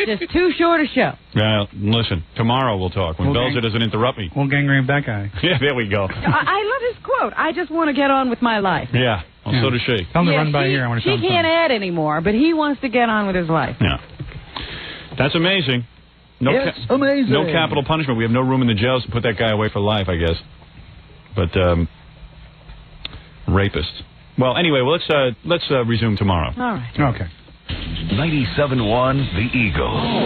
Just too short a show. Well, listen, tomorrow we'll talk when Belzer doesn't interrupt me. We'll gang rape that guy. Yeah, there we go. I love his quote. I just want to get on with my life. Yeah, well, so does she. Tell him to run by here. I want to tell him She can't add anymore, but he wants to get on with his life. Yeah. That's amazing. It's amazing. No capital punishment. We have no room in the jails to put that guy away for life, I guess. But, rapist. Well, anyway, let's resume tomorrow. All right. Okay. 97.1 The Eagle.